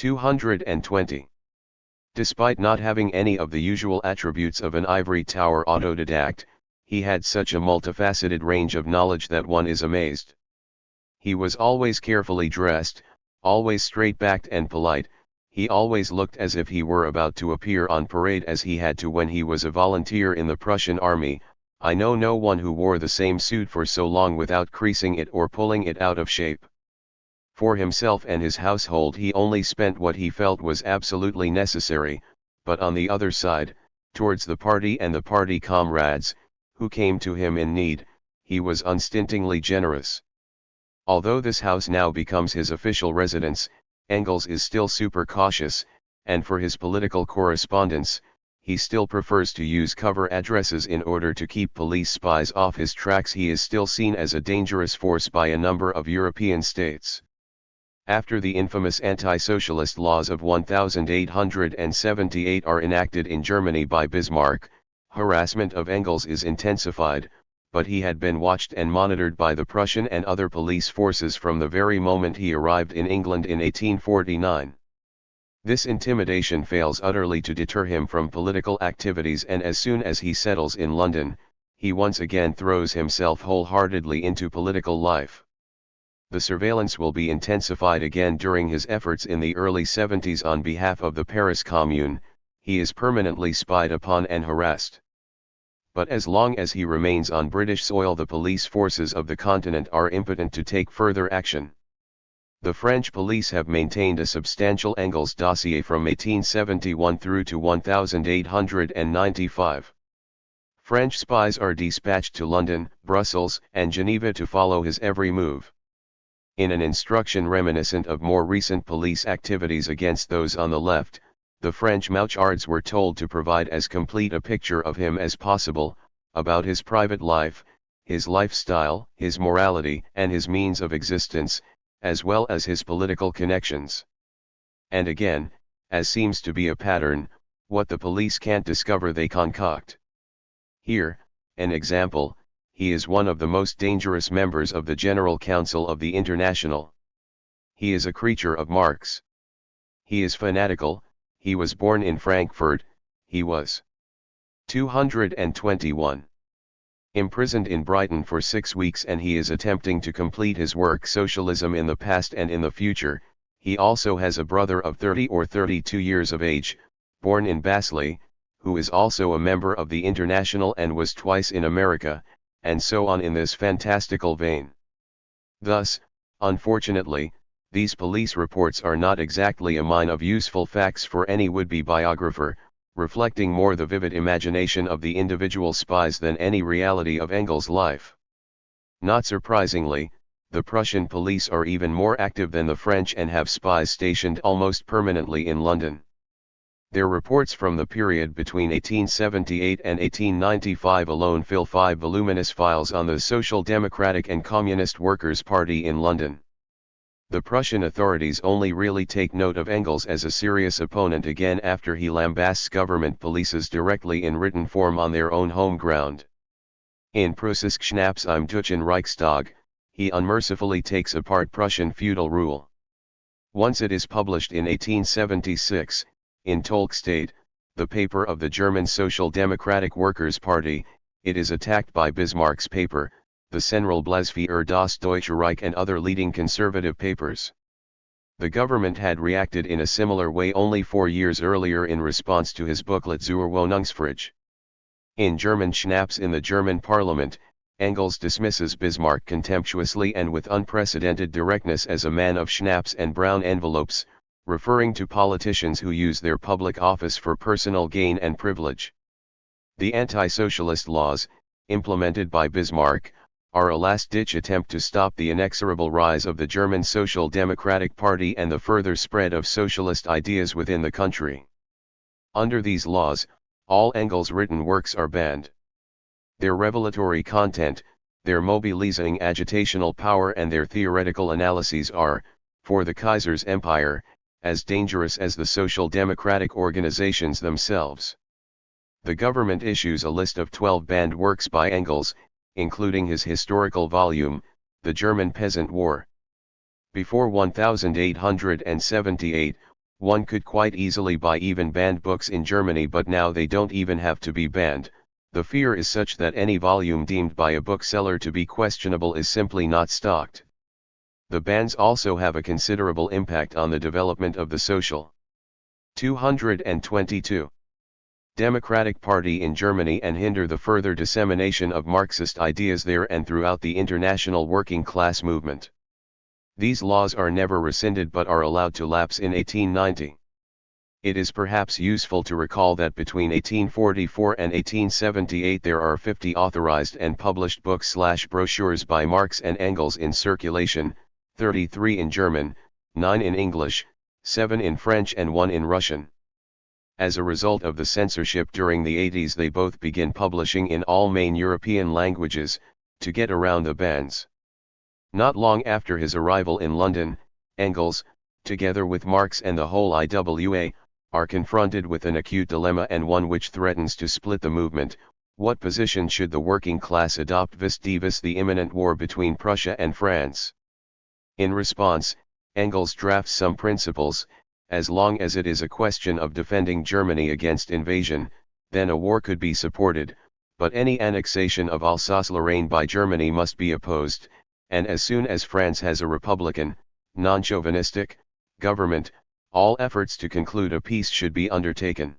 220. Despite not having any of the usual attributes of an ivory tower autodidact, he had such a multifaceted range of knowledge that one is amazed. He was always carefully dressed, always straight-backed and polite. He always looked as if he were about to appear on parade as he had to when he was a volunteer in the Prussian army. I know no one who wore the same suit for so long without creasing it or pulling it out of shape. For himself and his household he only spent what he felt was absolutely necessary, but on the other side, towards the party and the party comrades, who came to him in need, he was unstintingly generous. Although this house now becomes his official residence, Engels is still super cautious, and for his political correspondence, he still prefers to use cover addresses in order to keep police spies off his tracks. He is still seen as a dangerous force by a number of European states. After the infamous anti-socialist laws of 1878 are enacted in Germany by Bismarck, harassment of Engels is intensified, but he had been watched and monitored by the Prussian and other police forces from the very moment he arrived in England in 1849. This intimidation fails utterly to deter him from political activities, and as soon as he settles in London, he once again throws himself wholeheartedly into political life. The surveillance will be intensified again during his efforts in the early 70s on behalf of the Paris Commune. He is permanently spied upon and harassed. But as long as he remains on British soil, the police forces of the continent are impotent to take further action. The French police have maintained a substantial Engels dossier from 1871 through to 1895. French spies are dispatched to London, Brussels, and Geneva to follow his every move. In an instruction reminiscent of more recent police activities against those on the left, the French mouchards were told to provide as complete a picture of him as possible, about his private life, his lifestyle, his morality, and his means of existence, as well as his political connections. And again, as seems to be a pattern, what the police can't discover they concoct. Here, an example: he is one of the most dangerous members of the General Council of the International. He is a creature of Marx. He is fanatical. He was born in Frankfurt. He was 221. Imprisoned in Brighton for 6 weeks, and he is attempting to complete his work Socialism in the Past and in the Future. He also has a brother of 30 or 32 years of age, born in Basley, who is also a member of the International and was twice in America, and so on in this fantastical vein. Thus, unfortunately, these police reports are not exactly a mine of useful facts for any would-be biographer, reflecting more the vivid imagination of the individual spies than any reality of Engels' life. Not surprisingly, the Prussian police are even more active than the French and have spies stationed almost permanently in London. Their reports from the period between 1878 and 1895 alone fill 5 voluminous files on the Social Democratic and Communist Workers' Party in London. The Prussian authorities only really take note of Engels as a serious opponent again after he lambasts government polices directly in written form on their own home ground. In Prussisch Schnaps im Deutschen Reichstag, he unmercifully takes apart Prussian feudal rule. Once it is published in 1876, in Volksstaat, the paper of the German Social Democratic Workers' Party, it is attacked by Bismarck's paper, the Zentralblatt für das Deutsche Reich, and other leading conservative papers. The government had reacted in a similar way only 4 years earlier in response to his booklet Zur Wohnungsfrage. In German Schnaps in the German parliament, Engels dismisses Bismarck contemptuously and with unprecedented directness as a man of schnapps and brown envelopes, referring to politicians who use their public office for personal gain and privilege. The anti-socialist laws, implemented by Bismarck, are a last-ditch attempt to stop the inexorable rise of the German Social Democratic Party and the further spread of socialist ideas within the country. Under these laws, all Engels' written works are banned. Their revelatory content, their mobilizing agitational power, and their theoretical analyses are, for the Kaiser's empire, as dangerous as the social democratic organizations themselves. The government issues a list of 12 banned works by Engels, including his historical volume, The German Peasant War. Before 1878, One could quite easily buy even banned books in Germany, but now they don't even have to be banned. The fear is such that any volume deemed by a bookseller to be questionable is simply not stocked. The bans also have a considerable impact on the development of the social. 222. Democratic Party in Germany and hinder the further dissemination of Marxist ideas there and throughout the international working class movement. These laws are never rescinded but are allowed to lapse in 1890. It is perhaps useful to recall that between 1844 and 1878 there are 50 authorized and published books/brochures by Marx and Engels in circulation, 33 in German, 9 in English, 7 in French and 1 in Russian. As a result of the censorship during the 80s, they both begin publishing in all main European languages, to get around the bans. Not long after his arrival in London, Engels, together with Marx and the whole IWA, are confronted with an acute dilemma and one which threatens to split the movement. What position should the working class adopt vis-a-vis the imminent war between Prussia and France? In response, Engels drafts some principles: as long as it is a question of defending Germany against invasion, then a war could be supported, but any annexation of Alsace-Lorraine by Germany must be opposed, and as soon as France has a republican, non-chauvinistic, government, all efforts to conclude a peace should be undertaken.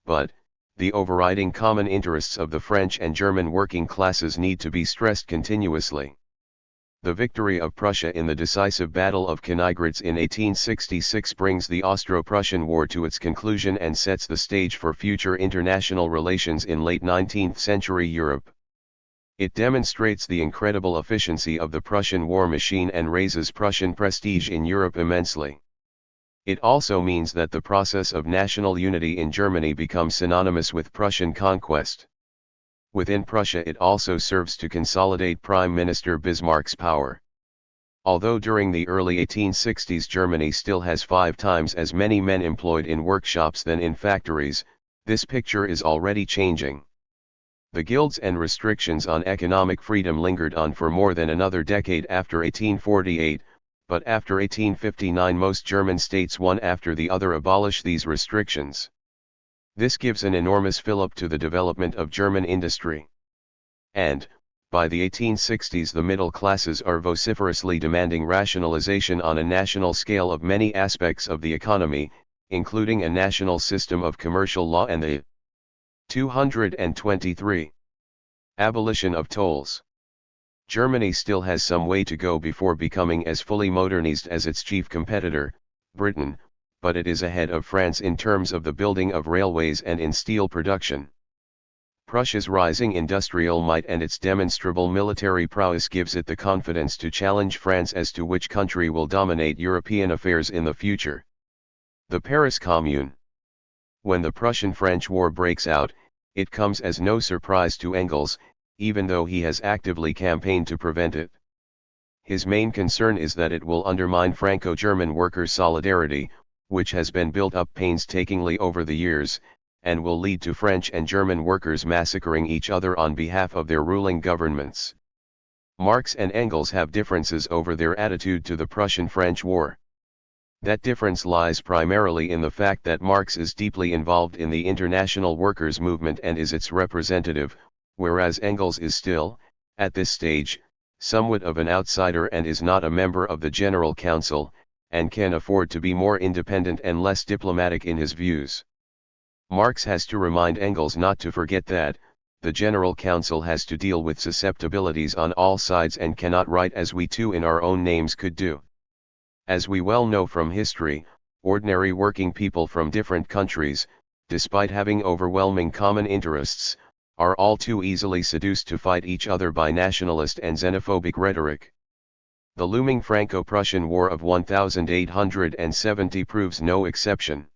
But, the overriding common interests of the French and German working classes need to be stressed continuously. The victory of Prussia in the decisive Battle of Königgrätz in 1866 brings the Austro-Prussian War to its conclusion and sets the stage for future international relations in late 19th century Europe. It demonstrates the incredible efficiency of the Prussian war machine and raises Prussian prestige in Europe immensely. It also means that the process of national unity in Germany becomes synonymous with Prussian conquest. Within Prussia it also serves to consolidate Prime Minister Bismarck's power. Although during the early 1860s Germany still has 5 times as many men employed in workshops than in factories, this picture is already changing. The guilds and restrictions on economic freedom lingered on for more than another decade after 1848, but after 1859 most German states one after the other abolish these restrictions. This gives an enormous fillip to the development of German industry. And, by the 1860s the middle classes are vociferously demanding rationalization on a national scale of many aspects of the economy, including a national system of commercial law and the 223. Abolition of tolls. Germany still has some way to go before becoming as fully modernized as its chief competitor, Britain, but it is ahead of France in terms of the building of railways and in steel production. Prussia's rising industrial might and its demonstrable military prowess gives it the confidence to challenge France as to which country will dominate European affairs in the future. The Paris Commune. When the Prussian-French War breaks out, it comes as no surprise to Engels, even though he has actively campaigned to prevent it. His main concern is that it will undermine Franco-German workers' solidarity, which has been built up painstakingly over the years, and will lead to French and German workers massacring each other on behalf of their ruling governments. Marx and Engels have differences over their attitude to the Prussian-French War. That difference lies primarily in the fact that Marx is deeply involved in the international workers' movement and is its representative, whereas Engels is still, at this stage, somewhat of an outsider and is not a member of the General Council, and can afford to be more independent and less diplomatic in his views. Marx has to remind Engels not to forget that, the General Council has to deal with susceptibilities on all sides and cannot write as we two in our own names could do. As we well know from history, ordinary working people from different countries, despite having overwhelming common interests, are all too easily seduced to fight each other by nationalist and xenophobic rhetoric. The looming Franco-Prussian War of 1870 proves no exception.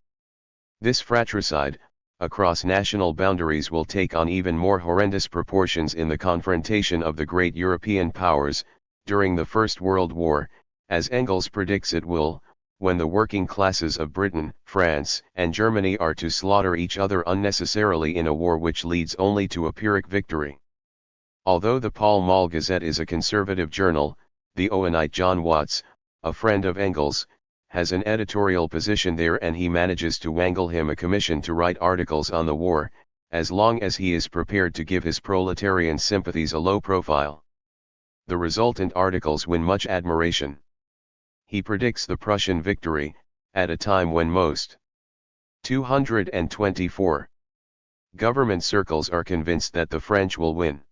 This fratricide, across national boundaries, will take on even more horrendous proportions in the confrontation of the great European powers, during the First World War, as Engels predicts it will, when the working classes of Britain, France, and Germany are to slaughter each other unnecessarily in a war which leads only to a Pyrrhic victory. Although the Pall Mall Gazette is a conservative journal, the Owenite John Watts, a friend of Engels, has an editorial position there, and he manages to wangle him a commission to write articles on the war, as long as he is prepared to give his proletarian sympathies a low profile. The resultant articles win much admiration. He predicts the Prussian victory, at a time when most 224 government circles are convinced that the French will win.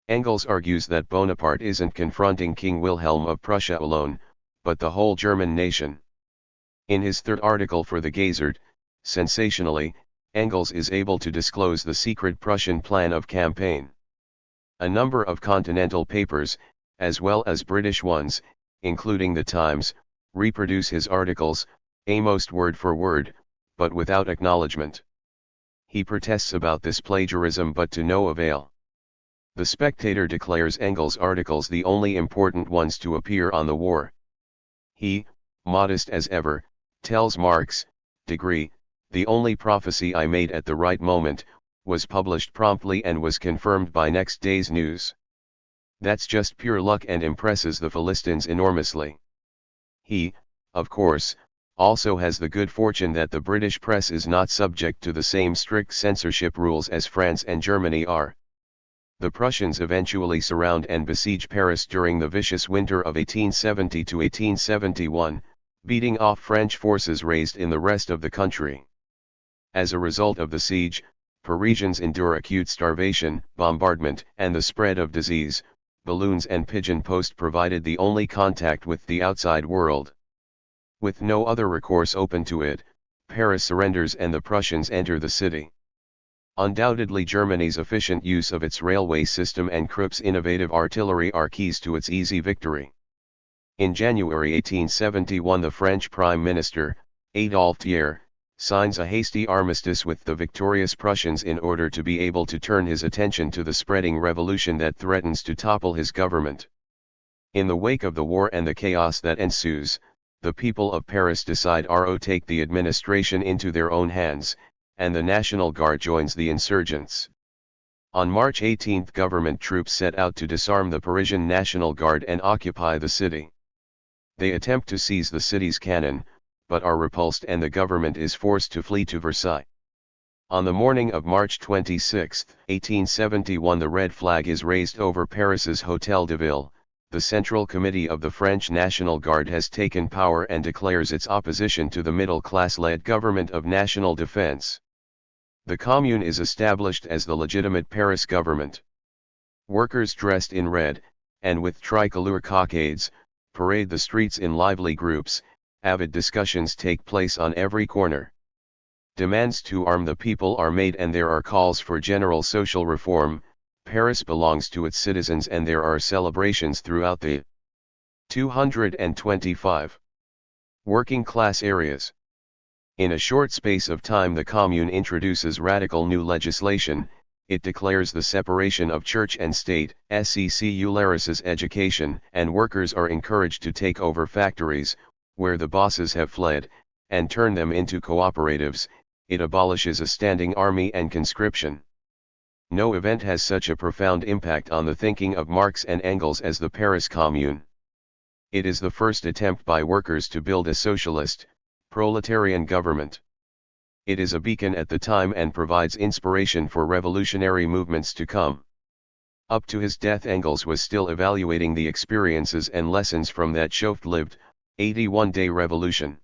Engels argues that Bonaparte isn't confronting King Wilhelm of Prussia alone, but the whole German nation. In his third article for the Gazette, sensationally, Engels is able to disclose the secret Prussian plan of campaign. A number of continental papers, as well as British ones, including the Times, reproduce his articles, almost word for word, but without acknowledgement. He protests about this plagiarism, but to no avail. The Spectator declares Engels' articles the only important ones to appear on the war. He, modest as ever, tells Marx, Degree, the only prophecy I made at the right moment, was published promptly and was confirmed by next day's news. That's just pure luck and impresses the Philistines enormously. He, of course, also has the good fortune that the British press is not subject to the same strict censorship rules as France and Germany are. The Prussians eventually surround and besiege Paris during the vicious winter of 1870 to 1871, beating off French forces raised in the rest of the country. As a result of the siege, Parisians endure acute starvation, bombardment, and the spread of disease. Balloons and pigeon post provided the only contact with the outside world. With no other recourse open to it, Paris surrenders and the Prussians enter the city. Undoubtedly, Germany's efficient use of its railway system and Krupp's innovative artillery are keys to its easy victory. In January 1871, the French Prime Minister, Adolphe Thiers, signs a hasty armistice with the victorious Prussians in order to be able to turn his attention to the spreading revolution that threatens to topple his government. In the wake of the war and the chaos that ensues, the people of Paris decide to take the administration into their own hands, and the National Guard joins the insurgents. On March 18, government troops set out to disarm the Parisian National Guard and occupy the city. They attempt to seize the city's cannon, but are repulsed and the government is forced to flee to Versailles. On the morning of March 26, 1871, the red flag is raised over Paris's Hôtel de Ville. The Central Committee of the French National Guard has taken power and declares its opposition to the middle-class-led government of national defense. The Commune is established as the legitimate Paris government. Workers dressed in red, and with tricolor cockades, parade the streets in lively groups. Avid discussions take place on every corner. Demands to arm the people are made and there are calls for general social reform. Paris belongs to its citizens and there are celebrations throughout the 225 working class areas. In a short space of time, the Commune introduces radical new legislation. It declares the separation of church and state, secularizes education, and workers are encouraged to take over factories, where the bosses have fled, and turn them into cooperatives. It abolishes a standing army and conscription. No event has such a profound impact on the thinking of Marx and Engels as the Paris Commune. It is the first attempt by workers to build a socialist, proletarian government. It is a beacon at the time and provides inspiration for revolutionary movements to come. Up to his death, Engels was still evaluating the experiences and lessons from that short-lived, 81-day revolution.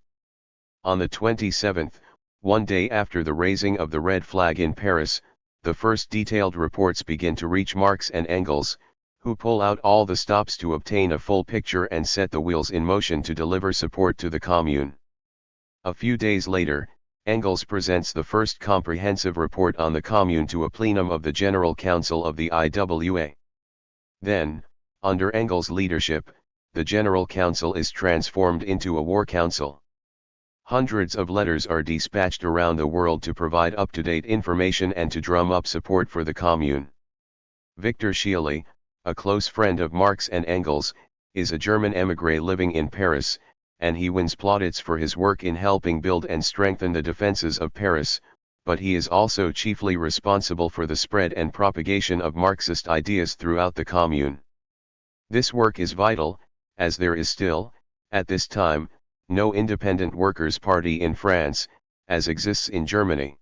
On the 27th, one day after the raising of the red flag in Paris, the first detailed reports begin to reach Marx and Engels, who pull out all the stops to obtain a full picture and set the wheels in motion to deliver support to the Commune. A few days later, Engels presents the first comprehensive report on the Commune to a plenum of the General Council of the IWA. Then, under Engels' leadership, the General Council is transformed into a war council. Hundreds of letters are dispatched around the world to provide up-to-date information and to drum up support for the Commune. Victor Schiele, a close friend of Marx and Engels, is a German émigré living in Paris, and he wins plaudits for his work in helping build and strengthen the defenses of Paris, but he is also chiefly responsible for the spread and propagation of Marxist ideas throughout the Commune. This work is vital, as there is still, at this time, no independent workers' party in France, as exists in Germany.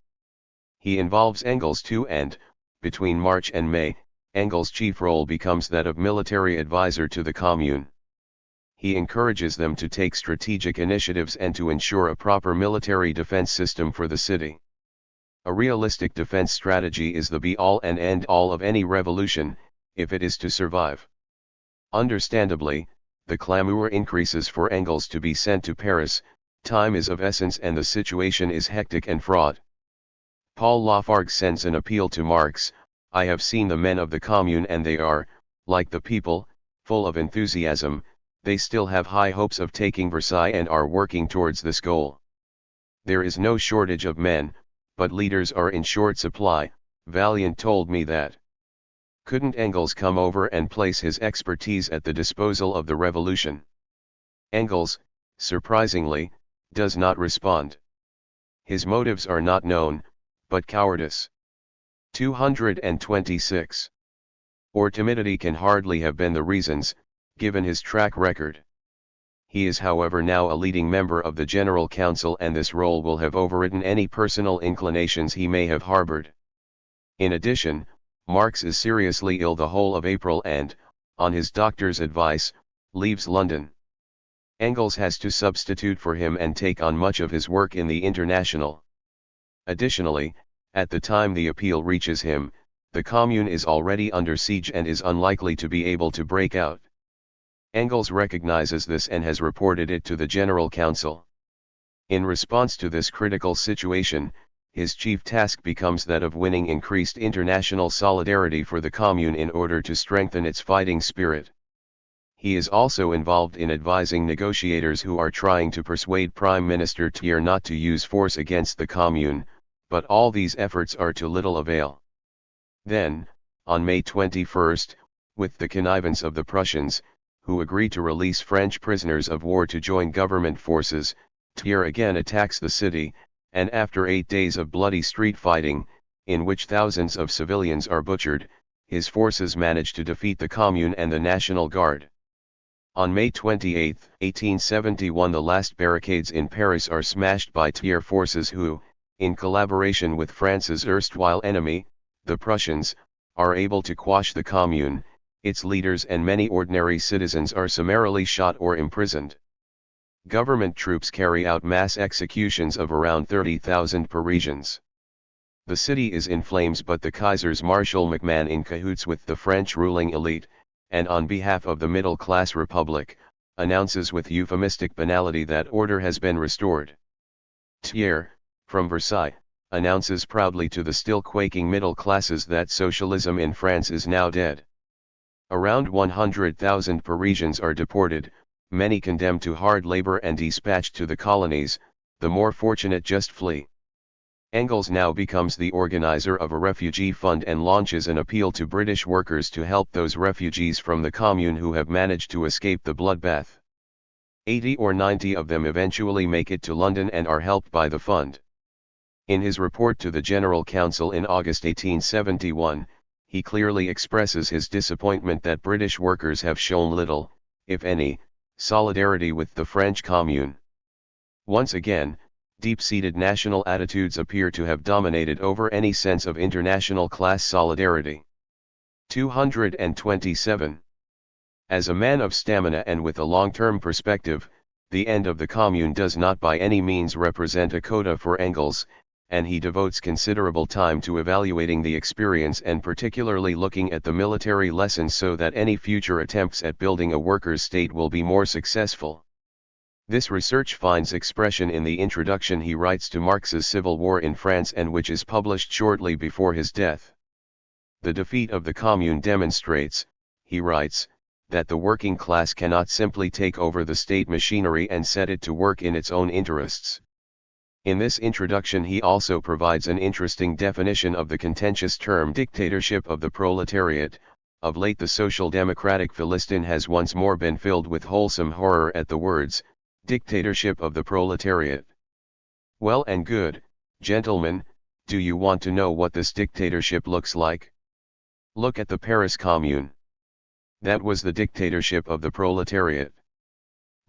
He involves Engels too, and, between March and May, Engels' chief role becomes that of military advisor to the Commune. He encourages them to take strategic initiatives and to ensure a proper military defense system for the city. A realistic defense strategy is the be-all and end-all of any revolution, if it is to survive. Understandably, the clamor increases for Engels to be sent to Paris. Time is of essence and the situation is hectic and fraught. Paul Lafargue sends an appeal to Marx. I have seen the men of the Commune and they are, like the people, full of enthusiasm. They still have high hopes of taking Versailles and are working towards this goal. There is no shortage of men, but leaders are in short supply. Vaillant told me that. Couldn't Engels come over and place his expertise at the disposal of the revolution? Engels, surprisingly, does not respond. His motives are not known, but cowardice. 226. Or timidity can hardly have been the reasons, given his track record. He is however now a leading member of the General Council and this role will have overridden any personal inclinations he may have harbored. In addition, Marx is seriously ill the whole of April and, on his doctor's advice, leaves London. Engels has to substitute for him and take on much of his work in the International. Additionally, at the time the appeal reaches him, the Commune is already under siege and is unlikely to be able to break out. Engels recognizes this and has reported it to the General Council. In response to this critical situation, his chief task becomes that of winning increased international solidarity for the Commune in order to strengthen its fighting spirit. He is also involved in advising negotiators who are trying to persuade Prime Minister Thiers not to use force against the Commune, but all these efforts are to little avail. Then, on May 21, with the connivance of the Prussians, who agree to release French prisoners of war to join government forces, Thiers again attacks the city, and after 8 days of bloody street fighting, in which thousands of civilians are butchered, his forces manage to defeat the Commune and the National Guard. On May 28, 1871 the last barricades in Paris are smashed by Thiers' forces who, in collaboration with France's erstwhile enemy, the Prussians, are able to quash the Commune. Its leaders and many ordinary citizens are summarily shot or imprisoned. Government troops carry out mass executions of around 30,000 Parisians. The city is in flames but the Kaiser's Marshal MacMahon in cahoots with the French ruling elite, and on behalf of the middle-class republic, announces with euphemistic banality that order has been restored. Thiers, from Versailles, announces proudly to the still quaking middle classes that socialism in France is now dead. Around 100,000 Parisians are deported, many condemned to hard labor and dispatched to the colonies, the more fortunate just flee. Engels now becomes the organizer of a refugee fund and launches an appeal to British workers to help those refugees from the Commune who have managed to escape the bloodbath. 80 or 90 of them eventually make it to London and are helped by the fund. In his report to the General Council in August 1871, he clearly expresses his disappointment that British workers have shown little, if any, solidarity with the French Commune. Once again, deep-seated national attitudes appear to have dominated over any sense of international class solidarity. 227. As a man of stamina and with a long-term perspective, the end of the Commune does not by any means represent a coda for Engels, and he devotes considerable time to evaluating the experience and particularly looking at the military lessons so that any future attempts at building a workers' state will be more successful. This research finds expression in the introduction he writes to Marx's Civil War in France and which is published shortly before his death. The defeat of the Commune demonstrates, he writes, that the working class cannot simply take over the state machinery and set it to work in its own interests. In this introduction he also provides an interesting definition of the contentious term dictatorship of the proletariat. Of late the social democratic Philistine has once more been filled with wholesome horror at the words, dictatorship of the proletariat. Well and good, gentlemen, do you want to know what this dictatorship looks like? Look at the Paris Commune. That was the dictatorship of the proletariat.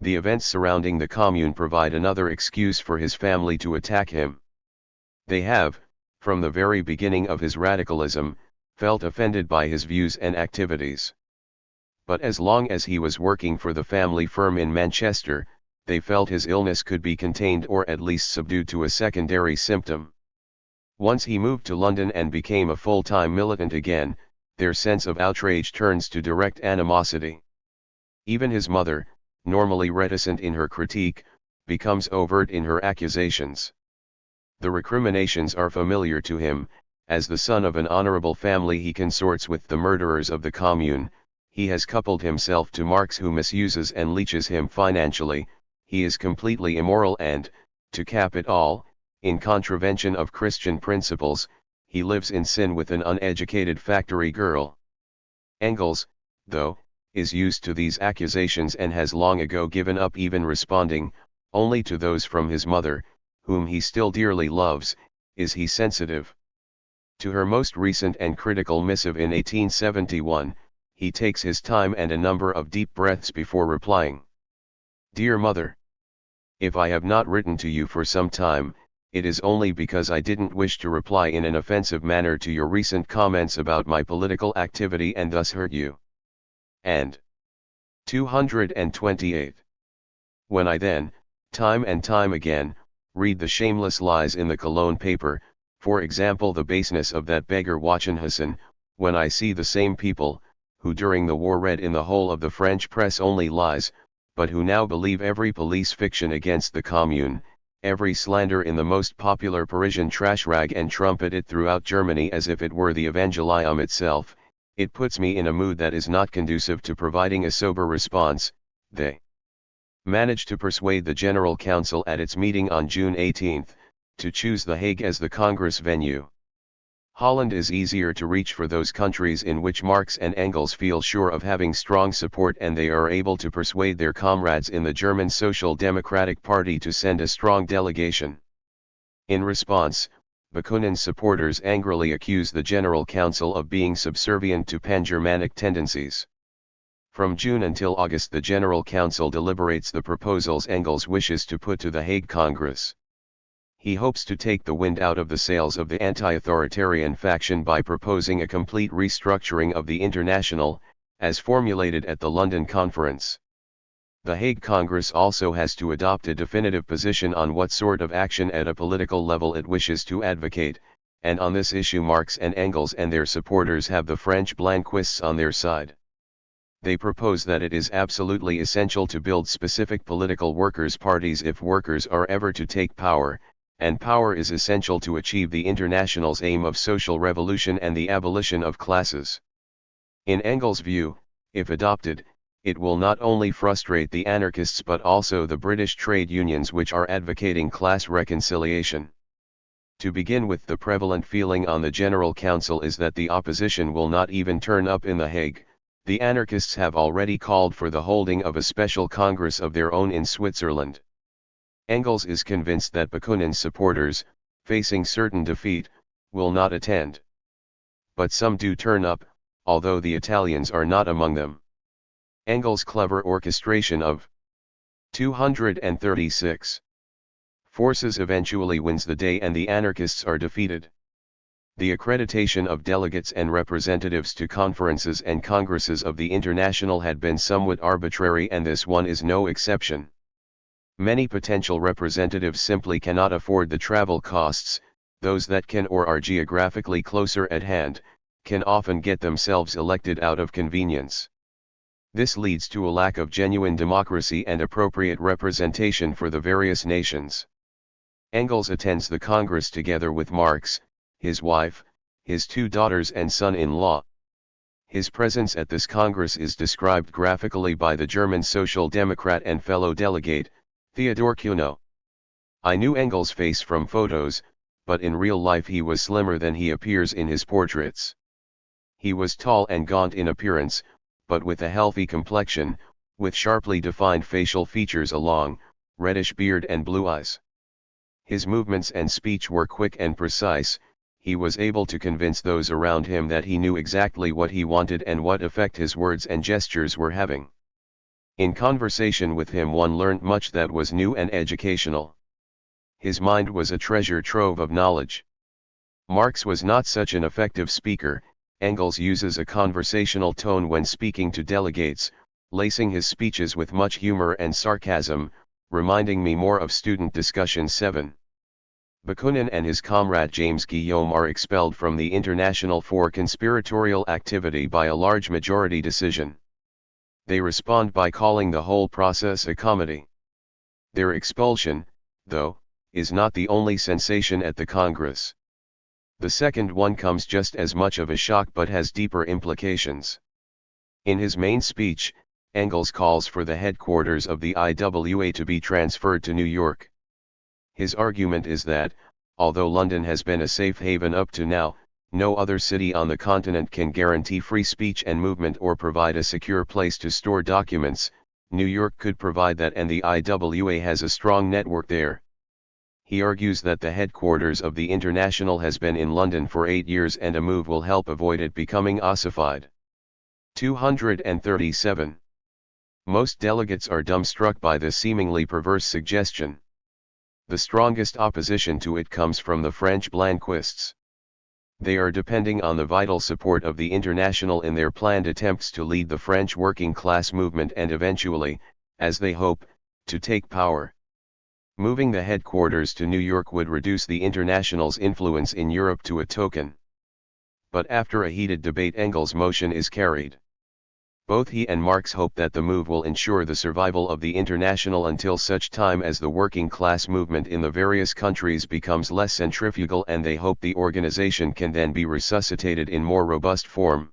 The events surrounding the Commune provide another excuse for his family to attack him. They have, from the very beginning of his radicalism, felt offended by his views and activities. But as long as he was working for the family firm in Manchester, they felt his illness could be contained or at least subdued to a secondary symptom. Once he moved to London and became a full-time militant again, their sense of outrage turns to direct animosity. Even his mother, normally reticent in her critique, becomes overt in her accusations. The recriminations are familiar to him. As the son of an honorable family he consorts with the murderers of the Commune, he has coupled himself to Marx who misuses and leeches him financially, he is completely immoral and, to cap it all, in contravention of Christian principles, he lives in sin with an uneducated factory girl. Engels, though, is used to these accusations and has long ago given up even responding, only to those from his mother, whom he still dearly loves, is he sensitive. To her most recent and critical missive in 1871, he takes his time and a number of deep breaths before replying. Dear Mother, if I have not written to you for some time, it is only because I didn't wish to reply in an offensive manner to your recent comments about my political activity and thus hurt you. And 228. When I then, time and time again, read the shameless lies in the Cologne paper, for example the baseness of that beggar Wachenhausen, when I see the same people, who during the war read in the whole of the French press only lies, but who now believe every police fiction against the Commune, every slander in the most popular Parisian trash rag and trumpet it throughout Germany as if it were the Evangelium itself, it puts me in a mood that is not conducive to providing a sober response. They managed to persuade the General Council at its meeting on June 18, to choose The Hague as the Congress venue. Holland is easier to reach for those countries in which Marx and Engels feel sure of having strong support, and they are able to persuade their comrades in the German Social Democratic Party to send a strong delegation. In response, Bakunin's supporters angrily accuse the General Council of being subservient to pan-Germanic tendencies. From June until August the General Council deliberates the proposals Engels wishes to put to the Hague Congress. He hopes to take the wind out of the sails of the anti-authoritarian faction by proposing a complete restructuring of the International, as formulated at the London Conference. The Hague Congress also has to adopt a definitive position on what sort of action at a political level it wishes to advocate, and on this issue Marx and Engels and their supporters have the French Blanquists on their side. They propose that it is absolutely essential to build specific political workers' parties if workers are ever to take power, and power is essential to achieve the International's aim of social revolution and the abolition of classes. In Engels' view, if adopted, it will not only frustrate the anarchists but also the British trade unions which are advocating class reconciliation. To begin with, the prevalent feeling on the General Council is that the opposition will not even turn up in The Hague. The anarchists have already called for the holding of a special congress of their own in Switzerland. Engels is convinced that Bakunin's supporters, facing certain defeat, will not attend. But some do turn up, although the Italians are not among them. Engels' clever orchestration of 236 forces eventually wins the day and the anarchists are defeated. The accreditation of delegates and representatives to conferences and congresses of the International had been somewhat arbitrary, and this one is no exception. Many potential representatives simply cannot afford the travel costs. Those that can or are geographically closer at hand, can often get themselves elected out of convenience. This leads to a lack of genuine democracy and appropriate representation for the various nations. Engels attends the Congress together with Marx, his wife, his two daughters and son-in-law. His presence at this Congress is described graphically by the German Social Democrat and fellow delegate, Theodor Kuno. I knew Engels' face from photos, but in real life he was slimmer than he appears in his portraits. He was tall and gaunt in appearance, but with a healthy complexion, with sharply defined facial features, a long, reddish beard and blue eyes. His movements and speech were quick and precise. He was able to convince those around him that he knew exactly what he wanted and what effect his words and gestures were having. In conversation with him one learnt much that was new and educational. His mind was a treasure trove of knowledge. Marx was not such an effective speaker. Engels uses a conversational tone when speaking to delegates, lacing his speeches with much humor and sarcasm, reminding me more of student discussion 7. Bakunin and his comrade James Guillaume are expelled from the International for conspiratorial activity by a large majority decision. They respond by calling the whole process a comedy. Their expulsion, though, is not the only sensation at the Congress. The second one comes just as much of a shock but has deeper implications. In his main speech, Engels calls for the headquarters of the IWA to be transferred to New York. His argument is that, although London has been a safe haven up to now, no other city on the continent can guarantee free speech and movement or provide a secure place to store documents. New York could provide that, and the IWA has a strong network there. He argues that the headquarters of the International has been in London for 8 years and a move will help avoid it becoming ossified. 237. Most delegates are dumbstruck by this seemingly perverse suggestion. The strongest opposition to it comes from the French Blanquists. They are depending on the vital support of the International in their planned attempts to lead the French working class movement and eventually, as they hope, to take power. Moving the headquarters to New York would reduce the International's influence in Europe to a token. But after a heated debate, Engels' motion is carried. Both he and Marx hope that the move will ensure the survival of the International until such time as the working class movement in the various countries becomes less centrifugal, and they hope the organization can then be resuscitated in more robust form.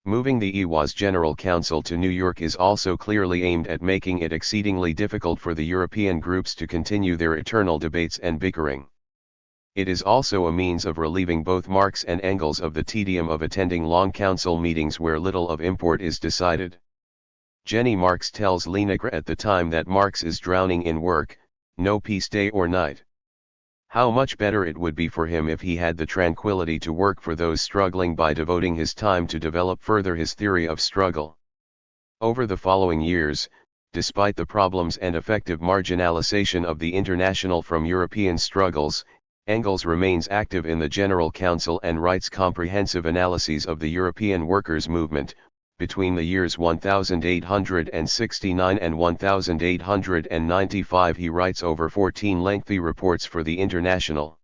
Moving the EWA's General Council to New York is also clearly aimed at making it exceedingly difficult for the European groups to continue their eternal debates and bickering. It is also a means of relieving both Marx and Engels of the tedium of attending long council meetings where little of import is decided. Jenny Marx tells Lineker at the time that Marx is drowning in work, no peace day or night. How much better it would be for him if he had the tranquility to work for those struggling by devoting his time to develop further his theory of struggle. Over the following years, despite the problems and effective marginalization of the International from European struggles, Engels remains active in the General Council and writes comprehensive analyses of the European workers' movement. Between the years 1869 and 1895 he writes over 14 lengthy reports for the International.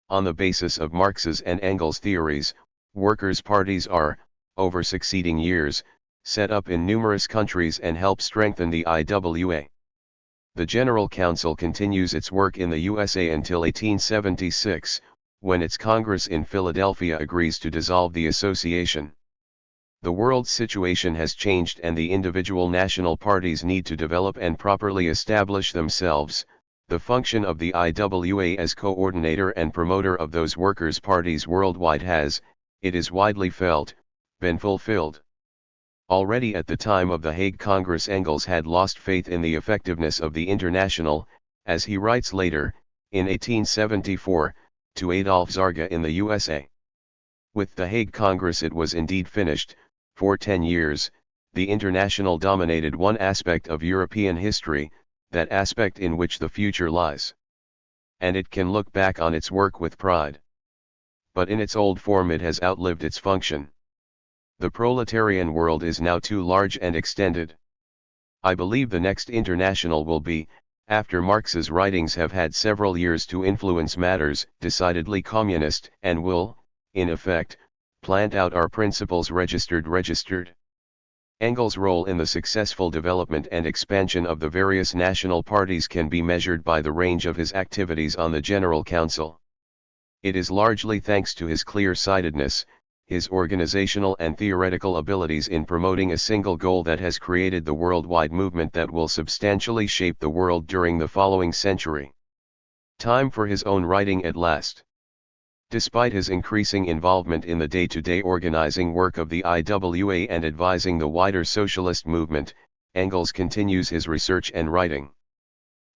On the basis of Marx's and Engels' theories, workers' parties are, over succeeding years, set up in numerous countries and help strengthen the IWA. The General Council continues its work in the USA until 1876, when its Congress in Philadelphia agrees to dissolve the association. The world's situation has changed and the individual national parties need to develop and properly establish themselves. The function of the IWA as coordinator and promoter of those workers' parties worldwide has, it is widely felt, been fulfilled. Already at the time of the Hague Congress Engels had lost faith in the effectiveness of the International, as he writes later, in 1874, to Adolf Zarga in the USA. With the Hague Congress it was indeed finished. For 10 years, the International dominated one aspect of European history, that aspect in which the future lies. And it can look back on its work with pride. But in its old form it has outlived its function. The proletarian world is now too large and extended. I believe the next International will be, after Marx's writings have had several years to influence matters, decidedly communist, and will, in effect, plant out our principles registered. Engels' role in the successful development and expansion of the various national parties can be measured by the range of his activities on the General Council. It is largely thanks to his clear-sightedness, his organizational and theoretical abilities in promoting a single goal that has created the worldwide movement that will substantially shape the world during the following century. Time for his own writing at last. Despite his increasing involvement in the day-to-day organizing work of the IWA and advising the wider socialist movement, Engels continues his research and writing.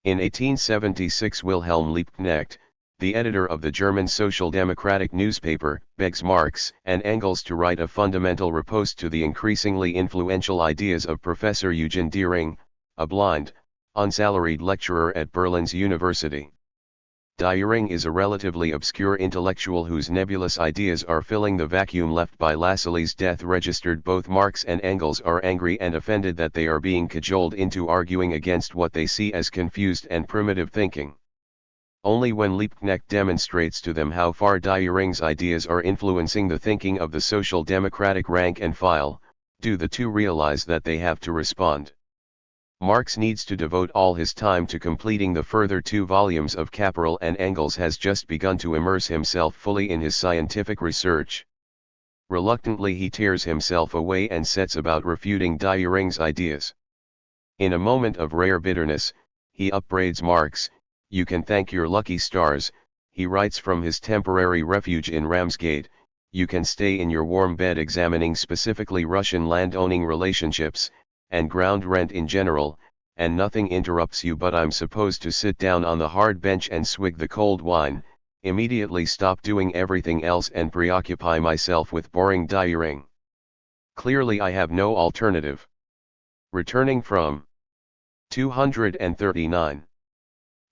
In 1876 Wilhelm Liebknecht, the editor of the German Social Democratic newspaper, begs Marx and Engels to write a fundamental riposte to the increasingly influential ideas of Professor Eugen Dühring, a blind, unsalaried lecturer at Berlin's university. Dühring is a relatively obscure intellectual whose nebulous ideas are filling the vacuum left by Lassalle's death registered. Both Marx and Engels are angry and offended that they are being cajoled into arguing against what they see as confused and primitive thinking. Only when Liebknecht demonstrates to them how far Dühring's ideas are influencing the thinking of the social democratic rank and file, do the two realize that they have to respond. Marx needs to devote all his time to completing the further 2 volumes of Capital, and Engels has just begun to immerse himself fully in his scientific research. Reluctantly he tears himself away and sets about refuting Dühring's ideas. In a moment of rare bitterness, he upbraids Marx. "You can thank your lucky stars," he writes from his temporary refuge in Ramsgate, "you can stay in your warm bed examining specifically Russian land-owning relationships, and ground rent in general, and nothing interrupts you, but I'm supposed to sit down on the hard bench and swig the cold wine, immediately stop doing everything else and preoccupy myself with boring Dühring. Clearly I have no alternative." Returning from 239.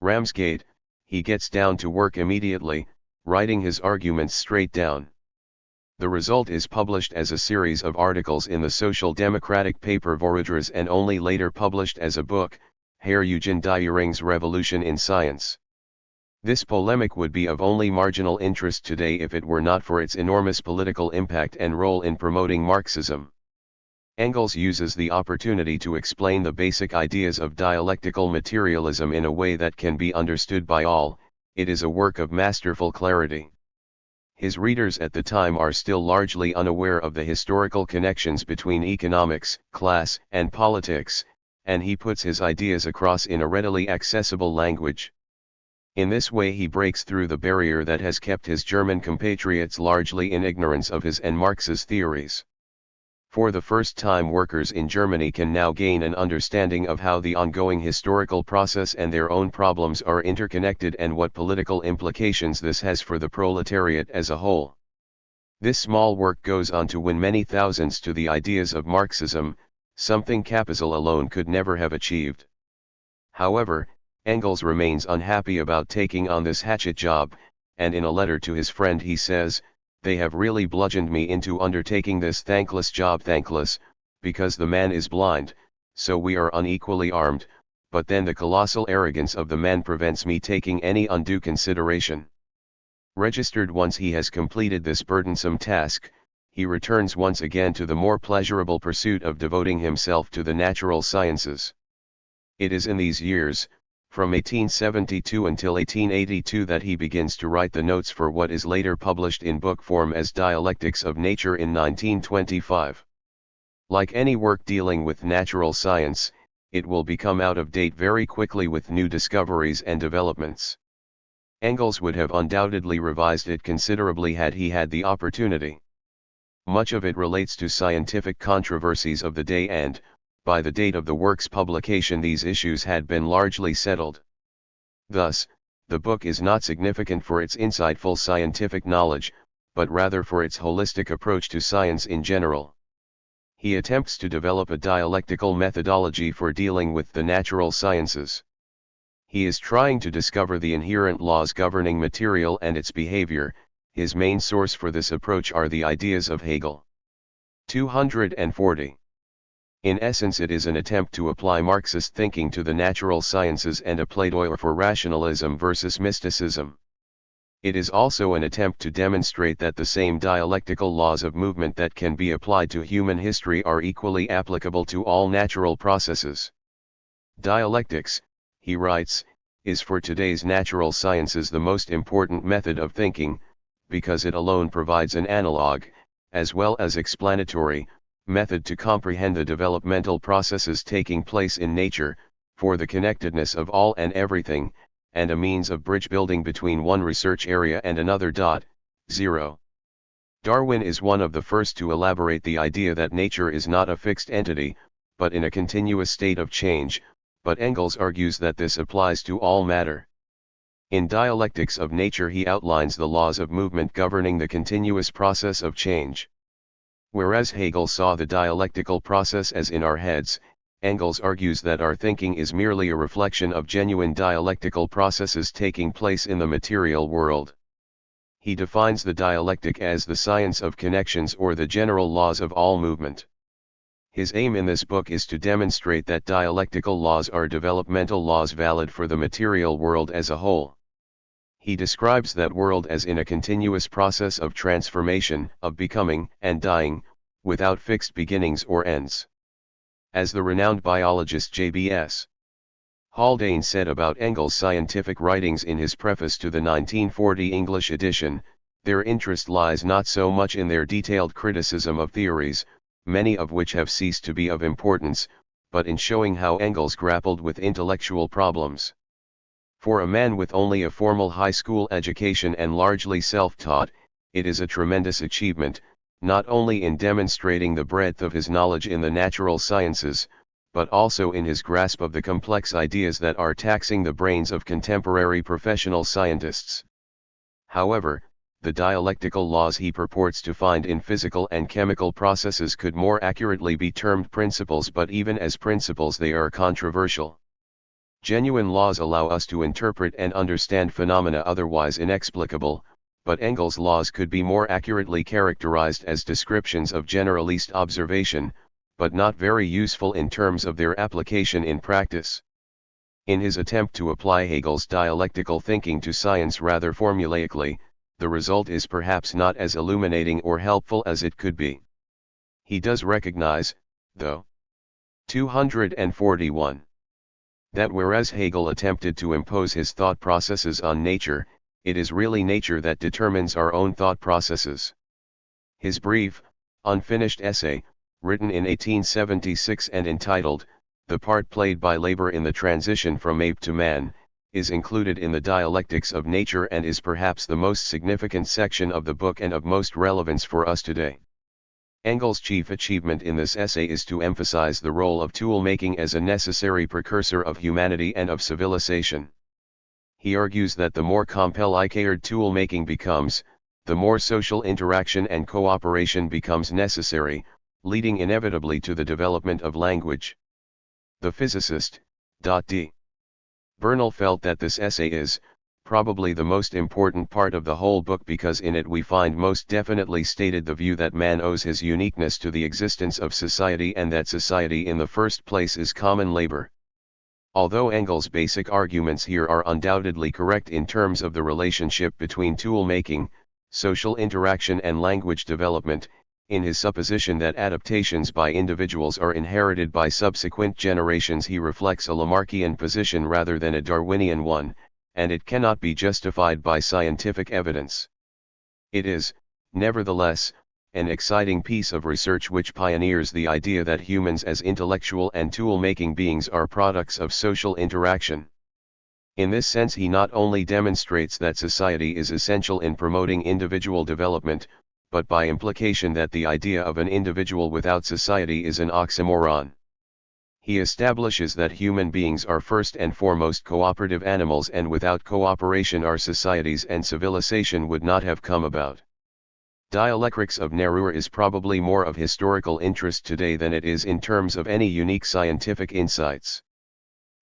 Ramsgate, he gets down to work immediately, writing his arguments straight down. The result is published as a series of articles in the social democratic paper Vorudras, and only later published as a book, Herr Eugen Dühring's Revolution in Science. This polemic would be of only marginal interest today if it were not for its enormous political impact and role in promoting Marxism. Engels uses the opportunity to explain the basic ideas of dialectical materialism in a way that can be understood by all. It is a work of masterful clarity. His readers at the time are still largely unaware of the historical connections between economics, class, and politics, and he puts his ideas across in a readily accessible language. In this way he breaks through the barrier that has kept his German compatriots largely in ignorance of his and Marx's theories. For the first time, workers in Germany can now gain an understanding of how the ongoing historical process and their own problems are interconnected, and what political implications this has for the proletariat as a whole. This small work goes on to win many thousands to the ideas of Marxism, something Capital alone could never have achieved. However, Engels remains unhappy about taking on this hatchet job, and in a letter to his friend he says, "They have really bludgeoned me into undertaking this thankless job, thankless, because the man is blind, so we are unequally armed, but then the colossal arrogance of the man prevents me taking any undue consideration." Registered once he has completed this burdensome task, he returns once again to the more pleasurable pursuit of devoting himself to the natural sciences. It is in these years, from 1872 until 1882, that he begins to write the notes for what is later published in book form as Dialectics of Nature in 1925. Like any work dealing with natural science, it will become out of date very quickly with new discoveries and developments. Engels would have undoubtedly revised it considerably had he had the opportunity. Much of it relates to scientific controversies of the day, and, by the date of the work's publication, these issues had been largely settled. Thus, the book is not significant for its insightful scientific knowledge, but rather for its holistic approach to science in general. He attempts to develop a dialectical methodology for dealing with the natural sciences. He is trying to discover the inherent laws governing material and its behavior. His main source for this approach are the ideas of Hegel. 240. In essence, it is an attempt to apply Marxist thinking to the natural sciences and a plaidoyer for rationalism versus mysticism. It is also an attempt to demonstrate that the same dialectical laws of movement that can be applied to human history are equally applicable to all natural processes. Dialectics, he writes, is for today's natural sciences the most important method of thinking, because it alone provides an analog, as well as explanatory, method to comprehend the developmental processes taking place in nature, for the connectedness of all and everything, and a means of bridge building between one research area and another. 0. Darwin is one of the first to elaborate the idea that nature is not a fixed entity, but in a continuous state of change, but Engels argues that this applies to all matter. In Dialectics of Nature he outlines the laws of movement governing the continuous process of change. Whereas Hegel saw the dialectical process as in our heads, Engels argues that our thinking is merely a reflection of genuine dialectical processes taking place in the material world. He defines the dialectic as the science of connections or the general laws of all movement. His aim in this book is to demonstrate that dialectical laws are developmental laws valid for the material world as a whole. He describes that world as in a continuous process of transformation, of becoming and dying, without fixed beginnings or ends. As the renowned biologist J.B.S. Haldane said about Engels' scientific writings in his preface to the 1940 English edition, their interest lies not so much in their detailed criticism of theories, many of which have ceased to be of importance, but in showing how Engels grappled with intellectual problems. For a man with only a formal high school education and largely self-taught, it is a tremendous achievement, not only in demonstrating the breadth of his knowledge in the natural sciences, but also in his grasp of the complex ideas that are taxing the brains of contemporary professional scientists. However, the dialectical laws he purports to find in physical and chemical processes could more accurately be termed principles, but even as principles they are controversial. Genuine laws allow us to interpret and understand phenomena otherwise inexplicable, but Engels' laws could be more accurately characterized as descriptions of generalist observation, but not very useful in terms of their application in practice. In his attempt to apply Hegel's dialectical thinking to science rather formulaically, the result is perhaps not as illuminating or helpful as it could be. He does recognize, though. 241. That whereas Hegel attempted to impose his thought processes on nature, it is really nature that determines our own thought processes. His brief, unfinished essay, written in 1876 and entitled, The Part Played by Labor in the Transition from Ape to Man, is included in the Dialectics of Nature and is perhaps the most significant section of the book and of most relevance for us today. Engels' chief achievement in this essay is to emphasize the role of tool-making as a necessary precursor of humanity and of civilization. He argues that the more complicated tool-making becomes, the more social interaction and cooperation becomes necessary, leading inevitably to the development of language. The physicist, D. Bernal felt that this essay is, probably the most important part of the whole book because in it we find most definitely stated the view that man owes his uniqueness to the existence of society and that society in the first place is common labor. Although Engels' basic arguments here are undoubtedly correct in terms of the relationship between tool-making, social interaction and language development, in his supposition that adaptations by individuals are inherited by subsequent generations he reflects a Lamarckian position rather than a Darwinian one, and it cannot be justified by scientific evidence. It is, nevertheless, an exciting piece of research which pioneers the idea that humans as intellectual and tool-making beings are products of social interaction. In this sense he not only demonstrates that society is essential in promoting individual development, but by implication that the idea of an individual without society is an oxymoron. He establishes that human beings are first and foremost cooperative animals and without cooperation our societies and civilization would not have come about. Dialectics of Nature is probably more of historical interest today than it is in terms of any unique scientific insights.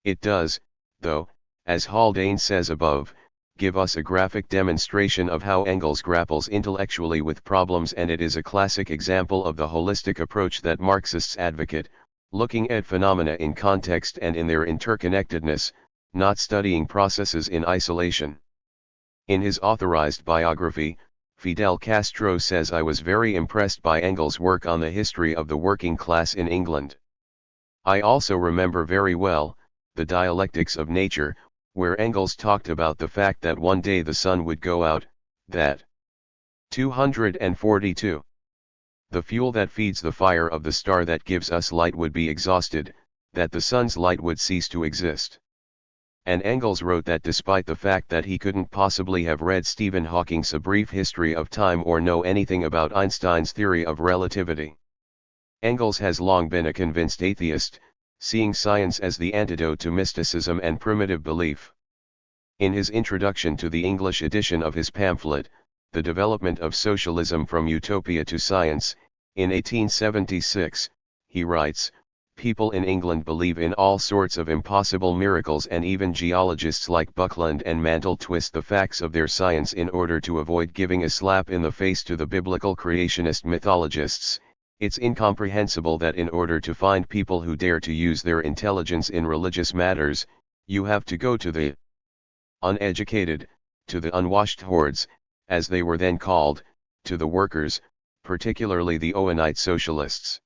It does, though, as Haldane says above, give us a graphic demonstration of how Engels grapples intellectually with problems, and it is a classic example of the holistic approach that Marxists advocate, looking at phenomena in context and in their interconnectedness, not studying processes in isolation. In his authorized biography, Fidel Castro says, I was very impressed by Engels' work on the history of the working class in England. I also remember very well, the Dialectics of Nature, where Engels talked about the fact that one day the sun would go out, that 242. The fuel that feeds the fire of the star that gives us light would be exhausted, that the sun's light would cease to exist. And Engels wrote that despite the fact that he couldn't possibly have read Stephen Hawking's A Brief History of Time or know anything about Einstein's theory of relativity. Engels has long been a convinced atheist, seeing science as the antidote to mysticism and primitive belief. In his introduction to the English edition of his pamphlet, The Development of Socialism from Utopia to Science, in 1876, he writes, "People in England believe in all sorts of impossible miracles, and even geologists like Buckland and Mantle twist the facts of their science in order to avoid giving a slap in the face to the biblical creationist mythologists. It's incomprehensible that in order to find people who dare to use their intelligence in religious matters, you have to go to the uneducated, to the unwashed hordes, as they were then called, to the workers, particularly the Owenite socialists."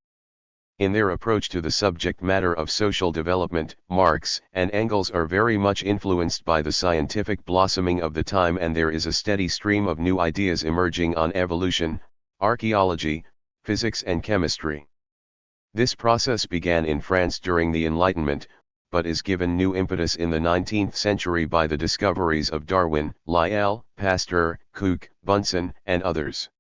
In their approach to the subject matter of social development, Marx and Engels are very much influenced by the scientific blossoming of the time, and there is a steady stream of new ideas emerging on evolution, archaeology, physics and chemistry. This process began in France during the Enlightenment, but is given new impetus in the 19th century by the discoveries of Darwin, Lyell, Pasteur, Koch, Bunsen, and others.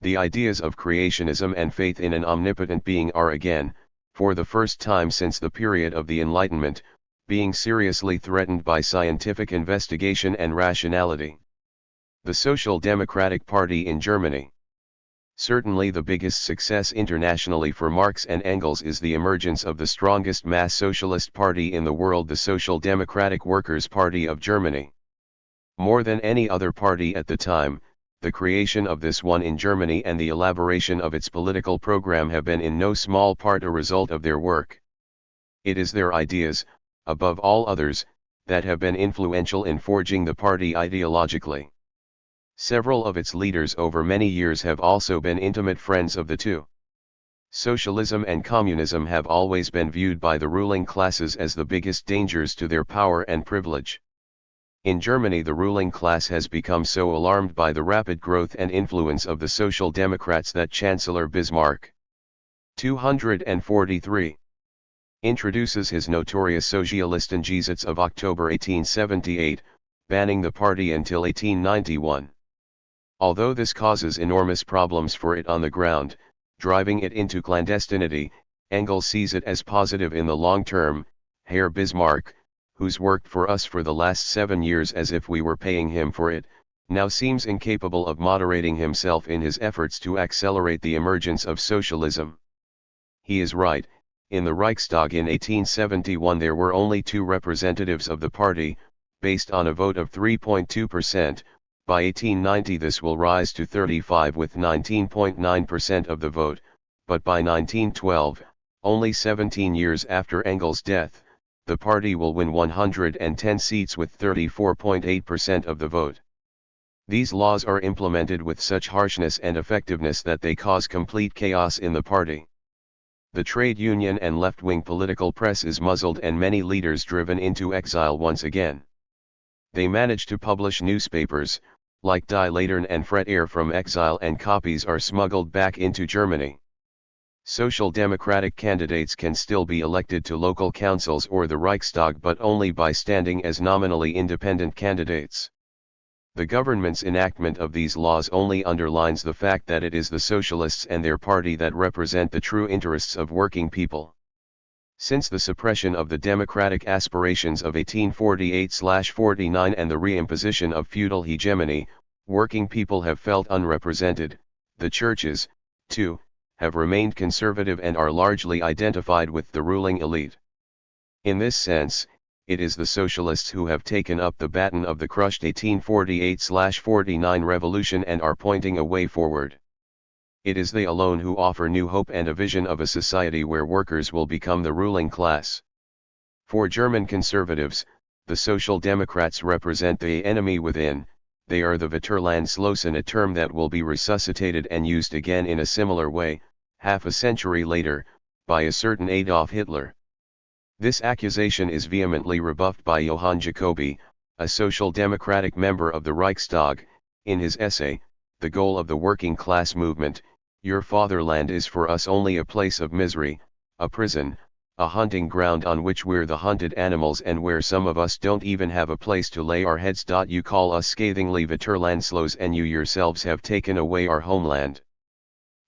The ideas of creationism and faith in an omnipotent being are again, for the first time since the period of the Enlightenment, being seriously threatened by scientific investigation and rationality. The Social Democratic Party in Germany. Certainly the biggest success internationally for Marx and Engels is the emergence of the strongest mass socialist party in the world, the Social Democratic Workers' Party of Germany. More than any other party at the time, the creation of this one in Germany and the elaboration of its political program have been in no small part a result of their work. It is their ideas, above all others, that have been influential in forging the party ideologically. Several of its leaders over many years have also been intimate friends of the two. Socialism and communism have always been viewed by the ruling classes as the biggest dangers to their power and privilege. In Germany, the ruling class has become so alarmed by the rapid growth and influence of the Social Democrats that Chancellor Bismarck, 243, introduces his notorious Sozialistengesetz of October 1878, banning the party until 1891. Although this causes enormous problems for it on the ground, driving it into clandestinity, Engels sees it as positive in the long term. Herr Bismarck, who's worked for us for the last 7 years as if we were paying him for it, now seems incapable of moderating himself in his efforts to accelerate the emergence of socialism. He is right. In the Reichstag in 1871 there were only 2 representatives of the party, based on a vote of 3.2%, by 1890 this will rise to 35 with 19.9% of the vote, but by 1912, only 17 years after Engels' death, the party will win 110 seats with 34.8% of the vote. These laws are implemented with such harshness and effectiveness that they cause complete chaos in the party. The trade union and left-wing political press is muzzled and many leaders driven into exile once again. They manage to publish newspapers, like Die Laterne and Freie from exile, and copies are smuggled back into Germany. Social Democratic candidates can still be elected to local councils or the Reichstag, but only by standing as nominally independent candidates. The government's enactment of these laws only underlines the fact that it is the socialists and their party that represent the true interests of working people. Since the suppression of the democratic aspirations of 1848-49 and the reimposition of feudal hegemony, working people have felt unrepresented. The churches, too, have remained conservative and are largely identified with the ruling elite. In this sense, it is the socialists who have taken up the baton of the crushed 1848-49 revolution and are pointing a way forward. It is they alone who offer new hope and a vision of a society where workers will become the ruling class. For German conservatives, the Social Democrats represent the enemy within. They are the Vaterlandslosen, a term that will be resuscitated and used again in a similar way, half a century later, by a certain Adolf Hitler. This accusation is vehemently rebuffed by Johann Jacobi, a Social Democratic member of the Reichstag, in his essay, The Goal of the Working Class Movement. Your fatherland is for us only a place of misery, a prison, a hunting ground on which we're the hunted animals and where some of us don't even have a place to lay our heads. You call us scathingly Vaterlandslos, and you yourselves have taken away our homeland.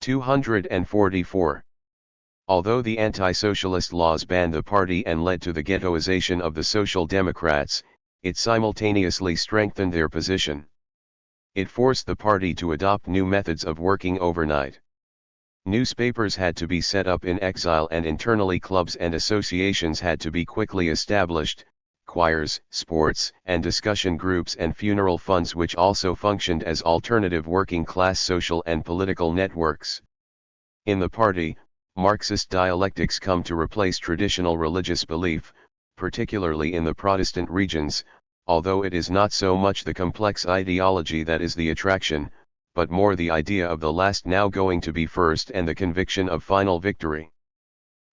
244. Although the anti-socialist laws banned the party and led to the ghettoization of the Social Democrats, it simultaneously strengthened their position. It forced the party to adopt new methods of working overnight. Newspapers had to be set up in exile, and internally clubs and associations had to be quickly established, choirs, sports and discussion groups, and funeral funds, which also functioned as alternative working-class social and political networks. In the party, Marxist dialectics come to replace traditional religious belief, particularly in the Protestant regions, although it is not so much the complex ideology that is the attraction, but more the idea of the last now going to be first and the conviction of final victory.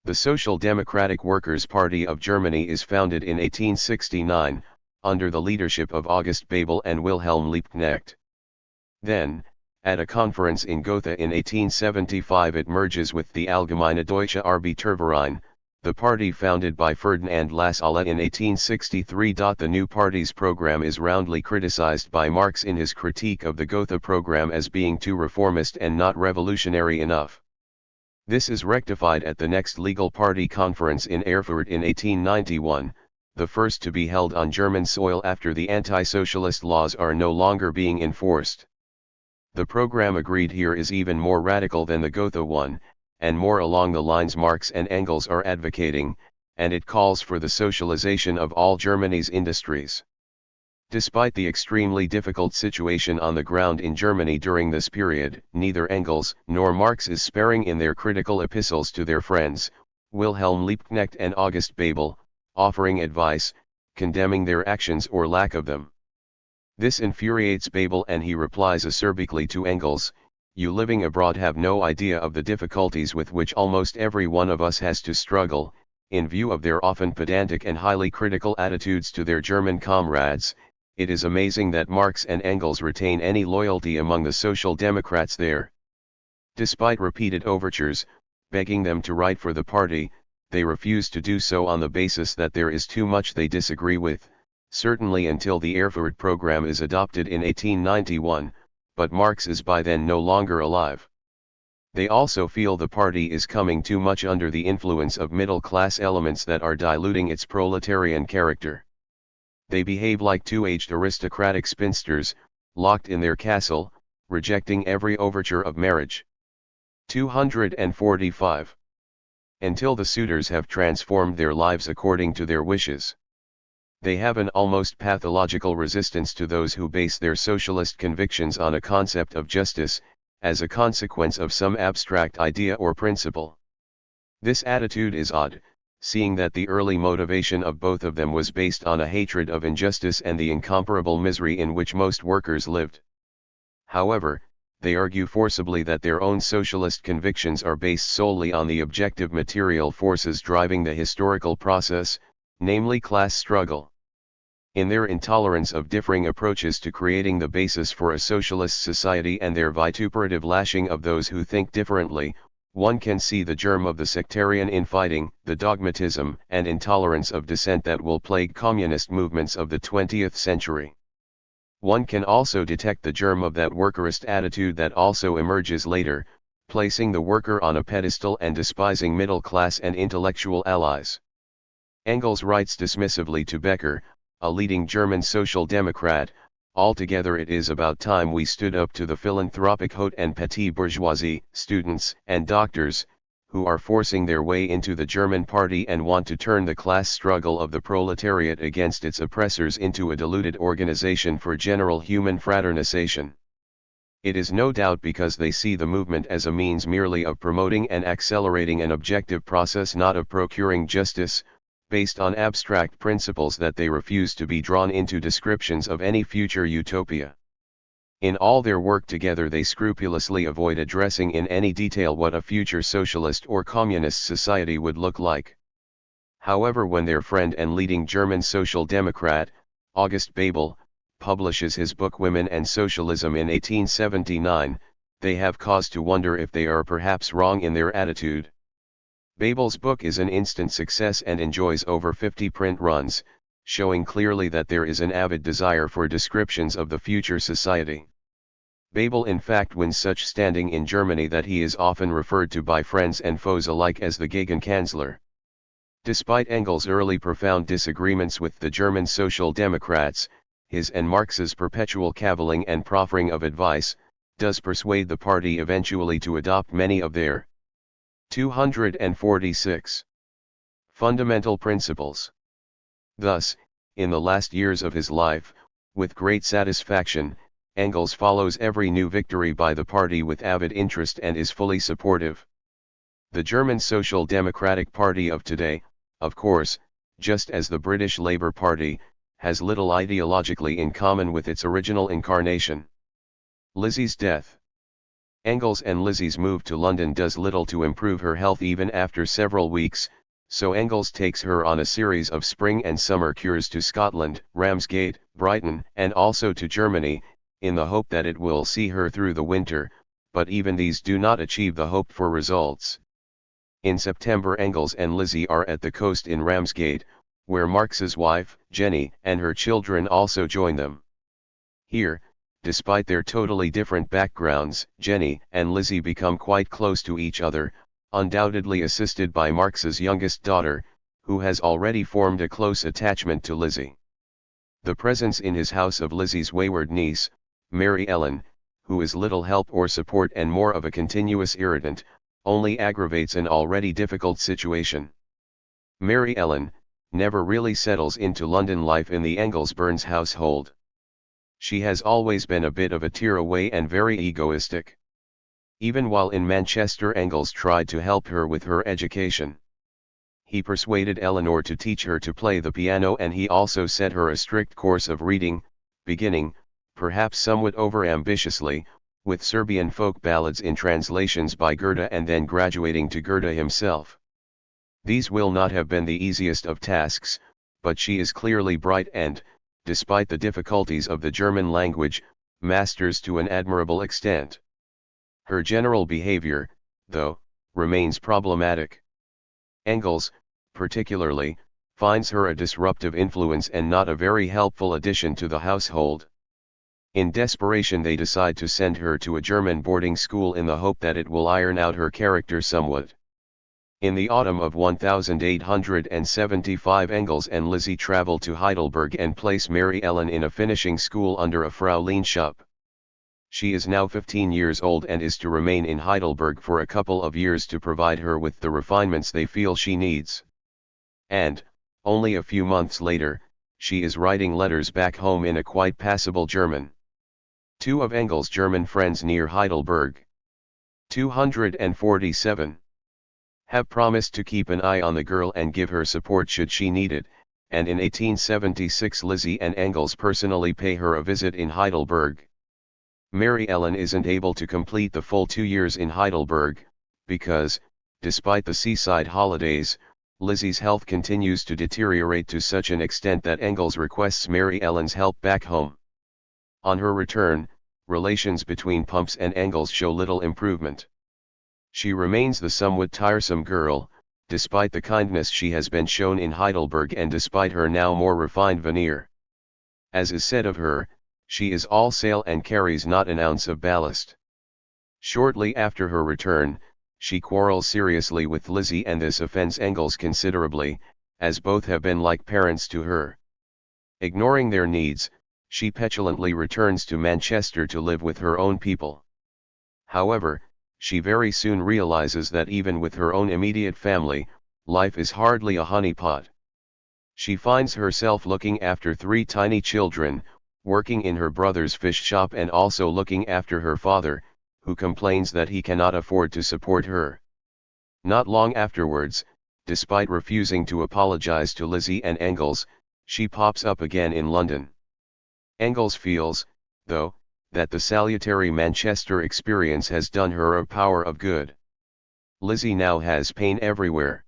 The Social Democratic Workers' Party of Germany is founded in 1869, under the leadership of August Bebel and Wilhelm Liebknecht. Then, at a conference in Gotha in 1875, it merges with the Allgemeine Deutsche Arbeiterverein, the party founded by Ferdinand Lassalle in 1863. The new party's program is roundly criticized by Marx in his critique of the Gotha program as being too reformist and not revolutionary enough. This is rectified at the next legal party conference in Erfurt in 1891, the first to be held on German soil after the anti-socialist laws are no longer being enforced. The program agreed here is even more radical than the Gotha one, and more along the lines Marx and Engels are advocating, and it calls for the socialization of all Germany's industries. Despite the extremely difficult situation on the ground in Germany during this period, neither Engels nor Marx is sparing in their critical epistles to their friends, Wilhelm Liebknecht and August Bebel, offering advice, condemning their actions or lack of them. This infuriates Bebel, and he replies acerbically to Engels, "You living abroad have no idea of the difficulties with which almost every one of us has to struggle, in view of their often pedantic and highly critical attitudes to their German comrades. It is amazing that Marx and Engels retain any loyalty among the Social Democrats there. Despite repeated overtures, begging them to write for the party, they refuse to do so on the basis that there is too much they disagree with, certainly until the Erfurt program is adopted in 1891, but Marx is by then no longer alive. They also feel the party is coming too much under the influence of middle-class elements that are diluting its proletarian character. They behave like two-aged aristocratic spinsters, locked in their castle, rejecting every overture of marriage." 245. Until the suitors have transformed their lives according to their wishes. They have an almost pathological resistance to those who base their socialist convictions on a concept of justice, as a consequence of some abstract idea or principle. This attitude is odd, seeing that the early motivation of both of them was based on a hatred of injustice and the incomparable misery in which most workers lived. However, they argue forcibly that their own socialist convictions are based solely on the objective material forces driving the historical process, namely class struggle. In their intolerance of differing approaches to creating the basis for a socialist society and their vituperative lashing of those who think differently, one can see the germ of the sectarian infighting, the dogmatism and intolerance of dissent that will plague communist movements of the 20th century. One can also detect the germ of that workerist attitude that also emerges later, placing the worker on a pedestal and despising middle class and intellectual allies. Engels writes dismissively to Becker, a leading German social democrat, "Altogether it is about time we stood up to the philanthropic haute and petite bourgeoisie, students and doctors, who are forcing their way into the German party and want to turn the class struggle of the proletariat against its oppressors into a diluted organization for general human fraternization. It is no doubt because they see the movement as a means merely of promoting and accelerating an objective process, not of procuring justice, based on abstract principles, that they refuse to be drawn into descriptions of any future utopia. In all their work together they scrupulously avoid addressing in any detail what a future socialist or communist society would look like. However, when their friend and leading German social democrat, August Bebel, publishes his book Women and Socialism in 1879, they have cause to wonder if they are perhaps wrong in their attitude. Bebel's book is an instant success and enjoys over 50 print runs, showing clearly that there is an avid desire for descriptions of the future society. Bebel in fact wins such standing in Germany that he is often referred to by friends and foes alike as the Gegenkanzler. Despite Engels' early profound disagreements with the German Social Democrats, his and Marx's perpetual cavilling and proffering of advice, does persuade the party eventually to adopt many of their 246 fundamental principles. Thus, in the last years of his life, with great satisfaction, Engels follows every new victory by the party with avid interest and is fully supportive. The German Social Democratic Party of today, of course, just as the British Labour Party, has little ideologically in common with its original incarnation. Lizzie's death. Engels and Lizzie's move to London does little to improve her health even after several weeks, so Engels takes her on a series of spring and summer cures to Scotland, Ramsgate, Brighton, and also to Germany, in the hope that it will see her through the winter, but even these do not achieve the hoped for results. In September, Engels and Lizzie are at the coast in Ramsgate, where Marx's wife, Jenny, and her children also join them. Here, despite their totally different backgrounds, Jenny and Lizzie become quite close to each other, undoubtedly assisted by Marx's youngest daughter, who has already formed a close attachment to Lizzie. The presence in his house of Lizzie's wayward niece, Mary Ellen, who is little help or support and more of a continuous irritant, only aggravates an already difficult situation. Mary Ellen never really settles into London life in the Engels-Burns household. She has always been a bit of a tearaway and very egoistic. Even while in Manchester, Engels tried to help her with her education. He persuaded Eleanor to teach her to play the piano, and he also set her a strict course of reading, beginning, perhaps somewhat over-ambitiously, with Serbian folk ballads in translations by Goethe and then graduating to Goethe himself. These will not have been the easiest of tasks, but she is clearly bright and, despite the difficulties of the German language, masters to an admirable extent. Her general behavior, though, remains problematic. Engels, particularly, finds her a disruptive influence and not a very helpful addition to the household. In desperation, they decide to send her to a German boarding school in the hope that it will iron out her character somewhat. In the autumn of 1875, Engels and Lizzie travel to Heidelberg and place Mary Ellen in a finishing school under a Frau Leenschupp. She is now 15 years old and is to remain in Heidelberg for a couple of years to provide her with the refinements they feel she needs. And, only a few months later, she is writing letters back home in a quite passable German. Two of Engels' German friends near Heidelberg, 247, have promised to keep an eye on the girl and give her support should she need it, and in 1876 Lizzie and Engels personally pay her a visit in Heidelberg. Mary Ellen isn't able to complete the full 2 years in Heidelberg, because, despite the seaside holidays, Lizzie's health continues to deteriorate to such an extent that Engels requests Mary Ellen's help back home. On her return, relations between Pumps and Engels show little improvement. She remains the somewhat tiresome girl, despite the kindness she has been shown in Heidelberg and despite her now more refined veneer. As is said of her, she is all sail and carries not an ounce of ballast. Shortly after her return, she quarrels seriously with Lizzie, and this offends Engels considerably, as both have been like parents to her. Ignoring their needs, she petulantly returns to Manchester to live with her own people. However, she very soon realizes that even with her own immediate family, life is hardly a honeypot. She finds herself looking after 3 tiny children, working in her brother's fish shop, and also looking after her father, who complains that he cannot afford to support her. Not long afterwards, despite refusing to apologize to Lizzie and Engels, she pops up again in London. Engels feels, though, that the salutary Manchester experience has done her a power of good. Lizzie now has pain everywhere.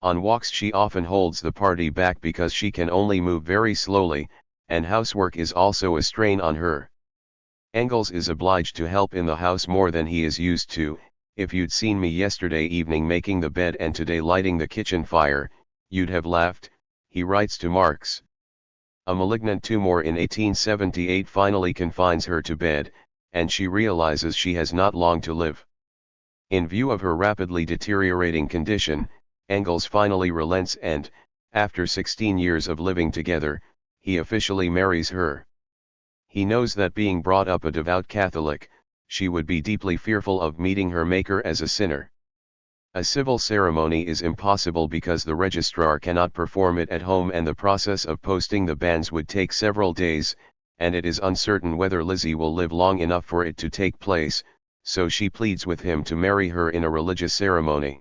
On walks she often holds the party back because she can only move very slowly, and housework is also a strain on her. Engels is obliged to help in the house more than he is used to. If you'd seen me yesterday evening making the bed and today lighting the kitchen fire, you'd have laughed, he writes to Marx. A malignant tumor in 1878 finally confines her to bed, and she realizes she has not long to live. In view of her rapidly deteriorating condition, Engels finally relents and, after 16 years of living together, he officially marries her. He knows that being brought up a devout Catholic, she would be deeply fearful of meeting her Maker as a sinner. A civil ceremony is impossible because the registrar cannot perform it at home and the process of posting the banns would take several days, and it is uncertain whether Lizzie will live long enough for it to take place, so she pleads with him to marry her in a religious ceremony.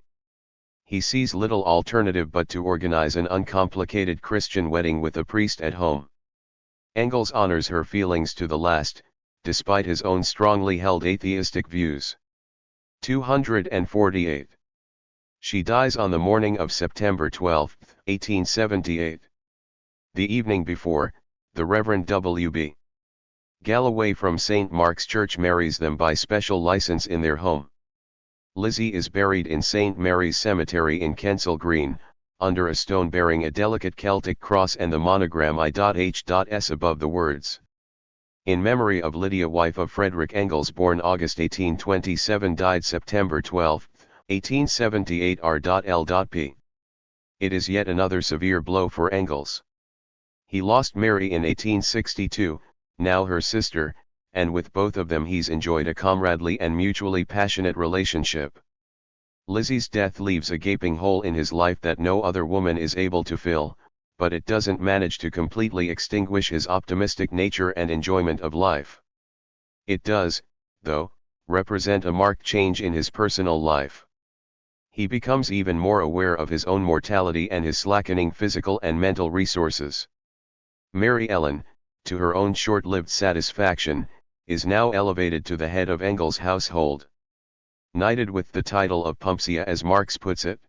He sees little alternative but to organize an uncomplicated Christian wedding with a priest at home. Engels honors her feelings to the last, despite his own strongly held atheistic views. 248. She dies on the morning of September 12, 1878. The evening before, the Reverend W.B. Galloway from St. Mark's Church marries them by special license in their home. Lizzie is buried in St. Mary's Cemetery in Kensal Green, under a stone bearing a delicate Celtic cross and the monogram I.H.S above the words. In memory of Lydia, wife of Frederick Engels, born August 1827, died September 12, 1878 R.L.P. It is yet another severe blow for Engels. He lost Mary in 1862, now her sister, and with both of them he's enjoyed a comradely and mutually passionate relationship. Lizzie's death leaves a gaping hole in his life that no other woman is able to fill, but it doesn't manage to completely extinguish his optimistic nature and enjoyment of life. It does, though, represent a marked change in his personal life. He becomes even more aware of his own mortality and his slackening physical and mental resources. Mary Ellen, to her own short-lived satisfaction, is now elevated to the head of Engels' household. Knighted with the title of Pumpsia, as Marx puts it.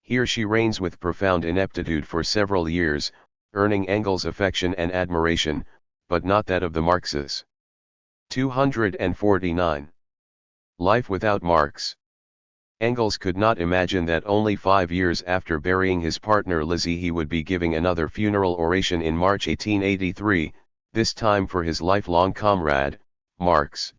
Here she reigns with profound ineptitude for several years, earning Engels' affection and admiration, but not that of the Marxes. 249. Life without Marx. Engels could not imagine that only 5 years after burying his partner Lizzie he would be giving another funeral oration in March 1883, this time for his lifelong comrade, Marx.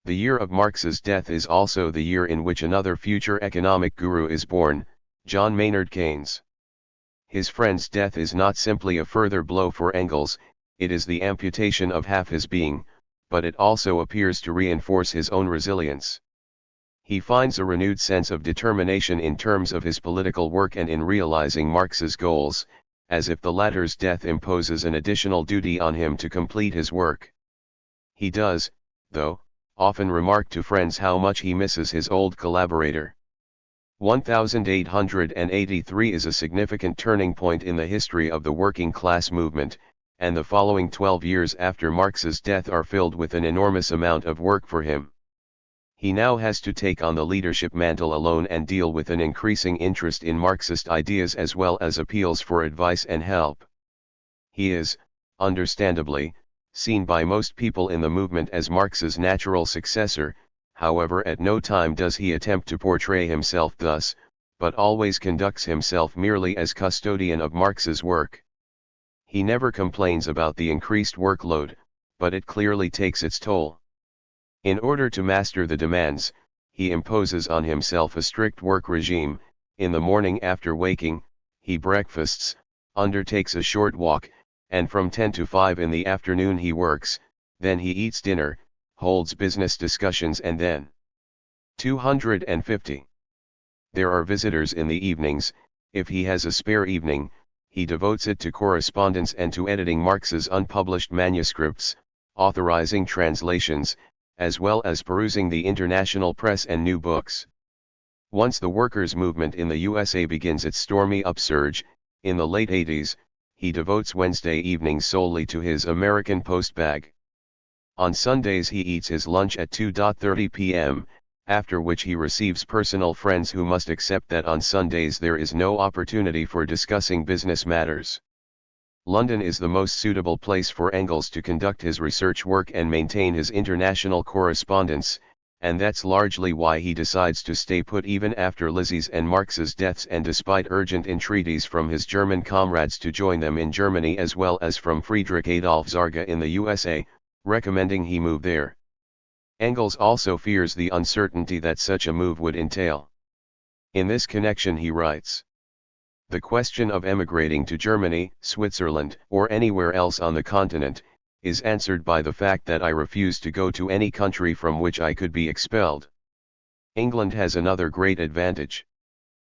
The year of Marx's death is also the year in which another future economic guru is born, John Maynard Keynes. His friend's death is not simply a further blow for Engels, it is the amputation of half his being, but it also appears to reinforce his own resilience. He finds a renewed sense of determination in terms of his political work and in realizing Marx's goals, as if the latter's death imposes an additional duty on him to complete his work. He does, though, often remark to friends how much he misses his old collaborator. 1883 is a significant turning point in the history of the working class movement, and the following 12 years after Marx's death are filled with an enormous amount of work for him. He now has to take on the leadership mantle alone and deal with an increasing interest in Marxist ideas as well as appeals for advice and help. He is, understandably, seen by most people in the movement as Marx's natural successor, however at no time does he attempt to portray himself thus, but always conducts himself merely as custodian of Marx's work. He never complains about the increased workload, but it clearly takes its toll. In order to master the demands, he imposes on himself a strict work regime. In the morning after waking, he breakfasts, undertakes a short walk, and from 10 to 5 in the afternoon he works, then he eats dinner, holds business discussions and then. 250. There are visitors in the evenings. If he has a spare evening, he devotes it to correspondence and to editing Marx's unpublished manuscripts, authorizing translations, as well as perusing the international press and new books. Once the workers' movement in the USA begins its stormy upsurge, in the late 80s, he devotes Wednesday evenings solely to his American Post bag. On Sundays he eats his lunch at 2:30 p.m., after which he receives personal friends who must accept that on Sundays there is no opportunity for discussing business matters. London is the most suitable place for Engels to conduct his research work and maintain his international correspondence, and that's largely why he decides to stay put even after Lizzie's and Marx's deaths and despite urgent entreaties from his German comrades to join them in Germany as well as from Friedrich Adolf Zarga in the USA, recommending he move there. Engels also fears the uncertainty that such a move would entail. In this connection he writes, "The question of emigrating to Germany, Switzerland, or anywhere else on the continent, is answered by the fact that I refuse to go to any country from which I could be expelled. England has another great advantage.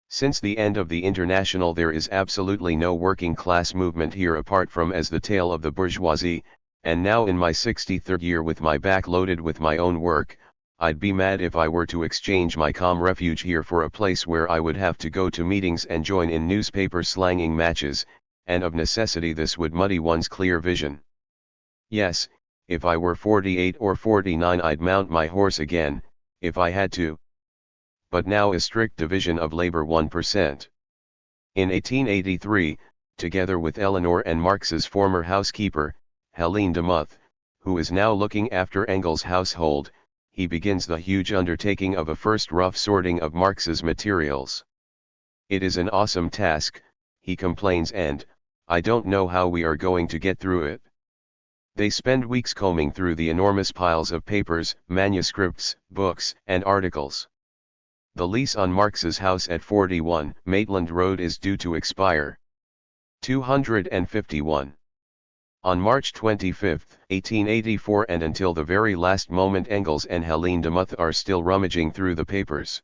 Since the end of the International there is absolutely no working class movement here apart from as the tail of the bourgeoisie, and now in my 63rd year with my back loaded with my own work, I'd be mad if I were to exchange my calm refuge here for a place where I would have to go to meetings and join in newspaper slanging matches, and of necessity this would muddy one's clear vision. Yes, if I were 48 or 49 I'd mount my horse again, if I had to. But now a strict division of labor 1%. In 1883, together with Eleanor and Marx's former housekeeper, Helene de Muth, who is now looking after Engels' household, he begins the huge undertaking of a first rough sorting of Marx's materials. It is an awesome task, he complains, and I don't know how we are going to get through it. They spend weeks combing through the enormous piles of papers, manuscripts, books, and articles. The lease on Marx's house at 41 Maitland Road is due to expire. 251. On March 25, 1884 and until the very last moment Engels and Helene de Muth are still rummaging through the papers.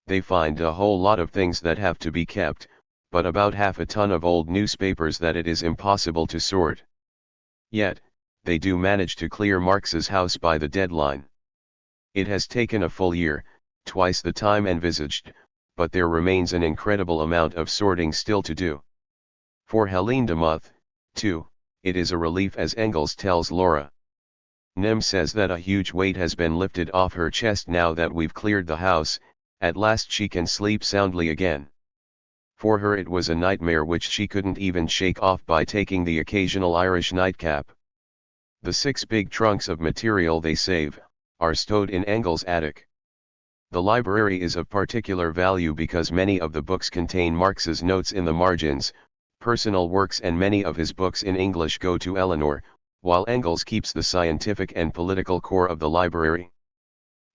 They find a whole lot of things that have to be kept, but about half a ton of old newspapers that it is impossible to sort. Yet, they do manage to clear Marx's house by the deadline. It has taken a full year, twice the time envisaged, but there remains an incredible amount of sorting still to do. For Helene de Muth, too, it is a relief, as Engels tells Laura. Nim says that a huge weight has been lifted off her chest now that we've cleared the house, at last she can sleep soundly again. For her it was a nightmare which she couldn't even shake off by taking the occasional Irish nightcap. The 6 big trunks of material they save, are stowed in Engels' attic. The library is of particular value because many of the books contain Marx's notes in the margins, personal works, and many of his books in English go to Eleanor, while Engels keeps the scientific and political core of the library.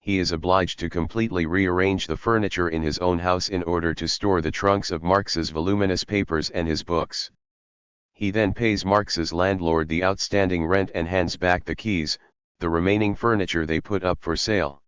He is obliged to completely rearrange the furniture in his own house in order to store the trunks of Marx's voluminous papers and his books. He then pays Marx's landlord the outstanding rent and hands back the keys, the remaining furniture they put up for sale.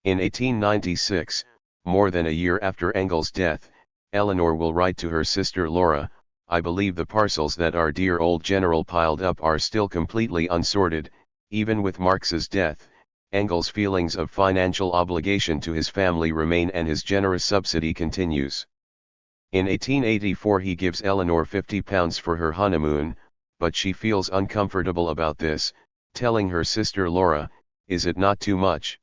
In 1896, more than a year after Engels' death, Eleanor will write to her sister Laura, "I believe the parcels that our dear old general piled up are still completely unsorted, even with Marx's death. Engels' feelings of financial obligation to his family remain and his generous subsidy continues." In 1884 he gives Eleanor £50 for her honeymoon, but she feels uncomfortable about this, telling her sister Laura, "Is it not too much?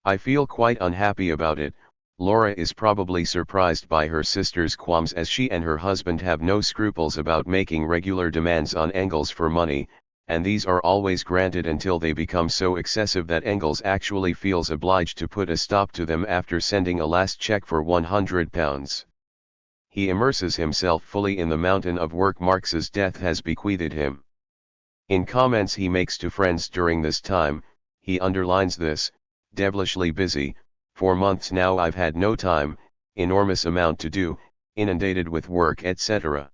I feel quite unhappy about it." Laura is probably surprised by her sister's qualms, as she and her husband have no scruples about making regular demands on Engels for money, and these are always granted until they become so excessive that Engels actually feels obliged to put a stop to them after sending a last check for £100. He immerses himself fully in the mountain of work Marx's death has bequeathed him. In comments he makes to friends during this time, he underlines this: "Devilishly busy, for months now I've had no time, enormous amount to do, inundated with work, etc."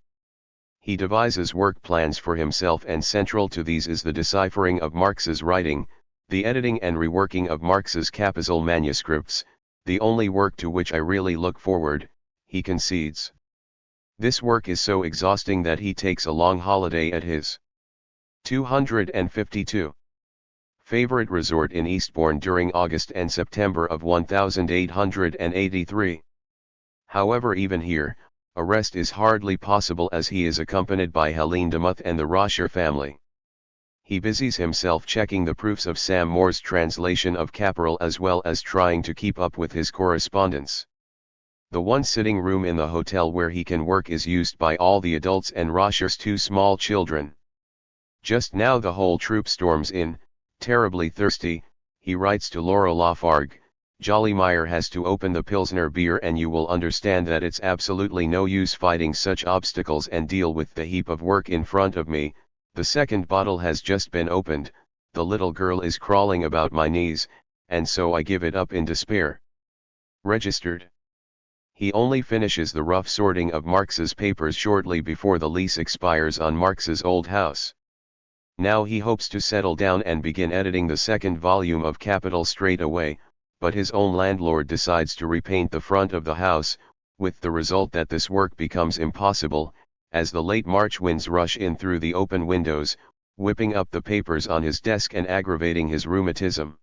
He devises work plans for himself, and central to these is the deciphering of Marx's writing, the editing and reworking of Marx's capital manuscripts, "the only work to which I really look forward," he concedes. This work is so exhausting that he takes a long holiday at his 252 favorite resort in Eastbourne during August and September of 1883. However, even here, a rest is hardly possible, as he is accompanied by Helene de Muth and the Rosher family. He busies himself checking the proofs of Sam Moore's translation of Caporal, as well as trying to keep up with his correspondence. The one sitting room in the hotel where he can work is used by all the adults and Rosher's 2 small children. Just now the whole troop storms in, terribly thirsty. He writes to Laura Lafargue, "Jollymeyer has to open the Pilsner beer, and you will understand that it's absolutely no use fighting such obstacles and deal with the heap of work in front of me. The second bottle has just been opened, the little girl is crawling about my knees, and so I give it up in despair." Registered He only finishes the rough sorting of Marx's papers shortly before the lease expires on Marx's old house. Now he hopes to settle down and begin editing the second volume of Capital straight away, but his own landlord decides to repaint the front of the house, with the result that this work becomes impossible, as the late March winds rush in through the open windows, whipping up the papers on his desk and aggravating his rheumatism.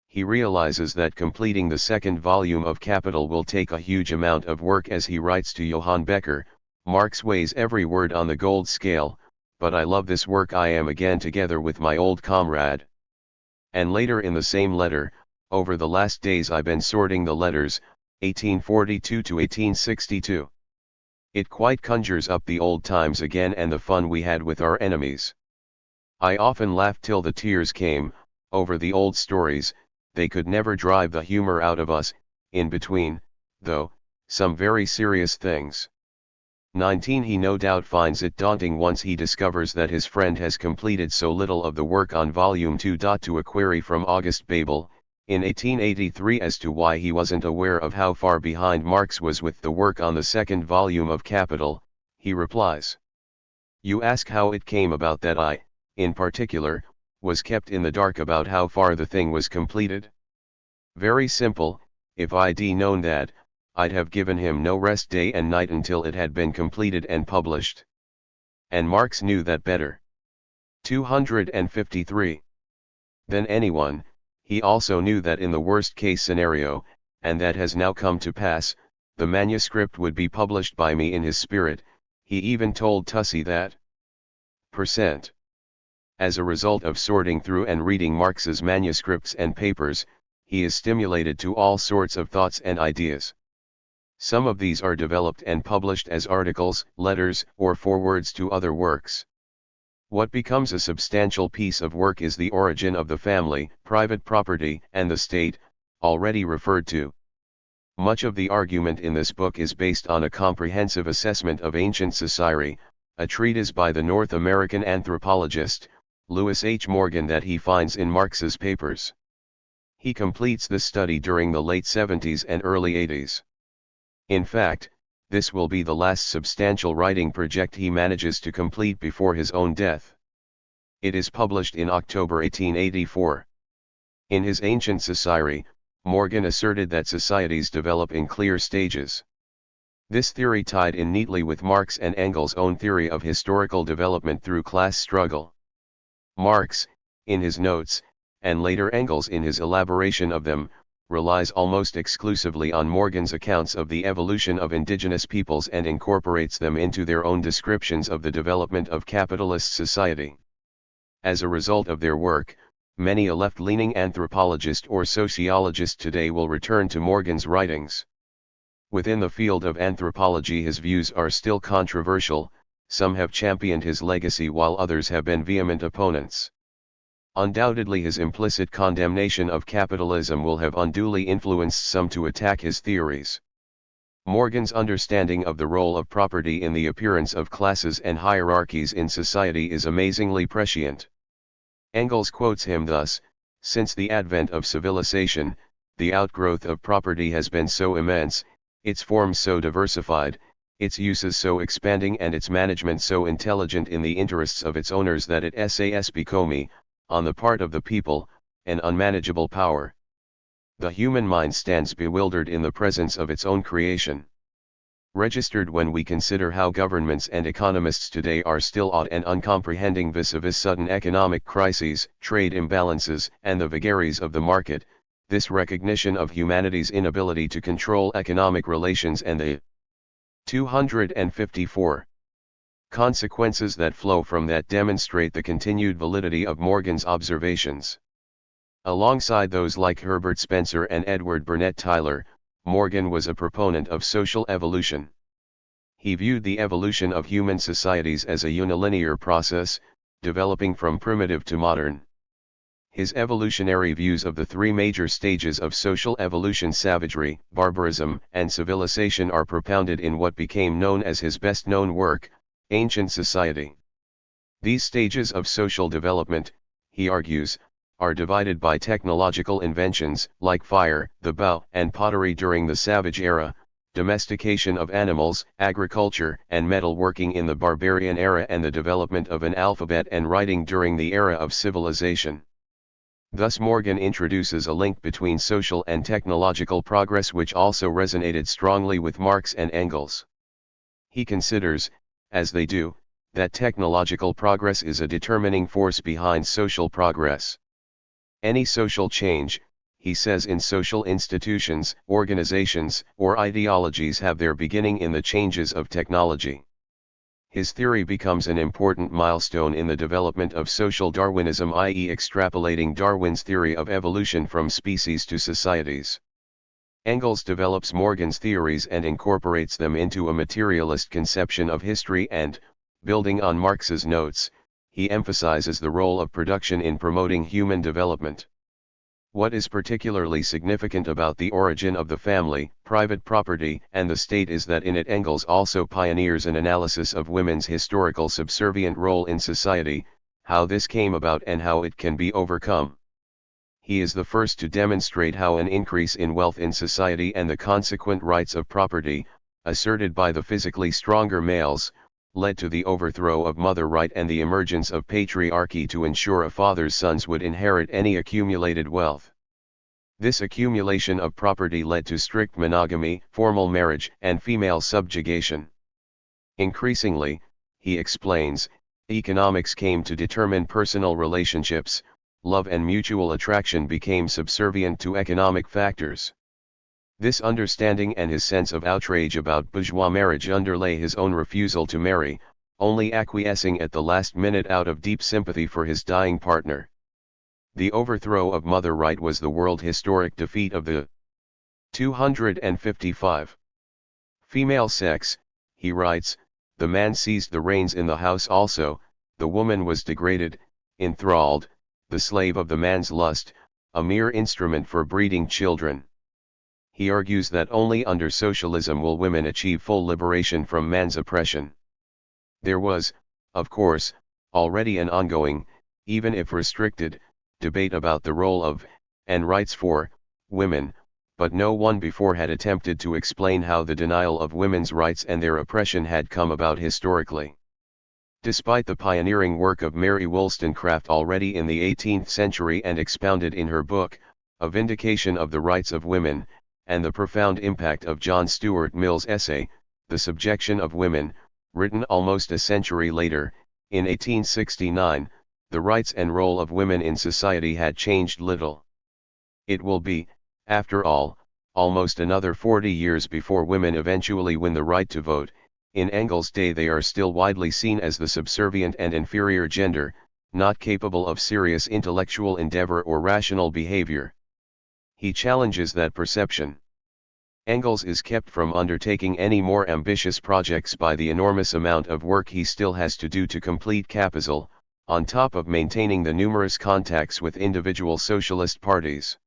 He realizes that completing the second volume of Capital will take a huge amount of work. As he writes to Johann Becker, Marx weighs every word on the gold scale, but I love this work. I am again together with my old comrade. And later in the same letter, over the last days I've been sorting the letters, 1842 to 1862. It quite conjures up the old times again and the fun we had with our enemies. I often laughed till the tears came, over the old stories. They could never drive the humor out of us, in between, though, some very serious things. 19. He no doubt finds it daunting once he discovers that his friend has completed so little of the work on Volume 2. To a query from August Babel, in 1883 as to why he wasn't aware of how far behind Marx was with the work on the second volume of Capital, he replies. You ask how it came about that I, in particular, was kept in the dark about how far the thing was completed? Very simple. If I'd known that, I'd have given him no rest day and night until it had been completed and published. And Marx knew that better. 253. Than anyone, he also knew that in the worst case scenario, and that has now come to pass, the manuscript would be published by me in his spirit. He even told Tussie that. Percent. As a result of sorting through and reading Marx's manuscripts and papers, he is stimulated to all sorts of thoughts and ideas. Some of these are developed and published as articles, letters, or forewords to other works. What becomes a substantial piece of work is the origin of the family, private property, and the state, already referred to. Much of the argument in this book is based on a comprehensive assessment of ancient society, a treatise by the North American anthropologist, Lewis H. Morgan, that he finds in Marx's papers. He completes this study during the late 70s and early 80s. In fact, this will be the last substantial writing project he manages to complete before his own death. It is published in October 1884. In his Ancient Society, Morgan asserted that societies develop in clear stages. This theory tied in neatly with Marx and Engels' own theory of historical development through class struggle. Marx, in his notes, and later Engels in his elaboration of them, relies almost exclusively on Morgan's accounts of the evolution of indigenous peoples and incorporates them into their own descriptions of the development of capitalist society. As a result of their work, many a left-leaning anthropologist or sociologist today will return to Morgan's writings. Within the field of anthropology his views are still controversial. Some have championed his legacy while others have been vehement opponents. Undoubtedly his implicit condemnation of capitalism will have unduly influenced some to attack his theories. Morgan's understanding of the role of property in the appearance of classes and hierarchies in society is amazingly prescient. Engels quotes him thus, "Since the advent of civilization, the outgrowth of property has been so immense, its forms so diversified, its uses so expanding and its management so intelligent in the interests of its owners that it has become, on the part of the people, an unmanageable power. The human mind stands bewildered in the presence of its own creation. Registered when we consider how governments and economists today are still odd and uncomprehending vis-a-vis sudden economic crises, trade imbalances, and the vagaries of the market, this recognition of humanity's inability to control economic relations and the 254 consequences that flow from that demonstrate the continued validity of Morgan's observations. Alongside those like Herbert Spencer and Edward Burnett Tylor, Morgan was a proponent of social evolution. He viewed the evolution of human societies as a unilinear process, developing from primitive to modern. His evolutionary views of the three major stages of social evolution, savagery, barbarism, and civilization, are propounded in what became known as his best-known work, Ancient Society. These stages of social development, he argues, are divided by technological inventions, like fire, the bow, and pottery during the savage era, domestication of animals, agriculture and metalworking in the barbarian era, and the development of an alphabet and writing during the era of civilization. Thus Morgan introduces a link between social and technological progress which also resonated strongly with Marx and Engels. He considers, as they do, that technological progress is a determining force behind social progress. Any social change, he says, in social institutions, organizations, or ideologies have their beginning in the changes of technology. His theory becomes an important milestone in the development of social Darwinism, i.e., extrapolating Darwin's theory of evolution from species to societies. Engels develops Morgan's theories and incorporates them into a materialist conception of history and, building on Marx's notes, he emphasizes the role of production in promoting human development. What is particularly significant about the origin of the family, private property, and the state is that in it Engels also pioneers an analysis of women's historical subservient role in society, how this came about and how it can be overcome. He is the first to demonstrate how an increase in wealth in society and the consequent rights of property, asserted by the physically stronger males, led to the overthrow of mother right and the emergence of patriarchy to ensure a father's sons would inherit any accumulated wealth. This accumulation of property led to strict monogamy, formal marriage, and female subjugation. Increasingly, he explains, economics came to determine personal relationships. Love and mutual attraction became subservient to economic factors. This understanding and his sense of outrage about bourgeois marriage underlay his own refusal to marry, only acquiescing at the last minute out of deep sympathy for his dying partner. The overthrow of mother right was the world historic defeat of the 255. Female sex, he writes, the man seized the reins in the house also, the woman was degraded, enthralled, the slave of the man's lust, a mere instrument for breeding children. He argues that only under socialism will women achieve full liberation from man's oppression. There was, of course, already an ongoing, even if restricted, debate about the role of, and rights for, women, but no one before had attempted to explain how the denial of women's rights and their oppression had come about historically. Despite the pioneering work of Mary Wollstonecraft already in the 18th century and expounded in her book, A Vindication of the Rights of Women, and the profound impact of John Stuart Mill's essay, The Subjection of Women, written almost a century later, in 1869, the rights and role of women in society had changed little. It will be, after all, almost another 40 years before women eventually win the right to vote. In Engels' day they are still widely seen as the subservient and inferior gender, not capable of serious intellectual endeavor or rational behavior. He challenges that perception. Engels is kept from undertaking any more ambitious projects by the enormous amount of work he still has to do to complete Capital, on top of maintaining the numerous contacts with individual socialist parties.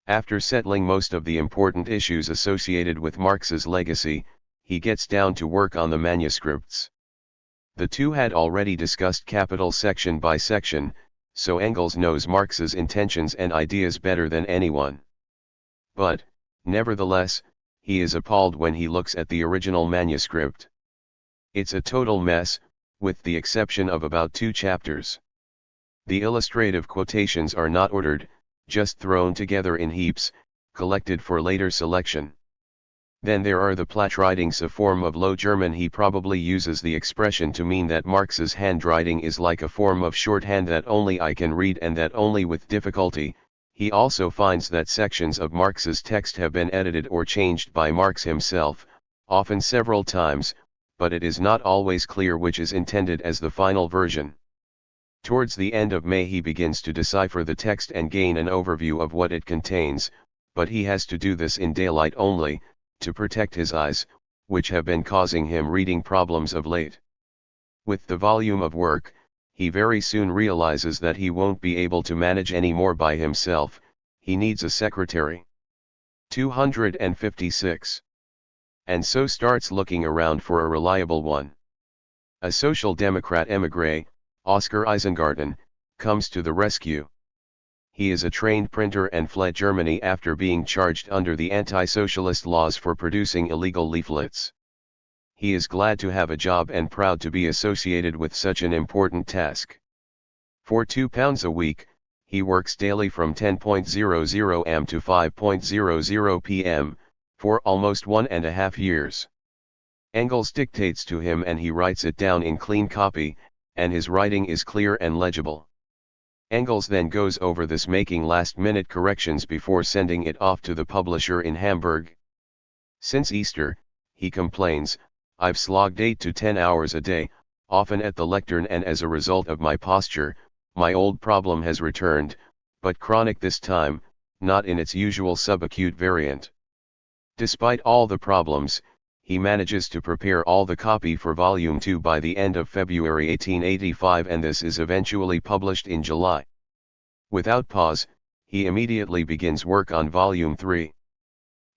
After settling most of the important issues associated with Marx's legacy, he gets down to work on the manuscripts. The two had already discussed Capital section by section, so Engels knows Marx's intentions and ideas better than anyone. But, nevertheless, he is appalled when he looks at the original manuscript. It's a total mess, with the exception of about 2 chapters. The illustrative quotations are not ordered, just thrown together in heaps, collected for later selection. Then there are the Plattwritings, a form of Low German. He probably uses the expression to mean that Marx's handwriting is like a form of shorthand that only I can read and that only with difficulty. He also finds that sections of Marx's text have been edited or changed by Marx himself, often several times, but it is not always clear which is intended as the final version. Towards the end of May he begins to decipher the text and gain an overview of what it contains, but he has to do this in daylight only, to protect his eyes, which have been causing him reading problems of late. With the volume of work, he very soon realizes that he won't be able to manage any more by himself, he needs a secretary. 256. And so starts looking around for a reliable one. A social democrat émigré, Oscar Eisengarten, comes to the rescue. He is a trained printer and fled Germany after being charged under the anti-socialist laws for producing illegal leaflets. He is glad to have a job and proud to be associated with such an important task. For £2 a week, he works daily from 10:00 am to 5:00 pm, for almost 1.5 years. Engels dictates to him and he writes it down in clean copy, and his writing is clear and legible. Engels then goes over this, making last-minute corrections before sending it off to the publisher in Hamburg. Since Easter, he complains, I've slogged 8 to 10 hours a day, often at the lectern, and as a result of my posture, my old problem has returned, but chronic this time, not in its usual subacute variant. Despite all the problems, he manages to prepare all the copy for Volume 2 by the end of February 1885, and this is eventually published in July. Without pause, he immediately begins work on Volume 3.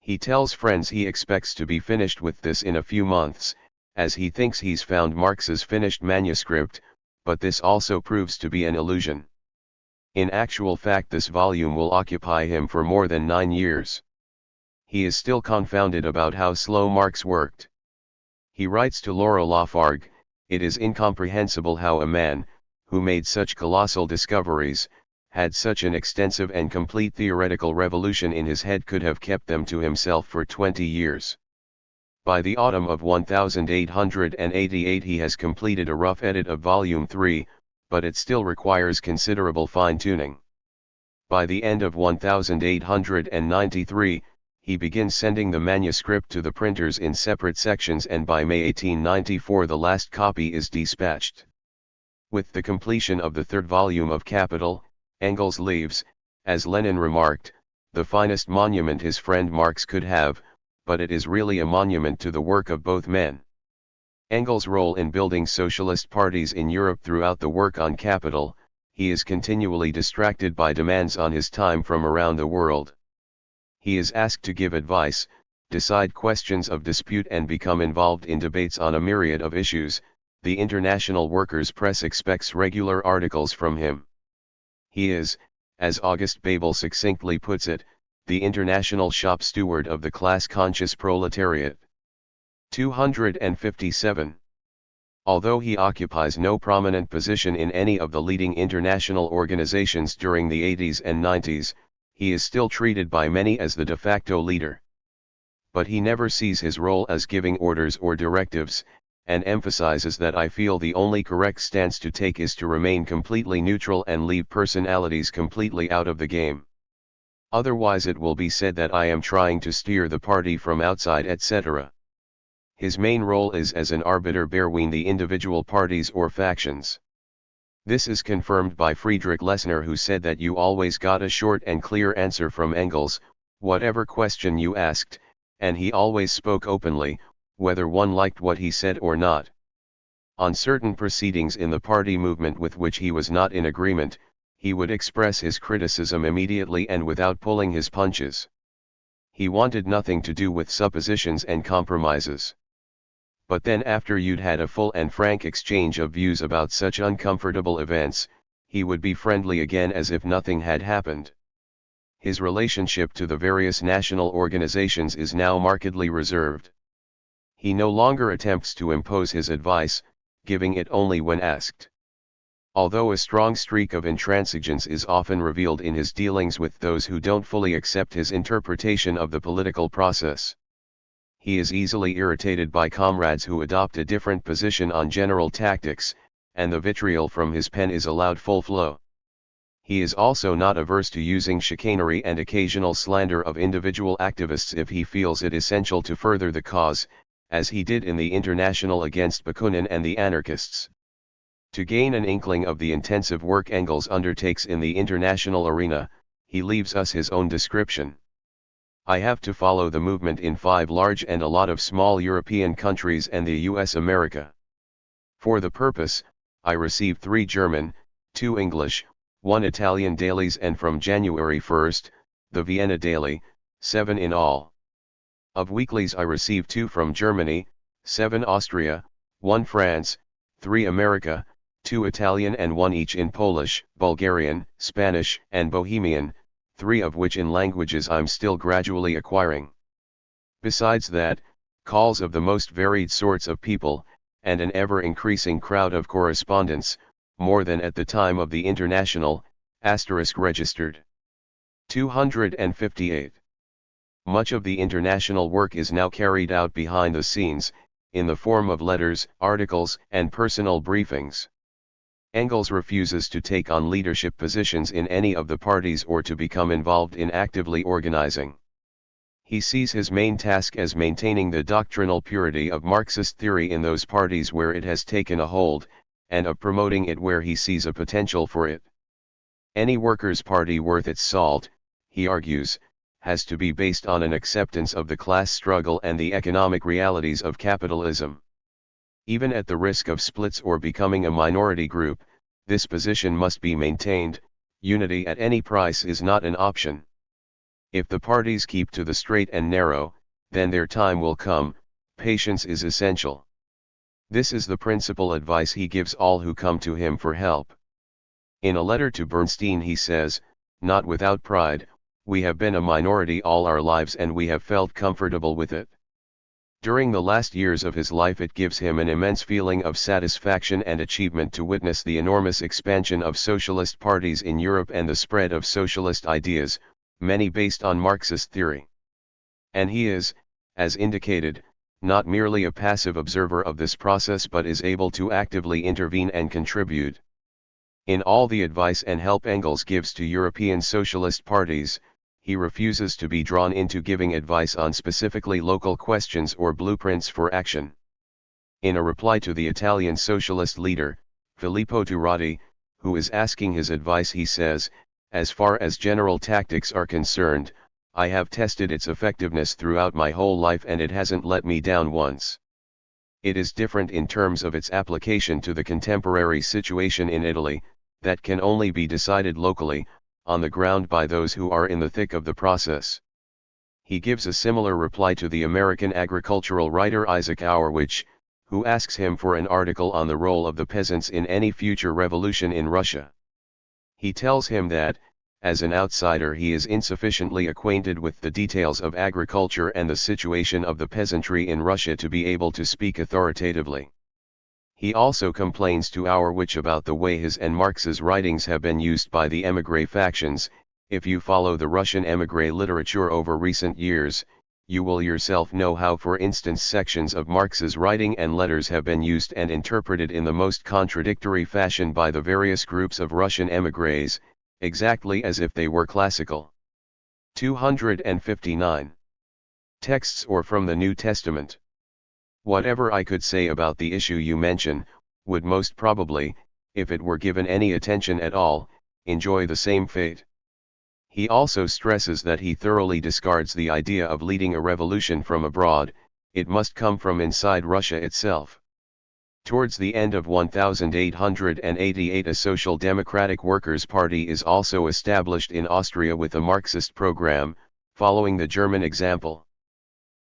He tells friends he expects to be finished with this in a few months, as he thinks he's found Marx's finished manuscript, but this also proves to be an illusion. In actual fact, this volume will occupy him for more than 9 years. He is still confounded about how slow Marx worked. He writes to Laura Lafargue, "It is incomprehensible how a man, who made such colossal discoveries, had such an extensive and complete theoretical revolution in his head, could have kept them to himself for 20 years. By the autumn of 1888 he has completed a rough edit of Volume 3, but it still requires considerable fine-tuning. By the end of 1893, he begins sending the manuscript to the printers in separate sections, and by May 1894 the last copy is dispatched. With the completion of the third volume of Capital, Engels leaves, as Lenin remarked, the finest monument his friend Marx could have, but it is really a monument to the work of both men. Engels' role in building socialist parties in Europe throughout the work on Capital, he is continually distracted by demands on his time from around the world. He is asked to give advice, decide questions of dispute, and become involved in debates on a myriad of issues. The international workers' press expects regular articles from him. He is, as August Bebel succinctly puts it, the international shop steward of the class-conscious proletariat. 257. Although he occupies no prominent position in any of the leading international organizations during the 80s and 90s, he is still treated by many as the de facto leader. But he never sees his role as giving orders or directives, and emphasizes that I feel the only correct stance to take is to remain completely neutral and leave personalities completely out of the game. Otherwise it will be said that I am trying to steer the party from outside, etc. His main role is as an arbiter between the individual parties or factions. This is confirmed by Friedrich Lessner, who said that you always got a short and clear answer from Engels, whatever question you asked, and he always spoke openly, whether one liked what he said or not. On certain proceedings in the party movement with which he was not in agreement, he would express his criticism immediately and without pulling his punches. He wanted nothing to do with suppositions and compromises. But then after you'd had a full and frank exchange of views about such uncomfortable events, he would be friendly again as if nothing had happened. His relationship to the various national organizations is now markedly reserved. He no longer attempts to impose his advice, giving it only when asked. Although a strong streak of intransigence is often revealed in his dealings with those who don't fully accept his interpretation of the political process. He is easily irritated by comrades who adopt a different position on general tactics, and the vitriol from his pen is allowed full flow. He is also not averse to using chicanery and occasional slander of individual activists if he feels it essential to further the cause, as he did in the International against Bakunin and the anarchists. To gain an inkling of the intensive work Engels undertakes in the international arena, he leaves us his own description. I have to follow the movement in 5 large and a lot of small European countries and the US America. For the purpose, I receive 3 German, 2 English, 1 Italian dailies, and from January 1st, the Vienna daily, 7 in all. Of weeklies I receive 2 from Germany, 7 Austria, 1 France, 3 America, 2 Italian and 1 each in Polish, Bulgarian, Spanish, and Bohemian, 3 of which in languages I'm still gradually acquiring. Besides that, calls of the most varied sorts of people, and an ever-increasing crowd of correspondence, more than at the time of the International, registered. 258. Much of the international work is now carried out behind the scenes, in the form of letters, articles, and personal briefings. Engels refuses to take on leadership positions in any of the parties or to become involved in actively organizing. He sees his main task as maintaining the doctrinal purity of Marxist theory in those parties where it has taken a hold, and of promoting it where he sees a potential for it. Any workers' party worth its salt, he argues, has to be based on an acceptance of the class struggle and the economic realities of capitalism. Even at the risk of splits or becoming a minority group, this position must be maintained. Unity at any price is not an option. If the parties keep to the straight and narrow, then their time will come. Patience is essential. This is the principal advice he gives all who come to him for help. In a letter to Bernstein he says, "Not without pride, we have been a minority all our lives and we have felt comfortable with it." During the last years of his life it gives him an immense feeling of satisfaction and achievement to witness the enormous expansion of socialist parties in Europe and the spread of socialist ideas, many based on Marxist theory. And he is, as indicated, not merely a passive observer of this process but is able to actively intervene and contribute. In all the advice and help Engels gives to European socialist parties, he refuses to be drawn into giving advice on specifically local questions or blueprints for action. In a reply to the Italian socialist leader, Filippo Turati, who is asking his advice, he says, "As far as general tactics are concerned, I have tested its effectiveness throughout my whole life and it hasn't let me down once. It is different in terms of its application to the contemporary situation in Italy, that can only be decided locally, on the ground by those who are in the thick of the process." He gives a similar reply to the American agricultural writer Isaac Auerwich, who asks him for an article on the role of the peasants in any future revolution in Russia. He tells him that, as an outsider, he is insufficiently acquainted with the details of agriculture and the situation of the peasantry in Russia to be able to speak authoritatively. He also complains to Auerwich about the way his and Marx's writings have been used by the émigré factions. If you follow the Russian émigré literature over recent years, you will yourself know how, for instance, sections of Marx's writing and letters have been used and interpreted in the most contradictory fashion by the various groups of Russian émigrés, exactly as if they were classical. 259. Texts or from the New Testament. Whatever I could say about the issue you mention, would most probably, if it were given any attention at all, enjoy the same fate. He also stresses that he thoroughly discards the idea of leading a revolution from abroad. It must come from inside Russia itself. Towards the end of 1888 a Social Democratic Workers' Party is also established in Austria with a Marxist program, following the German example.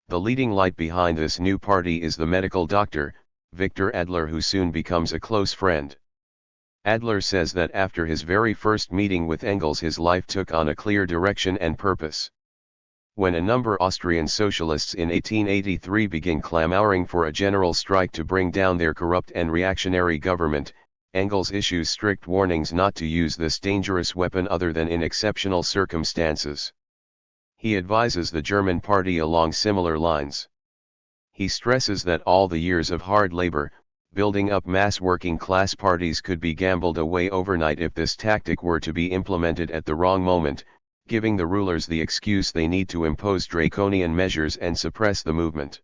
The leading light behind this new party is the medical doctor, Victor Adler, who soon becomes a close friend. Adler says that after his very first meeting with Engels his life took on a clear direction and purpose. When a number of Austrian socialists in 1883 began clamoring for a general strike to bring down their corrupt and reactionary government, Engels issues strict warnings not to use this dangerous weapon other than in exceptional circumstances. He advises the German party along similar lines. He stresses that all the years of hard labor, building up mass working class parties could be gambled away overnight if this tactic were to be implemented at the wrong moment, giving the rulers the excuse they need to impose draconian measures and suppress the movement.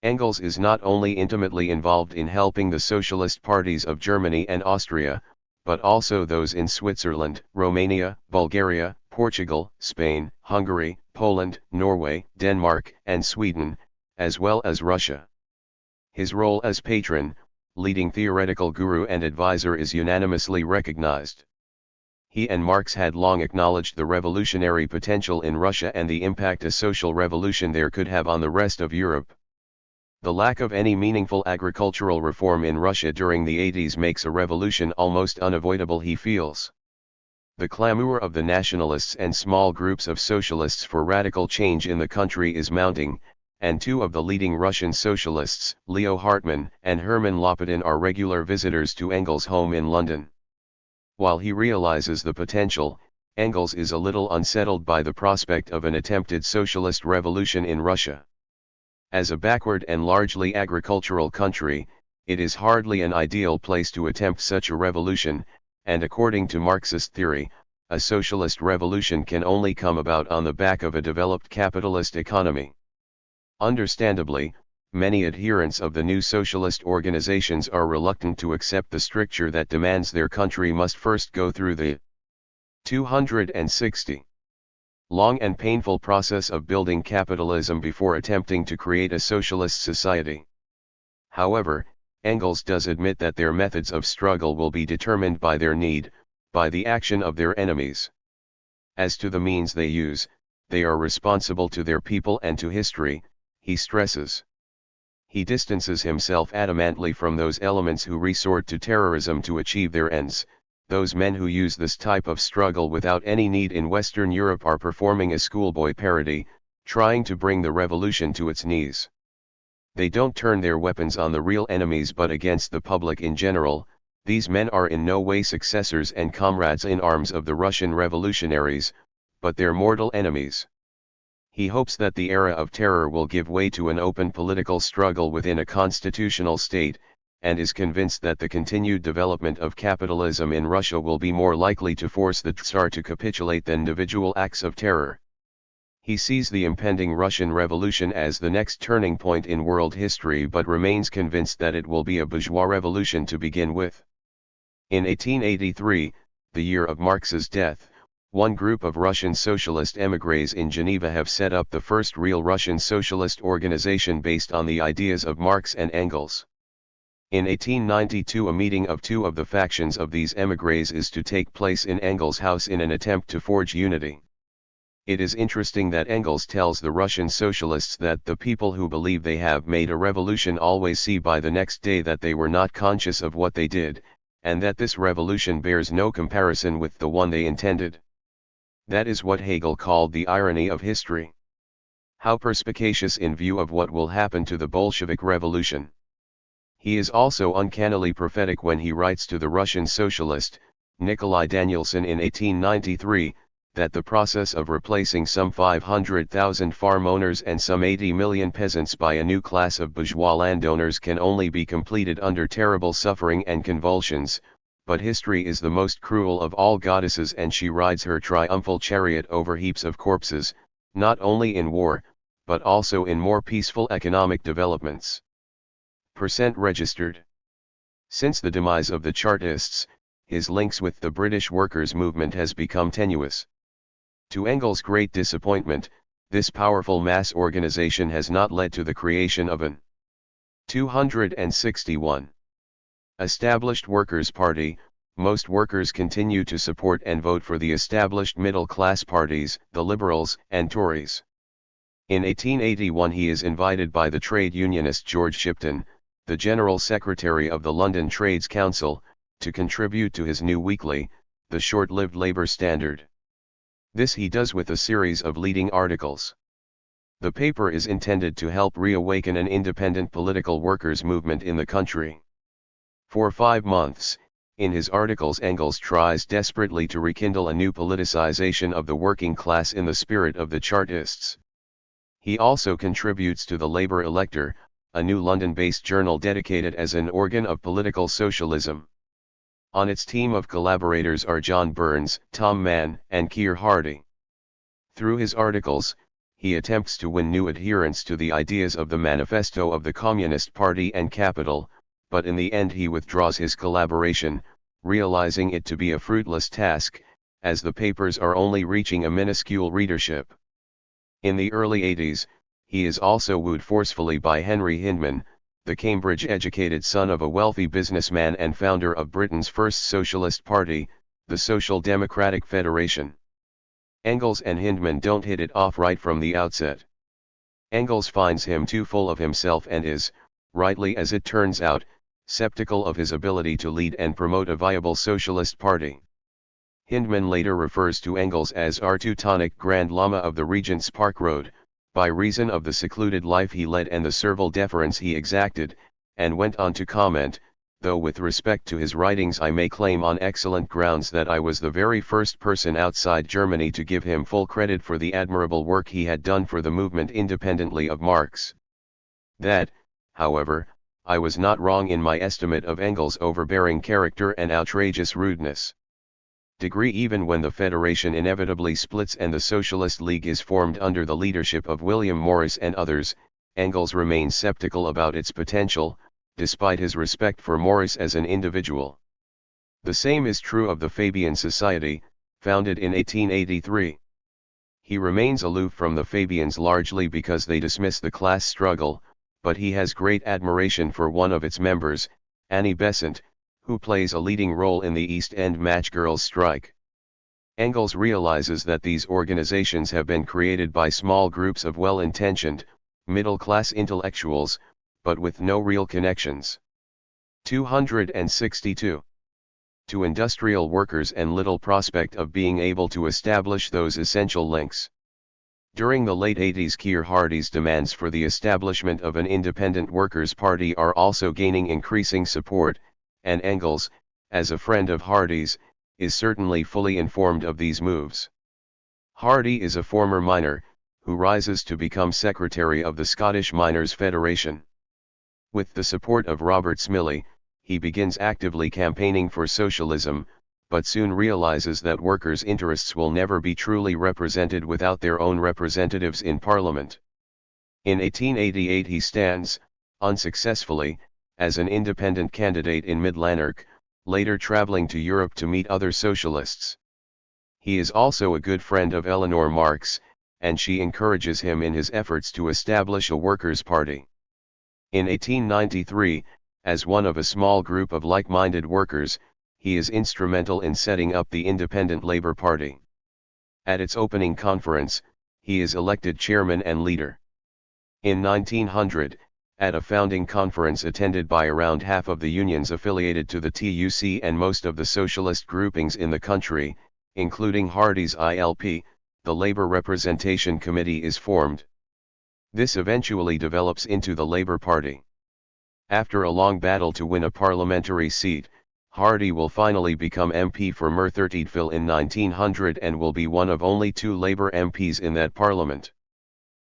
Engels is not only intimately involved in helping the socialist parties of Germany and Austria, but also those in Switzerland, Romania, Bulgaria, Portugal, Spain, Hungary, Poland, Norway, Denmark, and Sweden, as well as Russia. His role as patron, leading theoretical guru and advisor is unanimously recognized. He and Marx had long acknowledged the revolutionary potential in Russia and the impact a social revolution there could have on the rest of Europe. The lack of any meaningful agricultural reform in Russia during the 80s makes a revolution almost unavoidable, he feels. The clamor of the nationalists and small groups of socialists for radical change in the country is mounting, and two of the leading Russian socialists, Leo Hartmann and Herman Lopatyn, are regular visitors to Engels' home in London. While he realizes the potential, Engels is a little unsettled by the prospect of an attempted socialist revolution in Russia. As a backward and largely agricultural country, it is hardly an ideal place to attempt such a revolution, and according to Marxist theory, a socialist revolution can only come about on the back of a developed capitalist economy. Understandably, many adherents of the new socialist organizations are reluctant to accept the stricture that demands their country must first go through the 260 long and painful process of building capitalism before attempting to create a socialist society. However, Engels does admit that their methods of struggle will be determined by their need, by the action of their enemies. As to the means they use, they are responsible to their people and to history, he stresses. He distances himself adamantly from those elements who resort to terrorism to achieve their ends. Those men who use this type of struggle without any need in Western Europe are performing a schoolboy parody, trying to bring the revolution to its knees. They don't turn their weapons on the real enemies but against the public in general. These men are in no way successors and comrades in arms of the Russian revolutionaries, but their mortal enemies. He hopes that the era of terror will give way to an open political struggle within a constitutional state, and is convinced that the continued development of capitalism in Russia will be more likely to force the Tsar to capitulate than individual acts of terror. He sees the impending Russian Revolution as the next turning point in world history but remains convinced that it will be a bourgeois revolution to begin with. In 1883, the year of Marx's death, one group of Russian socialist émigrés in Geneva have set up the first real Russian socialist organization based on the ideas of Marx and Engels. In 1892 a meeting of two of the factions of these émigrés is to take place in Engels' house in an attempt to forge unity. It is interesting that Engels tells the Russian socialists that the people who believe they have made a revolution always see by the next day that they were not conscious of what they did, and that this revolution bears no comparison with the one they intended. That is what Hegel called the irony of history. How perspicacious in view of what will happen to the Bolshevik Revolution. He is also uncannily prophetic when he writes to the Russian socialist, Nikolai Danielson in 1893, that the process of replacing some 500,000 farm owners and some 80 million peasants by a new class of bourgeois landowners can only be completed under terrible suffering and convulsions, but history is the most cruel of all goddesses and she rides her triumphal chariot over heaps of corpses, not only in war, but also in more peaceful economic developments. Percent registered. Since the demise of the Chartists, his links with the British workers' movement has become tenuous. To Engels' great disappointment, this powerful mass organization has not led to the creation of an 261 established workers' party. Most workers continue to support and vote for the established middle-class parties, the Liberals and Tories. In 1881 he is invited by the trade unionist George Shipton, the General Secretary of the London Trades Council, to contribute to his new weekly, the short-lived Labour Standard. This he does with a series of leading articles. The paper is intended to help reawaken an independent political workers' movement in the country. For 5 months, in his articles Engels tries desperately to rekindle a new politicization of the working class in the spirit of the Chartists. He also contributes to the Labour Elector, a new London-based journal dedicated as an organ of political socialism. On its team of collaborators are John Burns, Tom Mann, and Keir Hardie. Through his articles, he attempts to win new adherents to the ideas of the Manifesto of the Communist Party and Capital, but in the end he withdraws his collaboration, realizing it to be a fruitless task, as the papers are only reaching a minuscule readership. In the early 80s, he is also wooed forcefully by Henry Hyndman, the Cambridge-educated son of a wealthy businessman and founder of Britain's first socialist party, the Social Democratic Federation. Engels and Hyndman don't hit it off right from the outset. Engels finds him too full of himself and is, rightly as it turns out, skeptical of his ability to lead and promote a viable socialist party. Hindman later refers to Engels as our Teutonic Grand Lama of the Regent's Park Road, by reason of the secluded life he led and the servile deference he exacted, and went on to comment, though with respect to his writings I may claim on excellent grounds that I was the very first person outside Germany to give him full credit for the admirable work he had done for the movement independently of Marx. That, however, I was not wrong in my estimate of Engels' overbearing character and outrageous rudeness. Degree even when the Federation inevitably splits and the Socialist League is formed under the leadership of William Morris and others, Engels remains skeptical about its potential, despite his respect for Morris as an individual. The same is true of the Fabian Society, founded in 1883. He remains aloof from the Fabians largely because they dismiss the class struggle, but he has great admiration for one of its members, Annie Besant, who plays a leading role in the East End Match Girls strike. Engels realizes that these organizations have been created by small groups of well-intentioned, middle-class intellectuals, but with no real connections. 262. To industrial workers and little prospect of being able to establish those essential links. During the late 80s, Keir Hardie's demands for the establishment of an independent workers' party are also gaining increasing support, and Engels, as a friend of Hardie's, is certainly fully informed of these moves. Hardie is a former miner, who rises to become secretary of the Scottish Miners' Federation. With the support of Robert Smillie, he begins actively campaigning for socialism, but soon realizes that workers' interests will never be truly represented without their own representatives in Parliament. In 1888 he stands, unsuccessfully, as an independent candidate in Mid-Lanark, later traveling to Europe to meet other socialists. He is also a good friend of Eleanor Marx, and she encourages him in his efforts to establish a workers' party. In 1893, as one of a small group of like-minded workers, he is instrumental in setting up the Independent Labour Party. At its opening conference, he is elected chairman and leader. In 1900, at a founding conference attended by around half of the unions affiliated to the TUC and most of the socialist groupings in the country, including Hardie's ILP, the Labour Representation Committee is formed. This eventually develops into the Labour Party. After a long battle to win a parliamentary seat, Hardie will finally become MP for Merthyr in 1900 and will be one of only 2 Labour MPs in that parliament.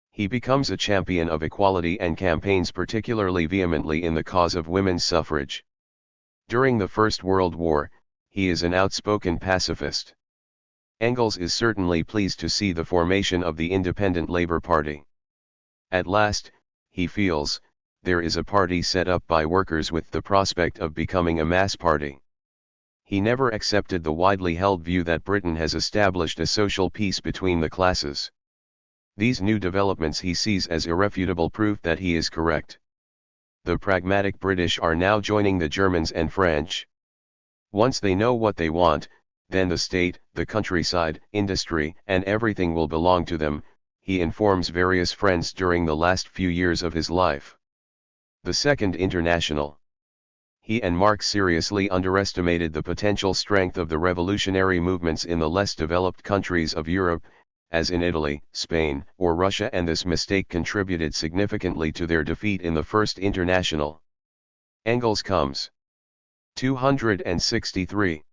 He becomes a champion of equality and campaigns particularly vehemently in the cause of women's suffrage. During the First World War, he is an outspoken pacifist. Engels is certainly pleased to see the formation of the Independent Labour Party. At last, he feels, there is a party set up by workers with the prospect of becoming a mass party. He never accepted the widely held view that Britain has established a social peace between the classes. These new developments he sees as irrefutable proof that he is correct. The pragmatic British are now joining the Germans and French. Once they know what they want, then the state, the countryside, industry, and everything will belong to them, he informs various friends during the last few years of his life. The Second International. He and Marx seriously underestimated the potential strength of the revolutionary movements in the less developed countries of Europe, as in Italy, Spain, or Russia, and this mistake contributed significantly to their defeat in the First International. Engels comes. 263.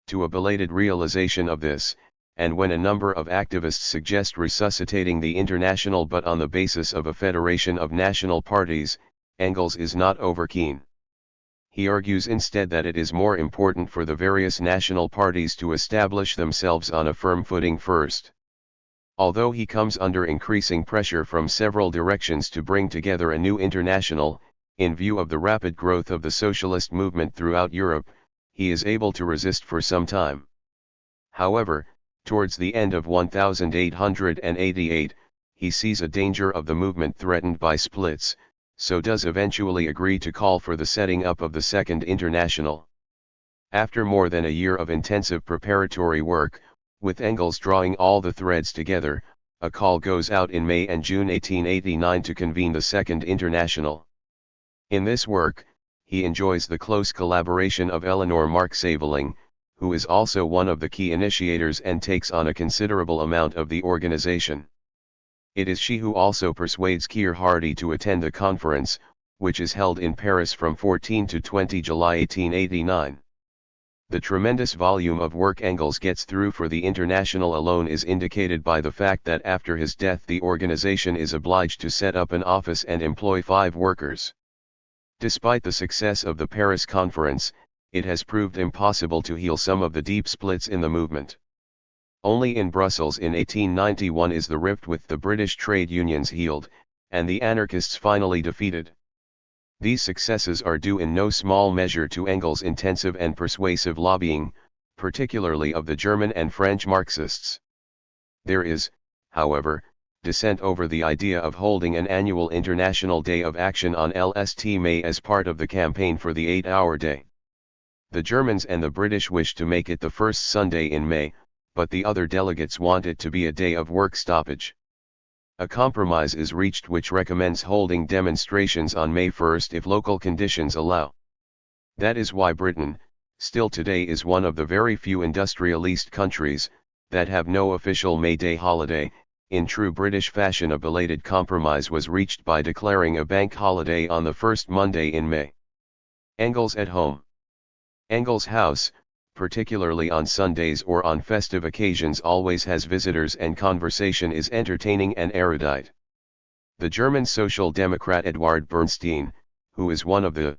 To a belated realization of this, and when a number of activists suggest resuscitating the International but on the basis of a federation of national parties, Engels is not overkeen. He argues instead that it is more important for the various national parties to establish themselves on a firm footing first. Although he comes under increasing pressure from several directions to bring together a new international, in view of the rapid growth of the socialist movement throughout Europe, he is able to resist for some time. However, towards the end of 1888, he sees a danger of the movement threatened by splits, so does eventually agree to call for the setting up of the Second International. After more than a year of intensive preparatory work, with Engels drawing all the threads together, A call goes out in May and June 1889 to convene the Second International. In this work, he enjoys the close collaboration of Eleanor Marx-Aveling, who is also one of the key initiators and takes on a considerable amount of the organization. It is she who also persuades Keir Hardie to attend the conference, which is held in Paris from 14 to 20 July 1889. The tremendous volume of work Engels gets through for the International alone is indicated by the fact that after his death the organization is obliged to set up an office and employ 5 workers. Despite the success of the Paris conference, it has proved impossible to heal some of the deep splits in the movement. Only in Brussels in 1891 is the rift with the British trade unions healed, and the anarchists finally defeated. These successes are due in no small measure to Engels' intensive and persuasive lobbying, particularly of the German and French Marxists. There is, however, dissent over the idea of holding an annual International Day of Action on Lst May as part of the campaign for the 8-hour day. The Germans and the British wish to make it the first Sunday in May, but the other delegates want it to be a day of work stoppage. A compromise is reached which recommends holding demonstrations on May 1 if local conditions allow. That is why Britain, still today, is one of the very few industrialist countries that have no official May Day holiday. In true British fashion, a belated compromise was reached by declaring a bank holiday on the first Monday in May. Engels at home. Engels' house, particularly on Sundays or on festive occasions, always has visitors and conversation is entertaining and erudite. The German Social Democrat Eduard Bernstein, who is one of the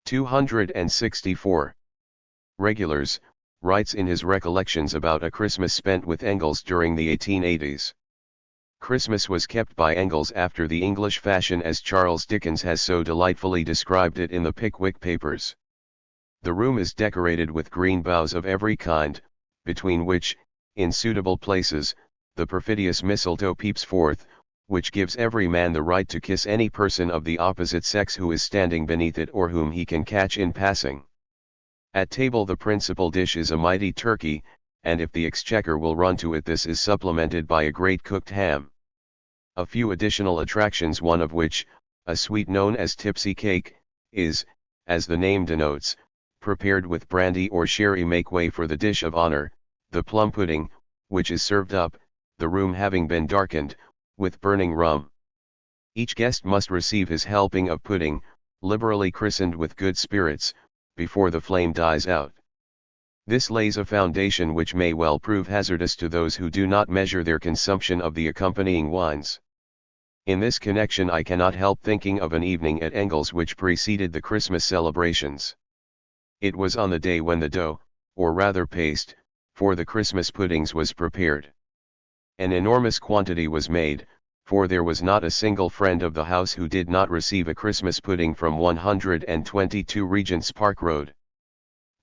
264 regulars, writes in his recollections about a Christmas spent with Engels during the 1880s. Christmas was kept by Engels after the English fashion as Charles Dickens has so delightfully described it in the Pickwick Papers. The room is decorated with green boughs of every kind, between which, in suitable places, the perfidious mistletoe peeps forth, which gives every man the right to kiss any person of the opposite sex who is standing beneath it or whom he can catch in passing. At table the principal dish is a mighty turkey, and if the exchequer will run to it, this is supplemented by a great cooked ham. A few additional attractions, one of which, a sweet known as tipsy cake, is, as the name denotes, prepared with brandy or sherry, make way for the dish of honor, the plum pudding, which is served up, the room having been darkened, with burning rum. Each guest must receive his helping of pudding, liberally christened with good spirits, before the flame dies out. This lays a foundation which may well prove hazardous to those who do not measure their consumption of the accompanying wines. In this connection I cannot help thinking of an evening at Engels which preceded the Christmas celebrations. It was on the day when the dough, or rather paste, for the Christmas puddings was prepared. An enormous quantity was made, for there was not a single friend of the house who did not receive a Christmas pudding from 122 Regent's Park Road.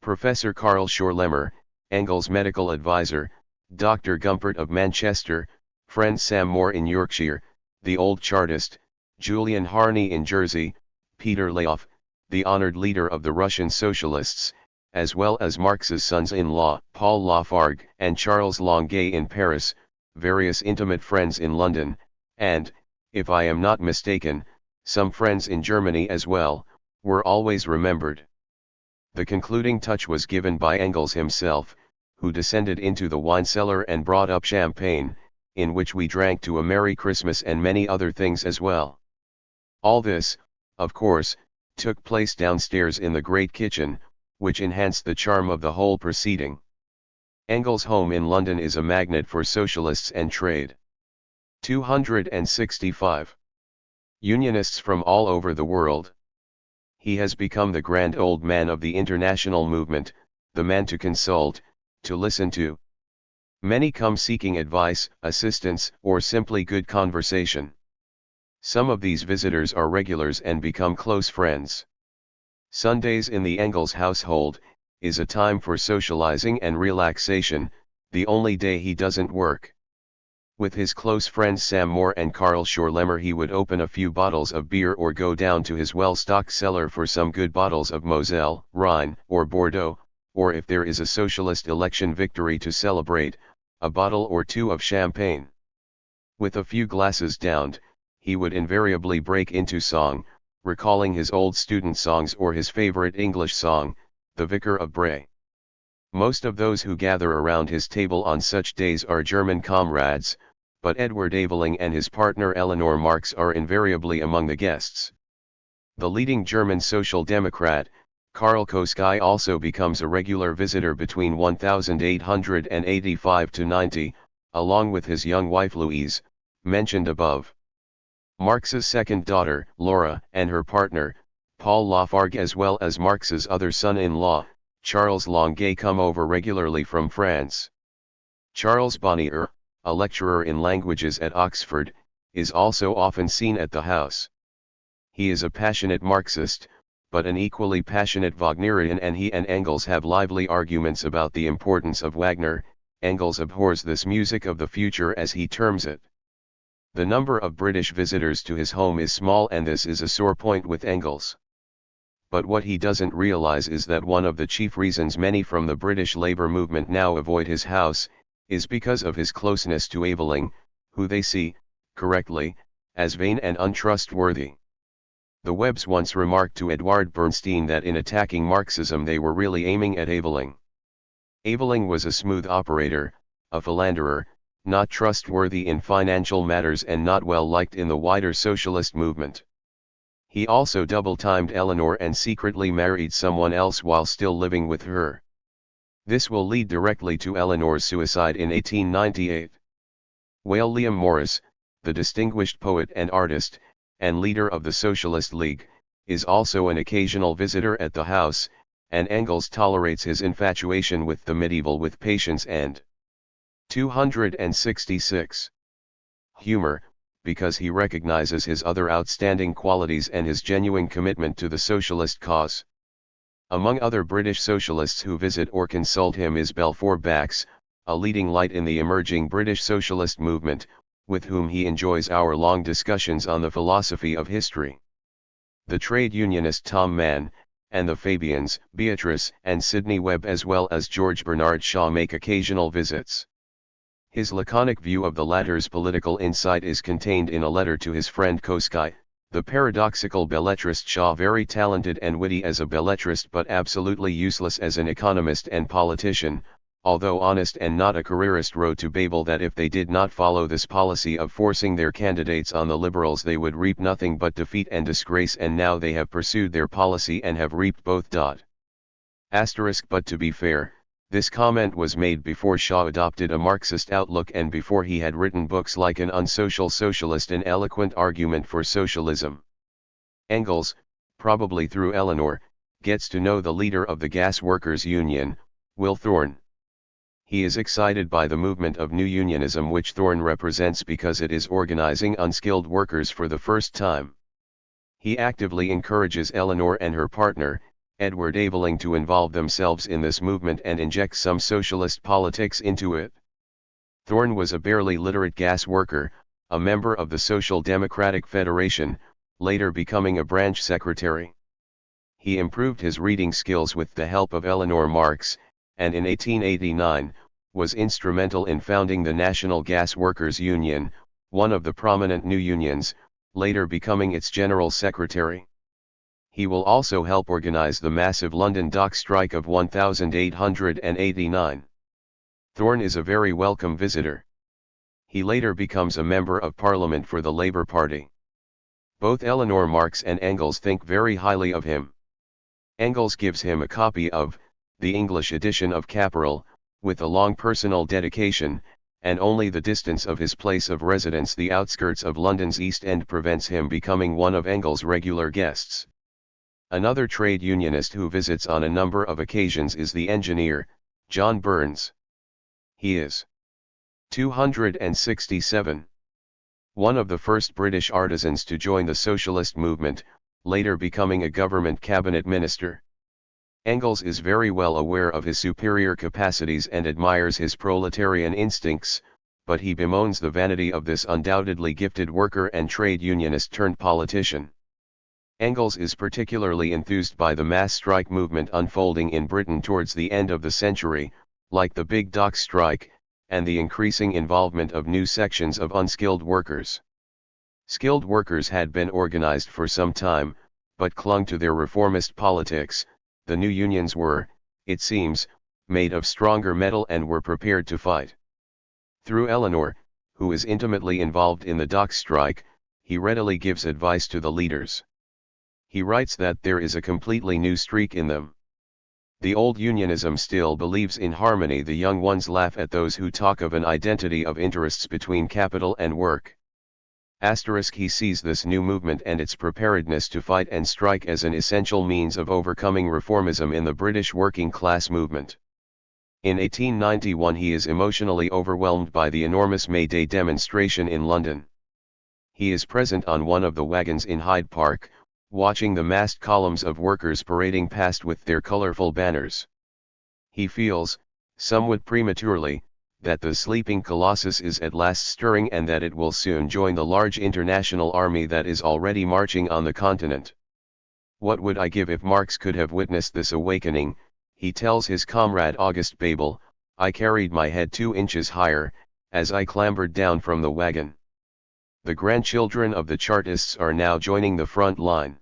Professor Karl Schorlemmer, Engels' medical advisor, Dr. Gumpert of Manchester, friend Sam Moore in Yorkshire, the old Chartist, Julian Harney in Jersey, Peter Layoff, the honored leader of the Russian Socialists, as well as Marx's sons-in-law, Paul Lafargue and Charles Longuet in Paris, various intimate friends in London, and, if I am not mistaken, some friends in Germany as well, were always remembered. The concluding touch was given by Engels himself, who descended into the wine cellar and brought up champagne, in which we drank to a Merry Christmas and many other things as well. All this, of course, took place downstairs in the great kitchen, which enhanced the charm of the whole proceeding. Engels' home in London is a magnet for socialists and trade. 265. Unionists from all over the world. He has become the grand old man of the international movement, the man to consult, to listen to. Many come seeking advice, assistance, or simply good conversation. Some of these visitors are regulars and become close friends. Sundays in the Engels household is a time for socializing and relaxation, the only day he doesn't work. With his close friends Sam Moore and Karl Schorlemmer he would open a few bottles of beer or go down to his well-stocked cellar for some good bottles of Moselle, Rhine, or Bordeaux, or if there is a socialist election victory to celebrate, a bottle or two of champagne. With a few glasses downed, he would invariably break into song, recalling his old student songs or his favorite English song, The Vicar of Bray. Most of those who gather around his table on such days are German comrades, but Edward Aveling and his partner Eleanor Marx are invariably among the guests. The leading German Social Democrat, Karl Kosky, also becomes a regular visitor between 1885 to 90, along with his young wife Louise, mentioned above. Marx's second daughter, Laura, and her partner, Paul Lafargue, as well as Marx's other son-in-law, Charles Longuet, come over regularly from France. Charles Bonnier, a lecturer in languages at Oxford, is also often seen at the house. He is a passionate Marxist, but an equally passionate Wagnerian, and he and Engels have lively arguments about the importance of Wagner. Engels abhors this music of the future, as he terms it. The number of British visitors to his home is small, and this is a sore point with Engels. But what he doesn't realize is that one of the chief reasons many from the British Labour movement now avoid his house, is because of his closeness to Aveling, who they see, correctly, as vain and untrustworthy. The Webbs once remarked to Edward Bernstein that in attacking Marxism they were really aiming at Aveling. Aveling was a smooth operator, a philanderer, not trustworthy in financial matters and not well liked in the wider socialist movement. He also double-timed Eleanor and secretly married someone else while still living with her. This will lead directly to Eleanor's suicide in 1898. William Morris, the distinguished poet and artist, and leader of the Socialist League, is also an occasional visitor at the house, and Engels tolerates his infatuation with the medieval with patience and 266. Humor, because he recognizes his other outstanding qualities and his genuine commitment to the socialist cause. Among other British socialists who visit or consult him is Balfour Bax, a leading light in the emerging British socialist movement, with whom he enjoys hour-long discussions on the philosophy of history. The trade unionist Tom Mann, and the Fabians, Beatrice and Sidney Webb, as well as George Bernard Shaw, make occasional visits. His laconic view of the latter's political insight is contained in a letter to his friend Kosky, the paradoxical belletrist Shaw, very talented and witty as a belletrist but absolutely useless as an economist and politician, although honest and not a careerist, wrote to Babel that if they did not follow this policy of forcing their candidates on the Liberals they would reap nothing but defeat and disgrace, and now they have pursued their policy and have reaped both. But to be fair, this comment was made before Shaw adopted a Marxist outlook and before he had written books like An Unsocial Socialist, an eloquent argument for socialism. Engels, probably through Eleanor, gets to know the leader of the Gas Workers' Union, Will Thorne. He is excited by the movement of new unionism which Thorne represents because it is organizing unskilled workers for the first time. He actively encourages Eleanor and her partner, Edward Aveling, to involve themselves in this movement and inject some socialist politics into it. Thorne was a barely literate gas worker, a member of the Social Democratic Federation, later becoming a branch secretary. He improved his reading skills with the help of Eleanor Marx, and in 1889, was instrumental in founding the National Gas Workers' Union, one of the prominent new unions, later becoming its general secretary. He will also help organize the massive London dock strike of 1889. Thorne is a very welcome visitor. He later becomes a member of Parliament for the Labour Party. Both Eleanor Marx and Engels think very highly of him. Engels gives him a copy of the English edition of Caporal, with a long personal dedication, and only the distance of his place of residence, the outskirts of London's East End, prevents him becoming one of Engels' regular guests. Another trade unionist who visits on a number of occasions is the engineer, John Burns. He is 267. One of the first British artisans to join the socialist movement, later becoming a government cabinet minister. Engels is very well aware of his superior capacities and admires his proletarian instincts, but he bemoans the vanity of this undoubtedly gifted worker and trade unionist turned politician. Engels is particularly enthused by the mass strike movement unfolding in Britain towards the end of the century, like the Big Dock Strike, and the increasing involvement of new sections of unskilled workers. Skilled workers had been organized for some time, but clung to their reformist politics. The new unions were, it seems, made of stronger metal and were prepared to fight. Through Eleanor, who is intimately involved in the dock strike, he readily gives advice to the leaders. He writes that there is a completely new streak in them. The old unionism still believes in harmony. The young ones laugh at those who talk of an identity of interests between capital and work. He sees this new movement and its preparedness to fight and strike as an essential means of overcoming reformism in the British working class movement. In 1891 he is emotionally overwhelmed by the enormous May Day demonstration in London. He is present on one of the wagons in Hyde Park, watching the massed columns of workers parading past with their colorful banners. He feels, somewhat prematurely, that the sleeping colossus is at last stirring and that it will soon join the large international army that is already marching on the continent. What would I give if Marx could have witnessed this awakening, he tells his comrade August Bebel. I carried my head 2 inches higher, as I clambered down from the wagon. The grandchildren of the Chartists are now joining the front line.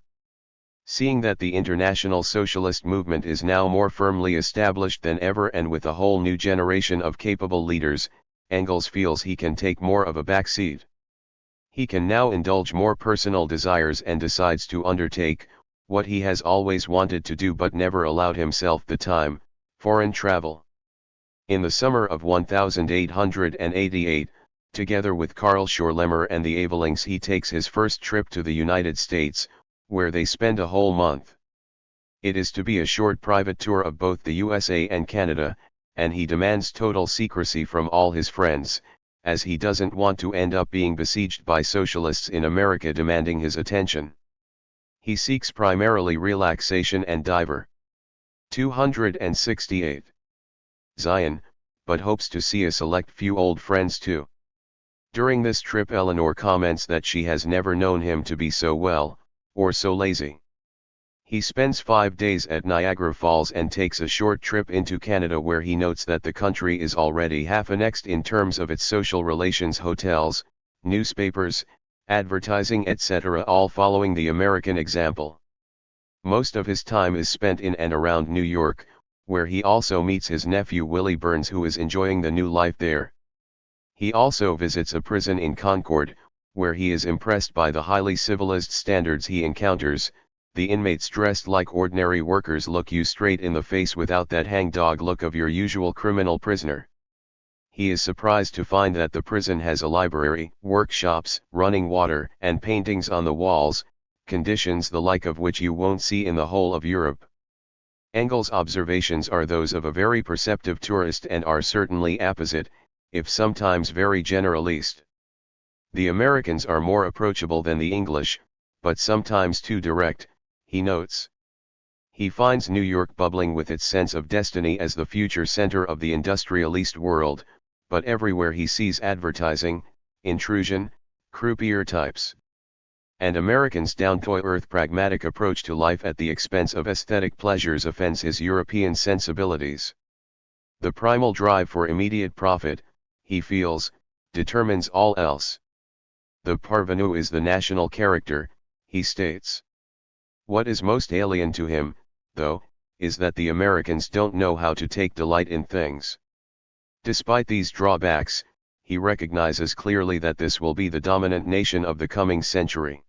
Seeing that the international socialist movement is now more firmly established than ever and with a whole new generation of capable leaders, Engels feels he can take more of a backseat. He can now indulge more personal desires and decides to undertake, what he has always wanted to do but never allowed himself the time, foreign travel. In the summer of 1888, together with Karl Schorlemmer and the Evelings, he takes his first trip to the United States, where they spend a whole month. It is to be a short private tour of both the USA and Canada, and he demands total secrecy from all his friends, as he doesn't want to end up being besieged by socialists in America demanding his attention. He seeks primarily relaxation and diver. 268. Zion, but hopes to see a select few old friends too. During this trip Eleanor comments that she has never known him to be so well, or so lazy. He spends 5 days at Niagara Falls and takes a short trip into Canada where he notes that the country is already half annexed in terms of its social relations, hotels, newspapers, advertising etc., all following the American example. Most of his time is spent in and around New York, where he also meets his nephew Willie Burns, who is enjoying the new life there. He also visits a prison in Concord, where he is impressed by the highly civilized standards he encounters. The inmates, dressed like ordinary workers, look you straight in the face without that hangdog look of your usual criminal prisoner. He is surprised to find that the prison has a library, workshops, running water, and paintings on the walls, conditions the like of which you won't see in the whole of Europe. Engels' observations are those of a very perceptive tourist and are certainly apposite, if sometimes very generalist. The Americans are more approachable than the English, but sometimes too direct, he notes. He finds New York bubbling with its sense of destiny as the future center of the industrialist world, but everywhere he sees advertising, intrusion, croupier types. And Americans' down-to-earth pragmatic approach to life at the expense of aesthetic pleasures offends his European sensibilities. The primal drive for immediate profit, he feels, determines all else. The parvenu is the national character, he states. What is most alien to him, though, is that the Americans don't know how to take delight in things. Despite these drawbacks, he recognizes clearly that this will be the dominant nation of the coming century.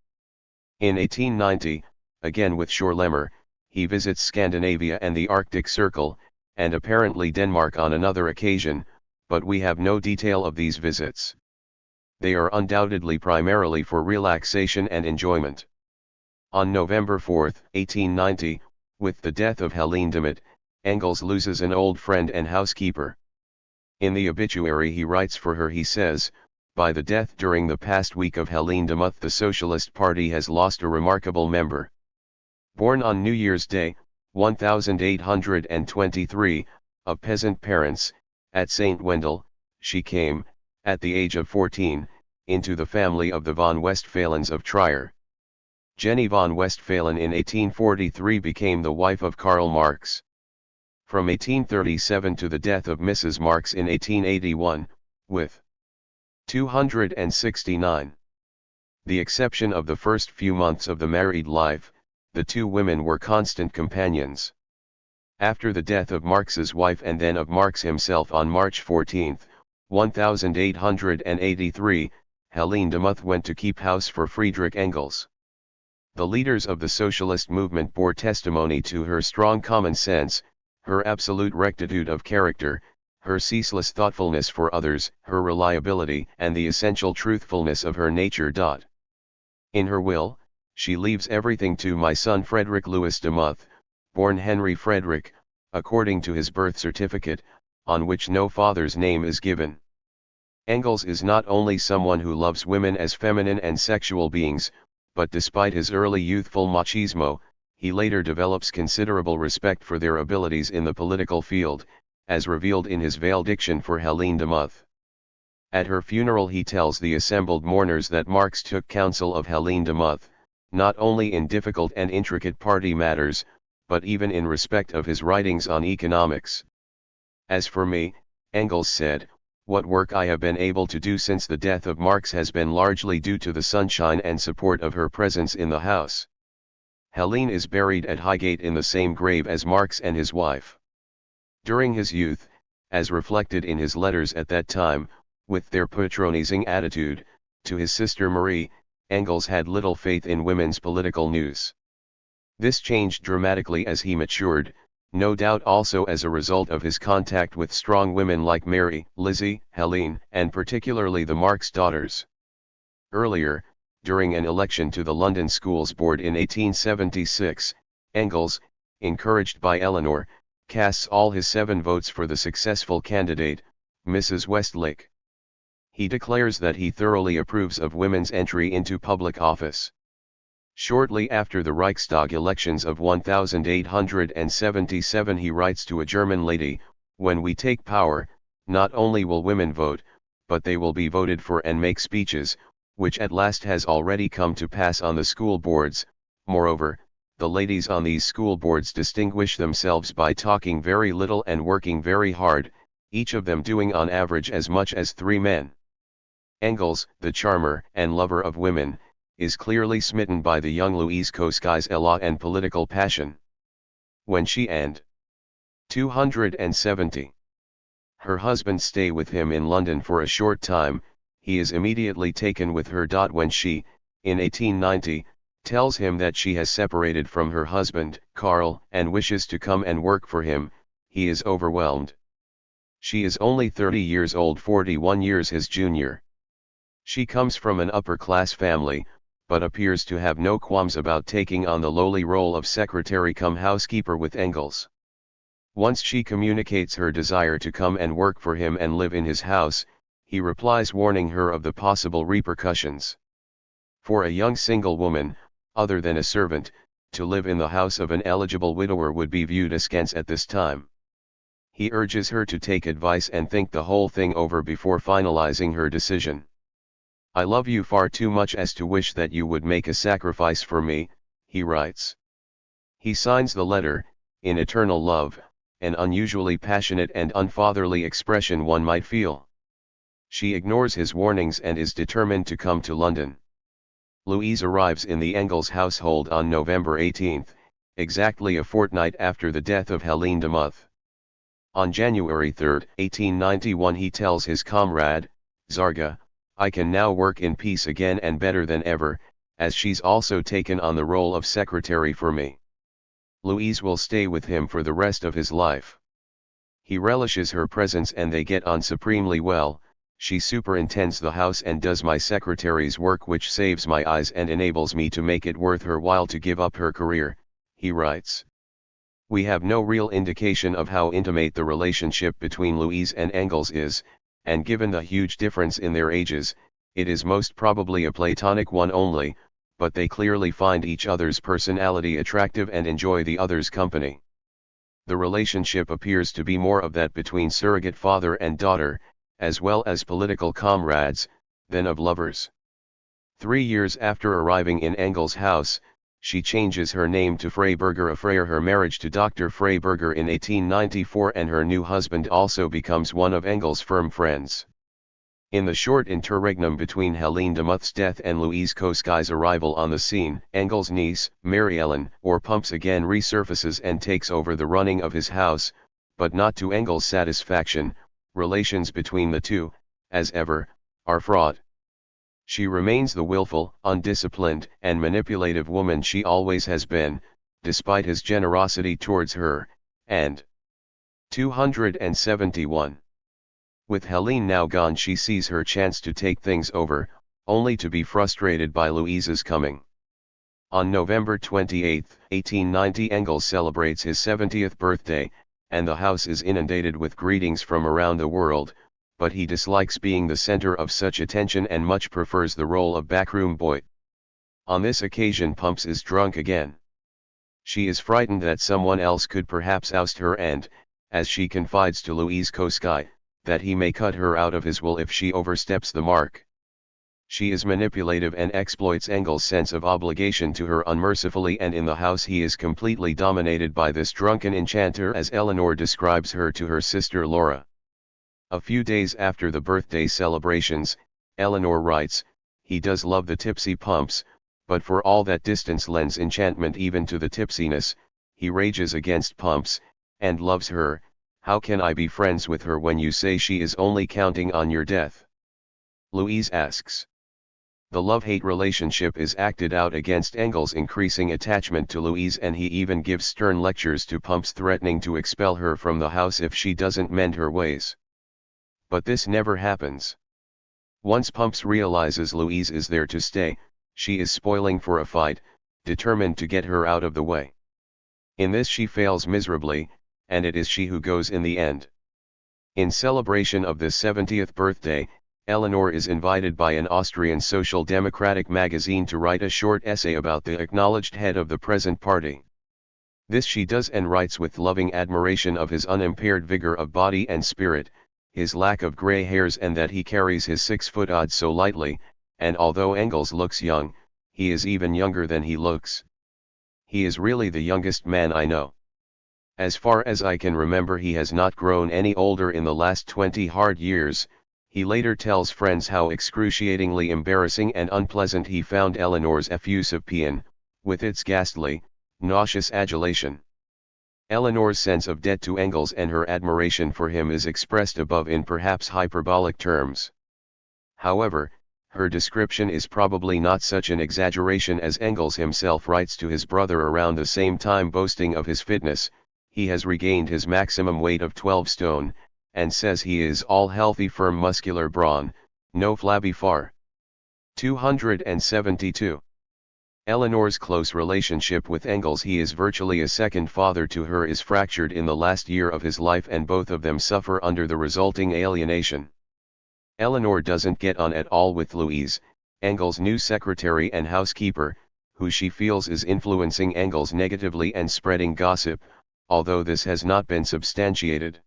In 1890, again with Schorlemmer, he visits Scandinavia and the Arctic Circle, and apparently Denmark on another occasion, but we have no detail of these visits. They are undoubtedly primarily for relaxation and enjoyment. On November 4, 1890, with the death of Helene Demuth, Engels loses an old friend and housekeeper. In the obituary he writes for her, he says, "By the death during the past week of Helene Demuth, the Socialist Party has lost a remarkable member." Born on New Year's Day, 1823, of peasant parents, at St. Wendel, she came, at the age of 14, into the family of the von Westphalens of Trier. Jenny von Westphalen in 1843 became the wife of Karl Marx. from 1837 to the death of Mrs. Marx in 1881, with 269. The exception of the first few months of the married life, the two women were constant companions. After the death of Marx's wife and then of Marx himself on March 14, 1883, Helene de Muth went to keep house for Friedrich Engels. The leaders of the socialist movement bore testimony to her strong common sense, her absolute rectitude of character, her ceaseless thoughtfulness for others, her reliability, and the essential truthfulness of her nature. In her will, she leaves everything to my son Frederick Louis de Muth, born Henry Frederick, according to his birth certificate, on which no father's name is given. Engels is not only someone who loves women as feminine and sexual beings, but despite his early youthful machismo, he later develops considerable respect for their abilities in the political field, as revealed in his valediction for Helene de Muth. At her funeral he tells the assembled mourners that Marx took counsel of Helene de Muth, not only in difficult and intricate party matters, but even in respect of his writings on economics. As for me, Engels said, what work I have been able to do since the death of Marx has been largely due to the sunshine and support of her presence in the house. Helene is buried at Highgate in the same grave as Marx and his wife. During his youth, as reflected in his letters at that time, with their patronizing attitude to his sister Marie, Engels had little faith in women's political news. This changed dramatically as he matured, no doubt also as a result of his contact with strong women like Mary, Lizzie, Helene, and particularly the Marx daughters. Earlier, during an election to the London Schools Board in 1876, Engels, encouraged by Eleanor, casts all his 7 votes for the successful candidate, Mrs. Westlake. He declares that he thoroughly approves of women's entry into public office. Shortly after the Reichstag elections of 1877 he writes to a German lady, when we take power, not only will women vote, but they will be voted for and make speeches, which at last has already come to pass on the school boards. Moreover, the ladies on these school boards distinguish themselves by talking very little and working very hard, each of them doing on average as much as 3 men. Engels, the charmer and lover of women, is clearly smitten by the young Louise Kosgei's élan and political passion. When she and 270. Her husband stay with him in London for a short time, he is immediately taken with her. When she, in 1890, tells him that she has separated from her husband, Karl, and wishes to come and work for him, he is overwhelmed. She is only 30 years old, 41 years his junior. She comes from an upper-class family, but appears to have no qualms about taking on the lowly role of secretary-cum-housekeeper with Engels. Once she communicates her desire to come and work for him and live in his house, he replies warning her of the possible repercussions. For a young single woman, other than a servant, to live in the house of an eligible widower would be viewed askance at this time. He urges her to take advice and think the whole thing over before finalizing her decision. I love you far too much as to wish that you would make a sacrifice for me, he writes. He signs the letter, in eternal love, an unusually passionate and unfatherly expression one might feel. She ignores his warnings and is determined to come to London. Louise arrives in the Engels household on November 18, exactly a fortnight after the death of Helene de Muth. On January 3, 1891 he tells his comrade, Zarga, I can now work in peace again and better than ever, as she's also taken on the role of secretary for me. Louise will stay with him for the rest of his life. He relishes her presence and they get on supremely well. She superintends the house and does my secretary's work, which saves my eyes and enables me to make it worth her while to give up her career, he writes. We have no real indication of how intimate the relationship between Louise and Engels is, and given the huge difference in their ages, it is most probably a platonic one only, but they clearly find each other's personality attractive and enjoy the other's company. The relationship appears to be more of that between surrogate father and daughter, as well as political comrades, than of lovers. 3 years after arriving in Engels' house, She changes her name to Freiberger after her marriage to Dr. Freiberger in 1894, and her new husband also becomes one of Engels' firm friends. In the short interregnum between Helene de Muth's death and Louise Kosky's arrival on the scene, Engels' niece, Mary Ellen, or Pumps, again resurfaces and takes over the running of his house, but not to Engels' satisfaction. Relations between the two, as ever, are fraught. She remains the willful, undisciplined, and manipulative woman she always has been, despite his generosity towards her, and 271. With Helene now gone, she sees her chance to take things over, only to be frustrated by Louise's coming. On November 28, 1890, Engels celebrates his 70th birthday, and the house is inundated with greetings from around the world, but he dislikes being the center of such attention and much prefers the role of backroom boy. On this occasion, Pumps is drunk again. She is frightened that someone else could perhaps oust her and, as she confides to Louise Kosky, that he may cut her out of his will if she oversteps the mark. She is manipulative and exploits Engels' sense of obligation to her unmercifully, and in the house he is completely dominated by this drunken enchanter, as Eleanor describes her to her sister Laura. A few days after the birthday celebrations, Eleanor writes, "He does love the tipsy Pumps, but for all that distance lends enchantment even to the tipsiness. He rages against Pumps, and loves her. How can I be friends with her when you say she is only counting on your death?" Louise asks. The love-hate relationship is acted out against Engels' increasing attachment to Louise, and he even gives stern lectures to Pumps, threatening to expel her from the house if she doesn't mend her ways. But this never happens. Once Pumps realizes Louise is there to stay, she is spoiling for a fight, determined to get her out of the way. In this she fails miserably, and it is she who goes in the end. In celebration of this 70th birthday, Eleanor is invited by an Austrian social democratic magazine to write a short essay about the acknowledged head of the present party. This she does, and writes with loving admiration of his unimpaired vigor of body and spirit, his lack of gray hairs, and that he carries his 6-foot-odd so lightly, and although Engels looks young, he is even younger than he looks. He is really the youngest man I know. As far as I can remember, he has not grown any older in the last 20 hard years. He later tells friends how excruciatingly embarrassing and unpleasant he found Eleanor's effusive paean, with its ghastly, nauseous adulation. Eleanor's sense of debt to Engels and her admiration for him is expressed above in perhaps hyperbolic terms. However, her description is probably not such an exaggeration, as Engels himself writes to his brother around the same time, boasting of his fitness. He has regained his maximum weight of 12 stone, and says he is all healthy, firm muscular brawn, no flabby far. 272. Eleanor's close relationship with Engels, he is virtually a second father to her, is fractured in the last year of his life, and both of them suffer under the resulting alienation. Eleanor doesn't get on at all with Louise, Engels' new secretary and housekeeper, who she feels is influencing Engels negatively and spreading gossip, although this has not been substantiated.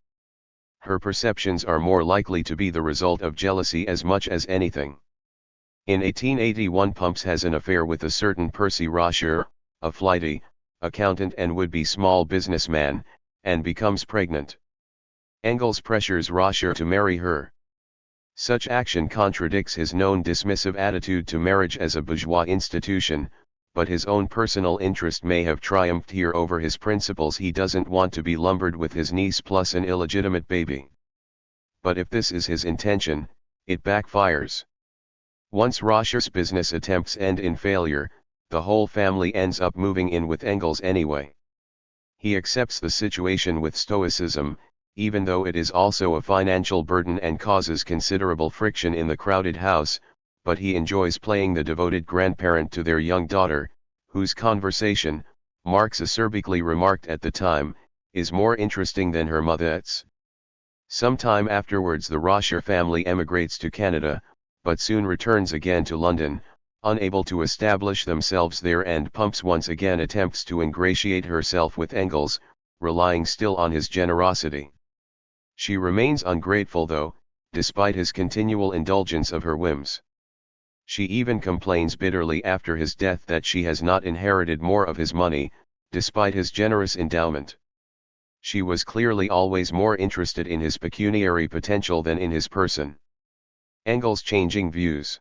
Her perceptions are more likely to be the result of jealousy as much as anything. In 1881, Pumps has an affair with a certain Percy Rosher, a flighty, accountant and would-be small businessman, and becomes pregnant. Engels pressures Rosher to marry her. Such action contradicts his known dismissive attitude to marriage as a bourgeois institution, but his own personal interest may have triumphed here over his principles. He doesn't want to be lumbered with his niece plus an illegitimate baby. But if this is his intention, it backfires. Once Rosher's business attempts end in failure, the whole family ends up moving in with Engels anyway. He accepts the situation with stoicism, even though it is also a financial burden and causes considerable friction in the crowded house, but he enjoys playing the devoted grandparent to their young daughter, whose conversation, Marx acerbically remarked at the time, is more interesting than her mother's. Some time afterwards the Rosher family emigrates to Canada, but soon returns again to London, unable to establish themselves there, and Pumps once again attempts to ingratiate herself with Engels, relying still on his generosity. She remains ungrateful though, despite his continual indulgence of her whims. She even complains bitterly after his death that she has not inherited more of his money, despite his generous endowment. She was clearly always more interested in his pecuniary potential than in his person. Engels' changing views.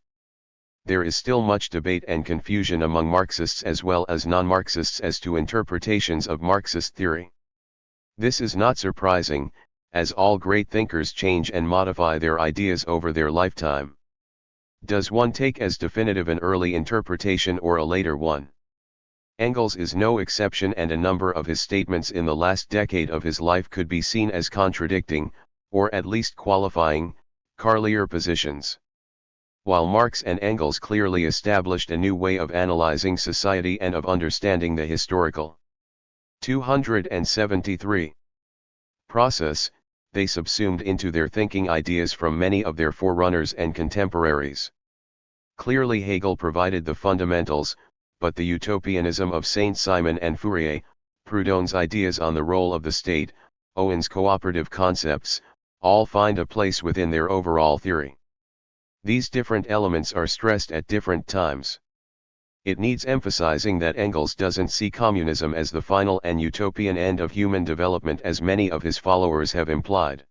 There is still much debate and confusion among Marxists as well as non-Marxists as to interpretations of Marxist theory. This is not surprising, as all great thinkers change and modify their ideas over their lifetime. Does one take as definitive an early interpretation or a later one? Engels is no exception, and a number of his statements in the last decade of his life could be seen as contradicting, or at least qualifying, Carlier positions. While Marx and Engels clearly established a new way of analyzing society and of understanding the historical 273 process, they subsumed into their thinking ideas from many of their forerunners and contemporaries. Clearly Hegel provided the fundamentals, but the utopianism of Saint-Simon and Fourier, Proudhon's ideas on the role of the state, Owen's cooperative concepts, all find a place within their overall theory. These different elements are stressed at different times. It needs emphasizing that Engels doesn't see communism as the final and utopian end of human development as many of his followers have implied.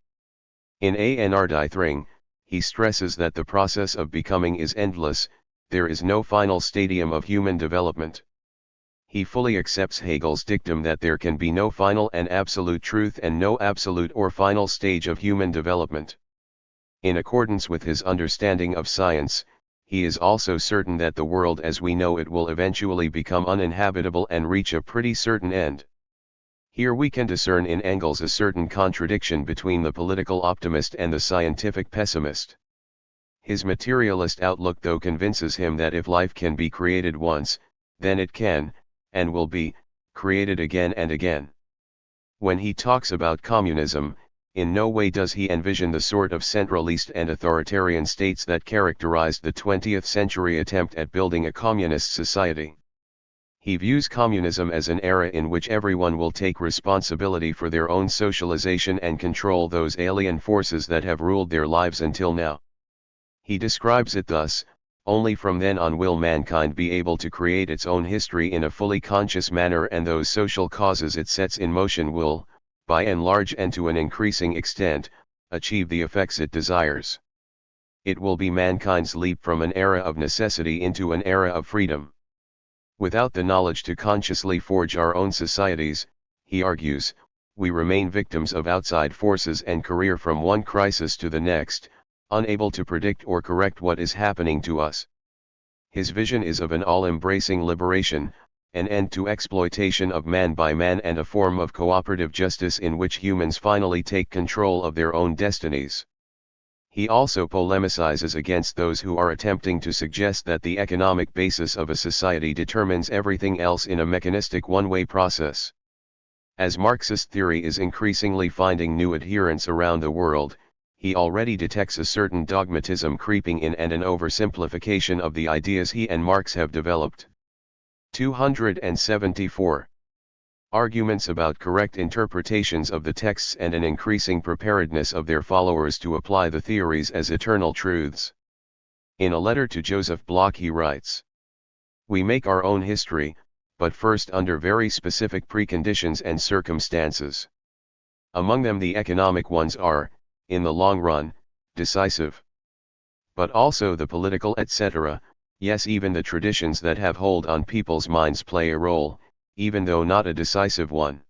In Ein die Thring, he stresses that the process of becoming is endless, there is no final stadium of human development. He fully accepts Hegel's dictum that there can be no final and absolute truth and no absolute or final stage of human development. In accordance with his understanding of science, he is also certain that the world as we know it will eventually become uninhabitable and reach a pretty certain end. Here we can discern in Engels a certain contradiction between the political optimist and the scientific pessimist. His materialist outlook though convinces him that if life can be created once, then it can, and will be, created again and again. When he talks about communism, in no way does he envision the sort of centralist and authoritarian states that characterized the 20th century attempt at building a communist society. He views communism as an era in which everyone will take responsibility for their own socialization and control those alien forces that have ruled their lives until now. He describes it thus: only from then on will mankind be able to create its own history in a fully conscious manner, and those social causes it sets in motion will, by and large and to an increasing extent, achieve the effects it desires. It will be mankind's leap from an era of necessity into an era of freedom. Without the knowledge to consciously forge our own societies, he argues, we remain victims of outside forces and career from one crisis to the next, unable to predict or correct what is happening to us. His vision is of an all-embracing liberation, an end to exploitation of man by man, and a form of cooperative justice in which humans finally take control of their own destinies. He also polemicizes against those who are attempting to suggest that the economic basis of a society determines everything else in a mechanistic one-way process. As Marxist theory is increasingly finding new adherents around the world, he already detects a certain dogmatism creeping in and an oversimplification of the ideas he and Marx have developed. 274. Arguments about correct interpretations of the texts and an increasing preparedness of their followers to apply the theories as eternal truths. In a letter to Joseph Bloch he writes, "We make our own history, but first under very specific preconditions and circumstances. Among them the economic ones are, in the long run, decisive. But also the political etc., yes, even the traditions that have hold on people's minds play a role, even though not a decisive one.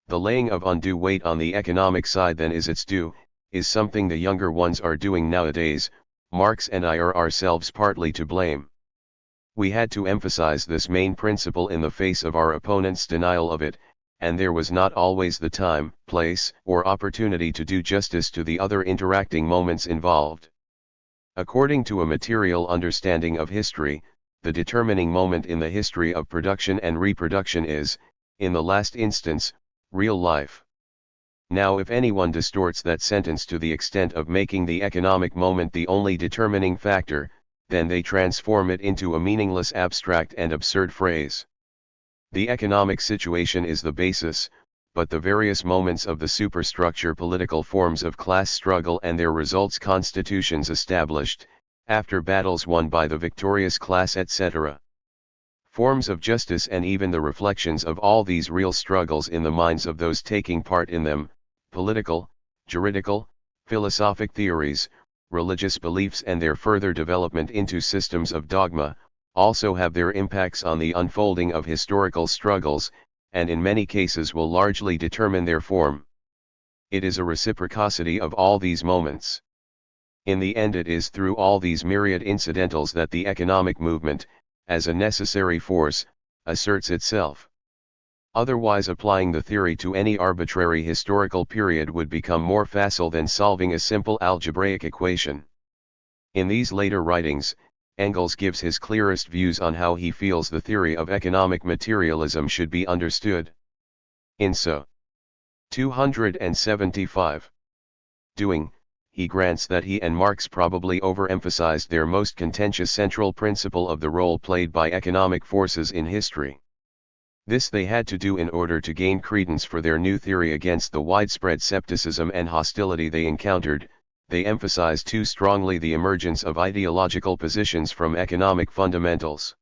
The laying of undue weight on the economic side than is its due, is something the younger ones are doing nowadays. Marx and I are ourselves partly to blame. We had to emphasize this main principle in the face of our opponents' denial of it, and there was not always the time, place, or opportunity to do justice to the other interacting moments involved. According to a material understanding of history, the determining moment in the history of production and reproduction is, in the last instance, real life. Now if anyone distorts that sentence to the extent of making the economic moment the only determining factor, then they transform it into a meaningless, abstract and absurd phrase. The economic situation is the basis, but the various moments of the superstructure, political forms of class struggle and their results, constitutions established, after battles won by the victorious class, etc. Forms of justice and even the reflections of all these real struggles in the minds of those taking part in them, political, juridical, philosophic theories, religious beliefs and their further development into systems of dogma, also have their impacts on the unfolding of historical struggles, and in many cases will largely determine their form. It is a reciprocity of all these moments. In the end, it is through all these myriad incidentals that the economic movement, as a necessary force, asserts itself. Otherwise, applying the theory to any arbitrary historical period would become more facile than solving a simple algebraic equation. In these later writings, Engels gives his clearest views on how he feels the theory of economic materialism should be understood. In So. 275. Doing, he grants that he and Marx probably overemphasized their most contentious central principle of the role played by economic forces in history. This they had to do in order to gain credence for their new theory against the widespread skepticism and hostility they encountered. They emphasized too strongly the emergence of ideological positions from economic fundamentals.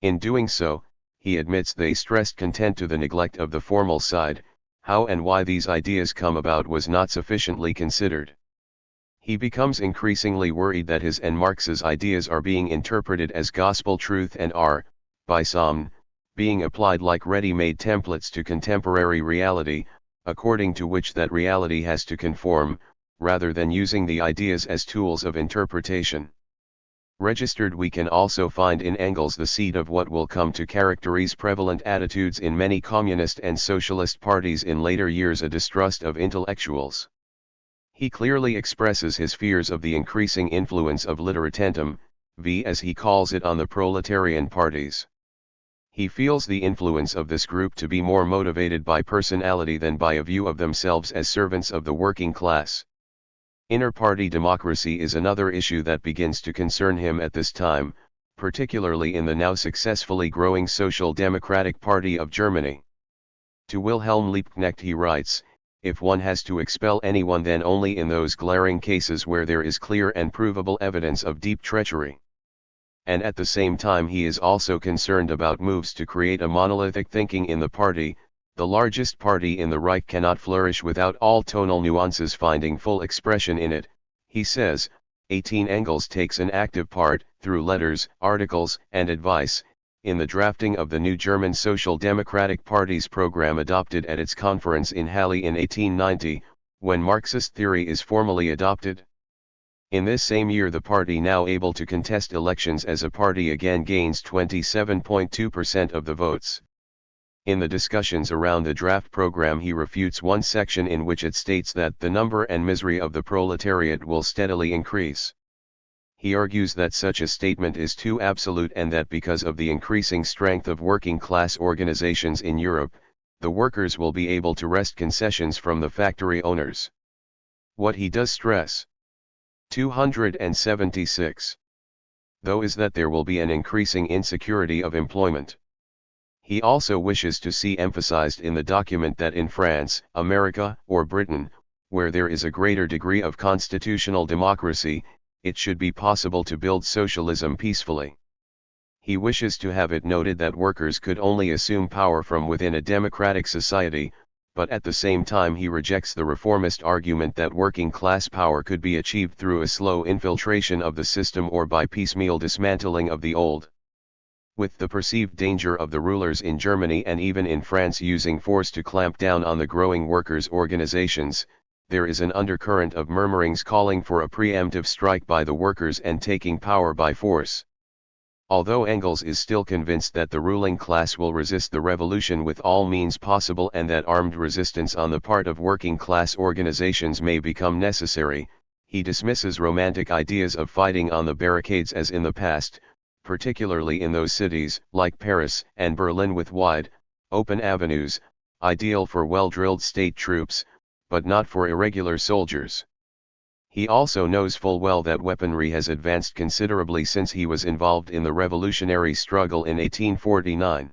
In doing so, he admits they stressed content to the neglect of the formal side. How and why these ideas come about was not sufficiently considered. He becomes increasingly worried that his and Marx's ideas are being interpreted as gospel truth and are, by some, being applied like ready-made templates to contemporary reality, according to which that reality has to conform, rather than using the ideas as tools of interpretation. Registered, we can also find in Engels the seed of what will come to characterize prevalent attitudes in many communist and socialist parties in later years, a distrust of intellectuals. He clearly expresses his fears of the increasing influence of literatentum, as he calls it, on the proletarian parties. He feels the influence of this group to be more motivated by personality than by a view of themselves as servants of the working class. Inter-party democracy is another issue that begins to concern him at this time, particularly in the now successfully growing Social Democratic Party of Germany. To Wilhelm Liebknecht he writes, "If one has to expel anyone, then only in those glaring cases where there is clear and provable evidence of deep treachery." And at the same time he is also concerned about moves to create a monolithic thinking in the party. The largest party in the Reich cannot flourish without all tonal nuances finding full expression in it, he says. 18 Engels takes an active part, through letters, articles, and advice, in the drafting of the new German Social Democratic Party's program adopted at its conference in Halle in 1890, when Marxist theory is formally adopted. In this same year the party, now able to contest elections as a party, again gains 27.2% of the votes. In the discussions around the draft program he refutes one section in which it states that the number and misery of the proletariat will steadily increase. He argues that such a statement is too absolute and that because of the increasing strength of working class organizations in Europe, the workers will be able to wrest concessions from the factory owners. What he does stress, 276, though, is that there will be an increasing insecurity of employment. He also wishes to see emphasized in the document that in France, America, or Britain, where there is a greater degree of constitutional democracy, it should be possible to build socialism peacefully. He wishes to have it noted that workers could only assume power from within a democratic society, but at the same time he rejects the reformist argument that working class power could be achieved through a slow infiltration of the system or by piecemeal dismantling of the old. With the perceived danger of the rulers in Germany and even in France using force to clamp down on the growing workers' organizations, there is an undercurrent of murmurings calling for a preemptive strike by the workers and taking power by force. Although Engels is still convinced that the ruling class will resist the revolution with all means possible and that armed resistance on the part of working class organizations may become necessary, he dismisses romantic ideas of fighting on the barricades as in the past, particularly in those cities, like Paris and Berlin, with wide, open avenues, ideal for well-drilled state troops, but not for irregular soldiers. He also knows full well that weaponry has advanced considerably since he was involved in the revolutionary struggle in 1849.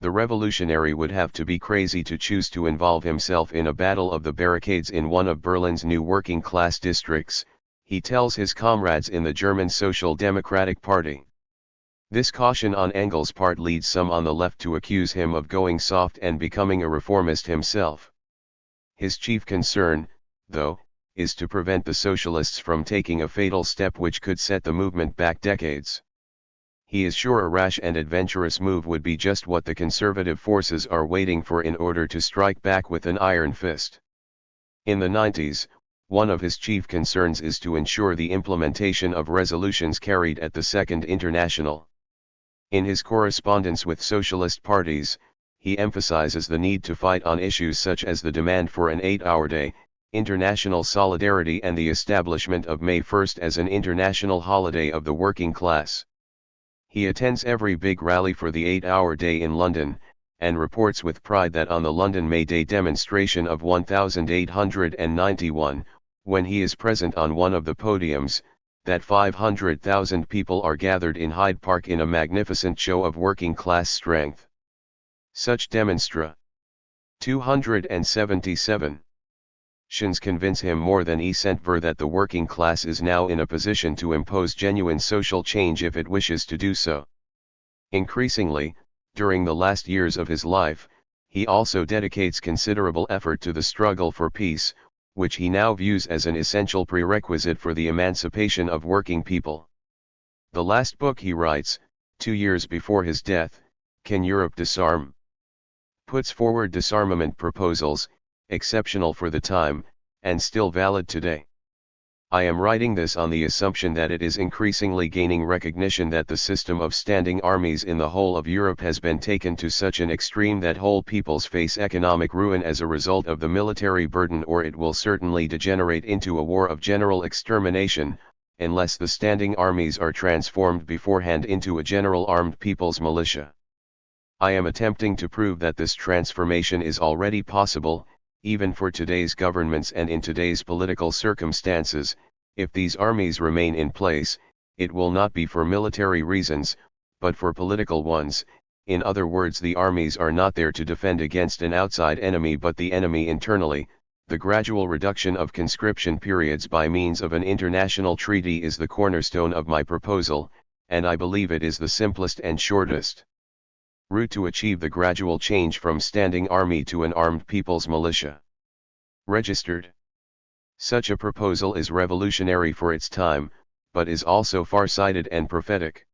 The revolutionary would have to be crazy to choose to involve himself in a battle of the barricades in one of Berlin's new working-class districts. he tells his comrades in the German Social Democratic Party. This caution on Engels' part leads some on the left to accuse him of going soft and becoming a reformist himself. His chief concern, though, is to prevent the socialists from taking a fatal step which could set the movement back decades. He is sure a rash and adventurous move would be just what the conservative forces are waiting for in order to strike back with an iron fist. In the 90s, one of his chief concerns is to ensure the implementation of resolutions carried at the Second International. In his correspondence with socialist parties, he emphasizes the need to fight on issues such as the demand for an 8-hour day, international solidarity and the establishment of May 1st as an international holiday of the working class. He attends every big rally for the 8-hour day in London, and reports with pride that on the London May Day demonstration of 1891, when he is present on one of the podiums, that 500,000 people are gathered in Hyde Park in a magnificent show of working-class strength. Such demonstra. 277. Tions convince him more than ever that the working class is now in a position to impose genuine social change if it wishes to do so. Increasingly, during the last years of his life, he also dedicates considerable effort to the struggle for peace, which he now views as an essential prerequisite for the emancipation of working people. The last book he writes, 2 years before his death, Can Europe Disarm?, puts forward disarmament proposals, exceptional for the time, and still valid today. I am writing this on the assumption that it is increasingly gaining recognition that the system of standing armies in the whole of Europe has been taken to such an extreme that whole peoples face economic ruin as a result of the military burden, or it will certainly degenerate into a war of general extermination, unless the standing armies are transformed beforehand into a general armed people's militia. I am attempting to prove that this transformation is already possible, even for today's governments and in today's political circumstances. If these armies remain in place, it will not be for military reasons, but for political ones. In other words, the armies are not there to defend against an outside enemy but the enemy internally. The gradual reduction of conscription periods by means of an international treaty is the cornerstone of my proposal, and I believe it is the simplest and shortest route to achieve the gradual change from standing army to an armed people's militia. Registered. Such a proposal is revolutionary for its time, but is also far-sighted and prophetic.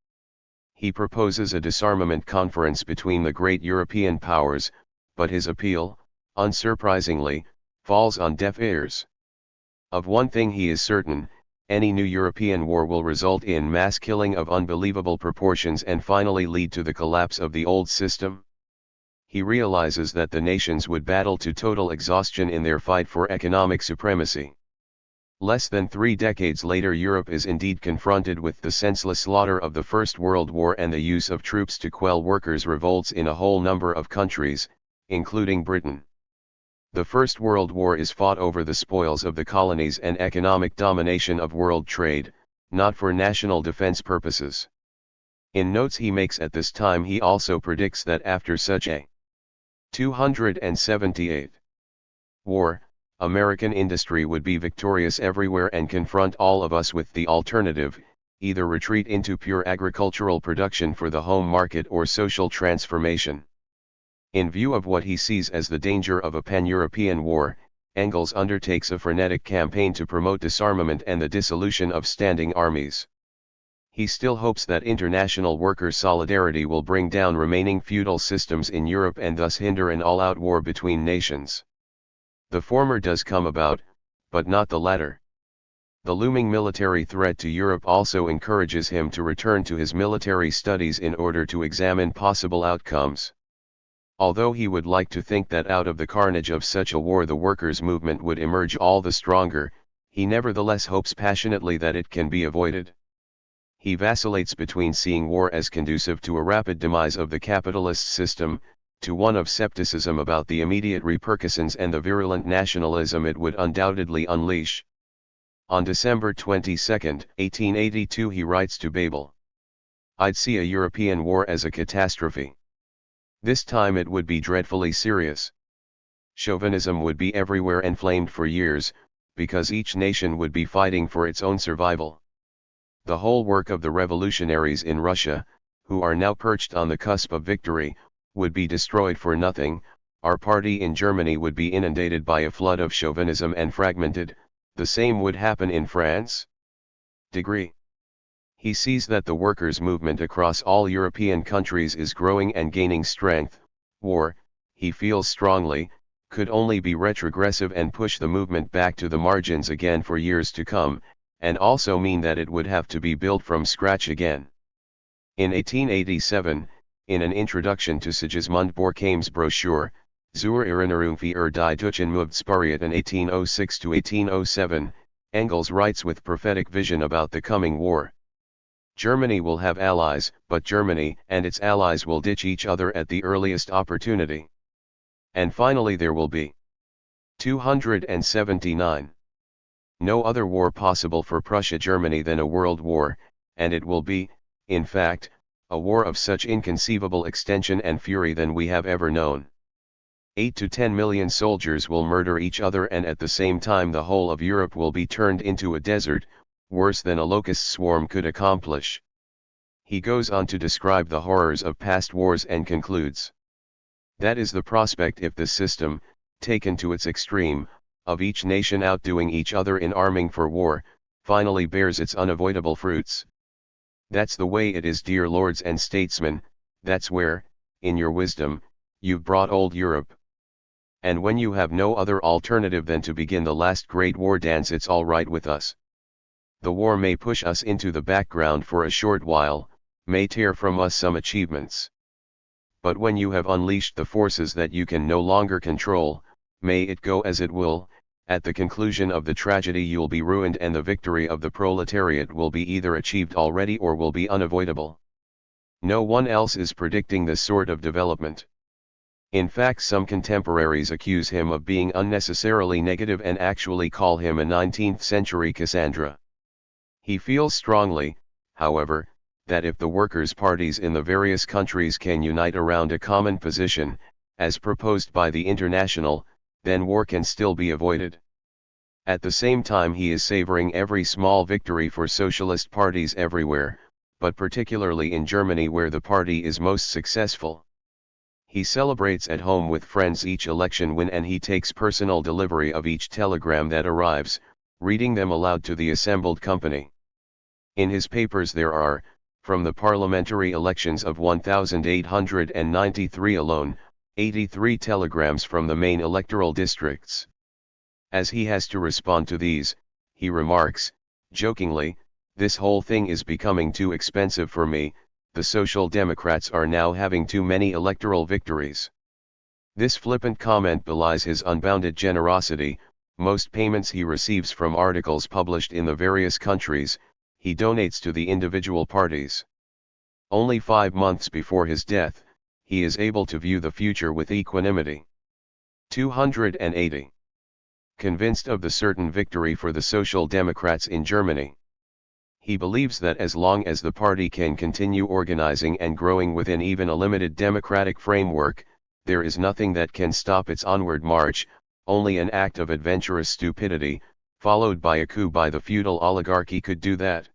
He proposes a disarmament conference between the great European powers, but his appeal, unsurprisingly, falls on deaf ears. Of one thing he is certain: any new European war will result in mass killing of unbelievable proportions and finally lead to the collapse of the old system. He realizes that the nations would battle to total exhaustion in their fight for economic supremacy. Less than 3 decades later, Europe is indeed confronted with the senseless slaughter of the First World War and the use of troops to quell workers' revolts in a whole number of countries, including Britain. The First World War is fought over the spoils of the colonies and economic domination of world trade, not for national defense purposes. In notes he makes at this time, he also predicts that after such a 278 war, American industry would be victorious everywhere and confront all of us with the alternative: either retreat into pure agricultural production for the home market or social transformation. In view of what he sees as the danger of a pan-European war, Engels undertakes a frenetic campaign to promote disarmament and the dissolution of standing armies. He still hopes that international worker solidarity will bring down remaining feudal systems in Europe and thus hinder an all-out war between nations. The former does come about, but not the latter. The looming military threat to Europe also encourages him to return to his military studies in order to examine possible outcomes. Although he would like to think that out of the carnage of such a war the workers' movement would emerge all the stronger, he nevertheless hopes passionately that it can be avoided. He vacillates between seeing war as conducive to a rapid demise of the capitalist system, to one of skepticism about the immediate repercussions and the virulent nationalism it would undoubtedly unleash. On December 22, 1882 he writes to Babel, "I'd see a European war as a catastrophe. This time it would be dreadfully serious. Chauvinism would be everywhere enflamed for years, because each nation would be fighting for its own survival. The whole work of the revolutionaries in Russia, who are now perched on the cusp of victory, would be destroyed for nothing. Our party in Germany would be inundated by a flood of chauvinism and fragmented. The same would happen in France. Degree. He sees that the workers' movement across all European countries is growing and gaining strength. War, he feels strongly, could only be retrogressive and push the movement back to the margins again for years to come, and also mean that it would have to be built from scratch again. In 1887, in an introduction to Sigismund Durkheim's brochure, Zur Erinnerung für die deutschen Movensperioden 1806–1807, Engels writes with prophetic vision about the coming war. Germany will have allies, but Germany and its allies will ditch each other at the earliest opportunity. And finally there will be 279. No other war possible for Prussia-Germany than a world war, and it will be, in fact, a war of such inconceivable extension and fury than we have ever known. 8 to 10 million soldiers will murder each other, and at the same time the whole of Europe will be turned into a desert, worse than a locust swarm could accomplish. He goes on to describe the horrors of past wars and concludes. That is the prospect if the system, taken to its extreme, of each nation outdoing each other in arming for war, finally bears its unavoidable fruits. That's the way it is, dear lords and statesmen, that's where, in your wisdom, you've brought old Europe. And when you have no other alternative than to begin the last great war dance, it's all right with us. The war may push us into the background for a short while, may tear from us some achievements. But when you have unleashed the forces that you can no longer control, may it go as it will, at the conclusion of the tragedy you'll be ruined, and the victory of the proletariat will be either achieved already or will be unavoidable. No one else is predicting this sort of development. In fact, some contemporaries accuse him of being unnecessarily negative and actually call him a 19th-century Cassandra. He feels strongly, however, that if the workers' parties in the various countries can unite around a common position, as proposed by the International, then war can still be avoided. At the same time he is savoring every small victory for socialist parties everywhere, but particularly in Germany where the party is most successful. He celebrates at home with friends each election win, and he takes personal delivery of each telegram that arrives, reading them aloud to the assembled company. In his papers there are, from the parliamentary elections of 1893 alone, 83 telegrams from the main electoral districts. As he has to respond to these, he remarks, jokingly, "This whole thing is becoming too expensive for me, the Social Democrats are now having too many electoral victories." This flippant comment belies his unbounded generosity. Most payments he receives from articles published in the various countries, he donates to the individual parties. Only 5 months before his death, he is able to view the future with equanimity. 280. Convinced of the certain victory for the Social Democrats in Germany. He believes that as long as the party can continue organizing and growing within even a limited democratic framework, there is nothing that can stop its onward march. Only an act of adventurous stupidity, followed by a coup by the feudal oligarchy, could do that.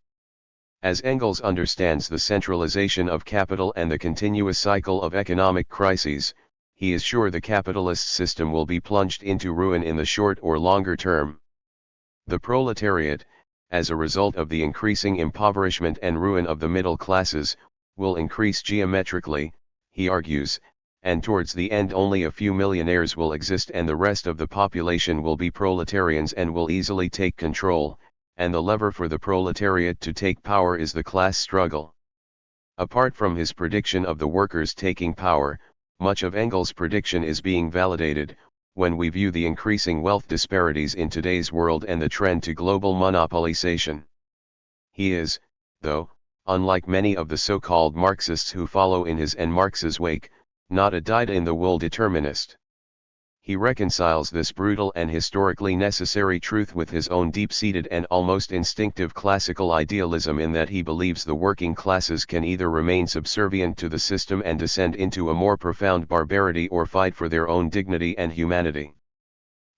As Engels understands the centralization of capital and the continuous cycle of economic crises, he is sure the capitalist system will be plunged into ruin in the short or longer term. The proletariat, as a result of the increasing impoverishment and ruin of the middle classes, will increase geometrically, he argues, and towards the end only a few millionaires will exist and the rest of the population will be proletarians and will easily take control, and the lever for the proletariat to take power is the class struggle. Apart from his prediction of the workers taking power, much of Engels' prediction is being validated, when we view the increasing wealth disparities in today's world and the trend to global monopolization. He is, though, unlike many of the so-called Marxists who follow in his and Marx's wake, not a dyed-in-the-wool determinist. He reconciles this brutal and historically necessary truth with his own deep-seated and almost instinctive classical idealism, in that he believes the working classes can either remain subservient to the system and descend into a more profound barbarity or fight for their own dignity and humanity.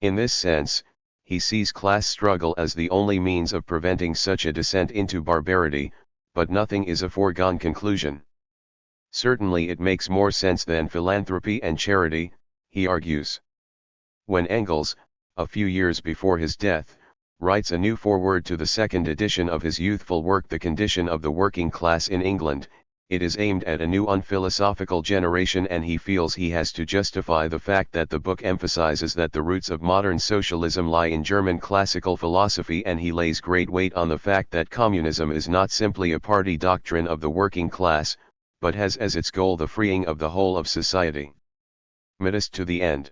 In this sense, he sees class struggle as the only means of preventing such a descent into barbarity, but nothing is a foregone conclusion. Certainly it makes more sense than philanthropy and charity, he argues. When Engels, a few years before his death, writes a new foreword to the second edition of his youthful work The Condition of the Working Class in England, it is aimed at a new unphilosophical generation, and he feels he has to justify the fact that the book emphasizes that the roots of modern socialism lie in German classical philosophy, and he lays great weight on the fact that communism is not simply a party doctrine of the working class, but has as its goal the freeing of the whole of society. Midas to the end.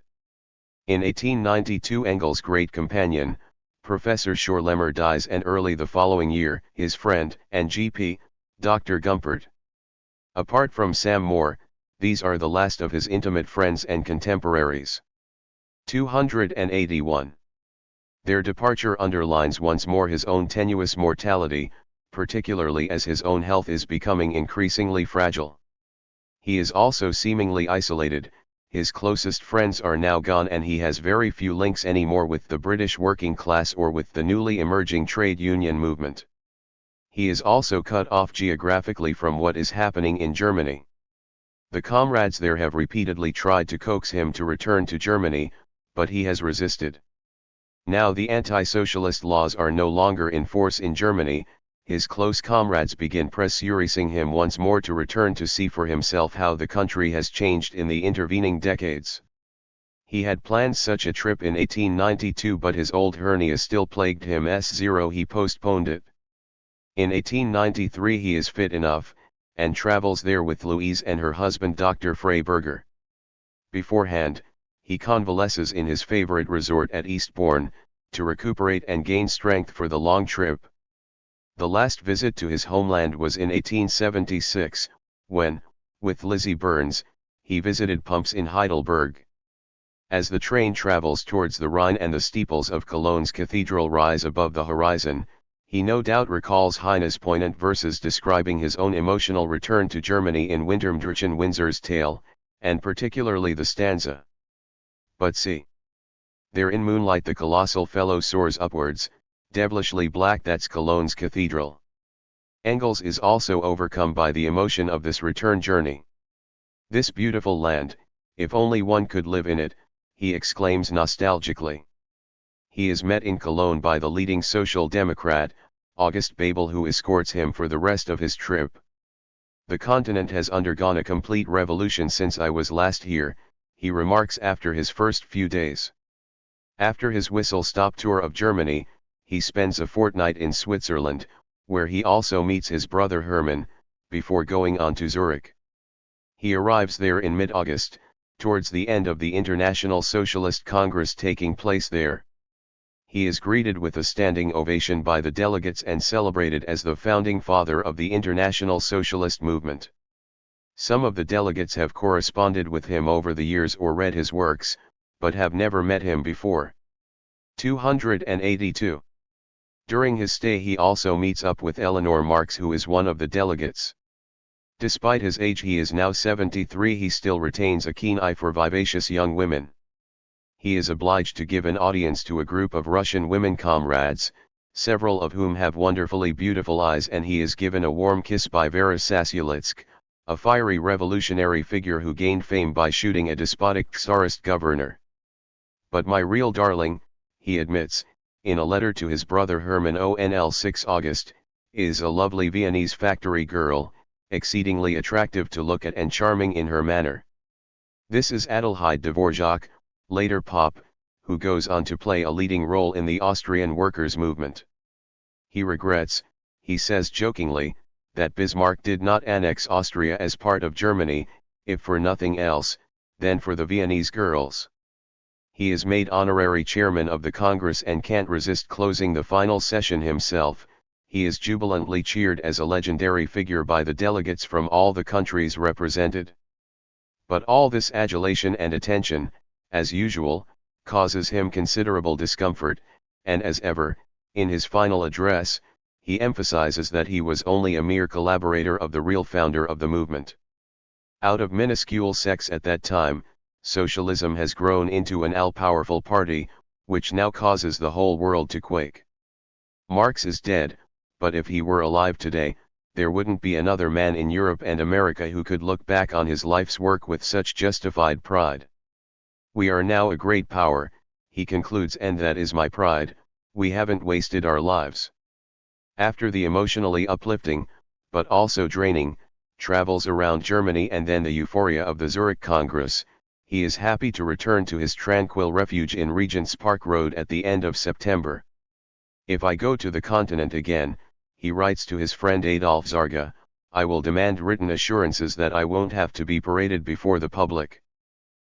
In 1892 Engels' great companion, Professor Schorlemmer, dies, and early the following year, his friend and GP, Dr. Gumpert. Apart from Sam Moore, these are the last of his intimate friends and contemporaries. 281. Their departure underlines once more his own tenuous mortality, particularly as his own health is becoming increasingly fragile. He is also seemingly isolated, his closest friends are now gone, and he has very few links anymore with the British working class or with the newly emerging trade union movement. He is also cut off geographically from what is happening in Germany. The comrades there have repeatedly tried to coax him to return to Germany, but he has resisted. Now the anti-socialist laws are no longer in force in Germany, his close comrades begin pressuring him once more to return to see for himself how the country has changed in the intervening decades. He had planned such a trip in 1892, but his old hernia still plagued him, so he postponed it. In 1893 he is fit enough, and travels there with Louise and her husband Dr. Freiberger. Beforehand, he convalesces in his favorite resort at Eastbourne, to recuperate and gain strength for the long trip. The last visit to his homeland was in 1876, when, with Lizzie Burns, he visited pumps in Heidelberg. As the train travels towards the Rhine and the steeples of Cologne's cathedral rise above the horizon, he no doubt recalls Heine's poignant verses describing his own emotional return to Germany in Wintermdrchen Windsor's tale, and particularly the stanza. But see, there in moonlight the colossal fellow soars upwards, devilishly black, that's Cologne's cathedral. Engels is also overcome by the emotion of this return journey. This beautiful land, if only one could live in it, he exclaims nostalgically. He is met in Cologne by the leading Social Democrat, August Bebel, who escorts him for the rest of his trip. The continent has undergone a complete revolution since I was last here, he remarks after his first few days. After his whistle-stop tour of Germany, he spends a fortnight in Switzerland, where he also meets his brother Hermann, before going on to Zurich. He arrives there in mid-August, towards the end of the International Socialist Congress taking place there. He is greeted with a standing ovation by the delegates and celebrated as the founding father of the International Socialist movement. Some of the delegates have corresponded with him over the years or read his works, but have never met him before. 282. During his stay he also meets up with Eleanor Marx, who is one of the delegates. Despite his age, he is now 73, he still retains a keen eye for vivacious young women. He is obliged to give an audience to a group of Russian women comrades, several of whom have wonderfully beautiful eyes, and he is given a warm kiss by Vera Sasulitsk, a fiery revolutionary figure who gained fame by shooting a despotic Tsarist governor. But my real darling, he admits, in a letter to his brother Hermann on 6 August, is a lovely Viennese factory girl, exceedingly attractive to look at and charming in her manner. This is Adelheid Dvorak, later Pop, who goes on to play a leading role in the Austrian workers' movement. He regrets, he says jokingly, that Bismarck did not annex Austria as part of Germany, if for nothing else, then for the Viennese girls. He is made honorary chairman of the Congress and can't resist closing the final session himself. He is jubilantly cheered as a legendary figure by the delegates from all the countries represented. But all this adulation and attention, as usual, causes him considerable discomfort, and as ever, in his final address, he emphasizes that he was only a mere collaborator of the real founder of the movement. Out of minuscule sects at that time, socialism has grown into an all-powerful party, which now causes the whole world to quake. Marx is dead, but if he were alive today, there wouldn't be another man in Europe and America who could look back on his life's work with such justified pride. We are now a great power, he concludes, and that is my pride. We haven't wasted our lives. After the emotionally uplifting, but also draining, travels around Germany and then the euphoria of the Zurich Congress, he is happy to return to his tranquil refuge in Regent's Park Road at the end of September. If I go to the continent again, he writes to his friend Adolf Zarga, I will demand written assurances that I won't have to be paraded before the public.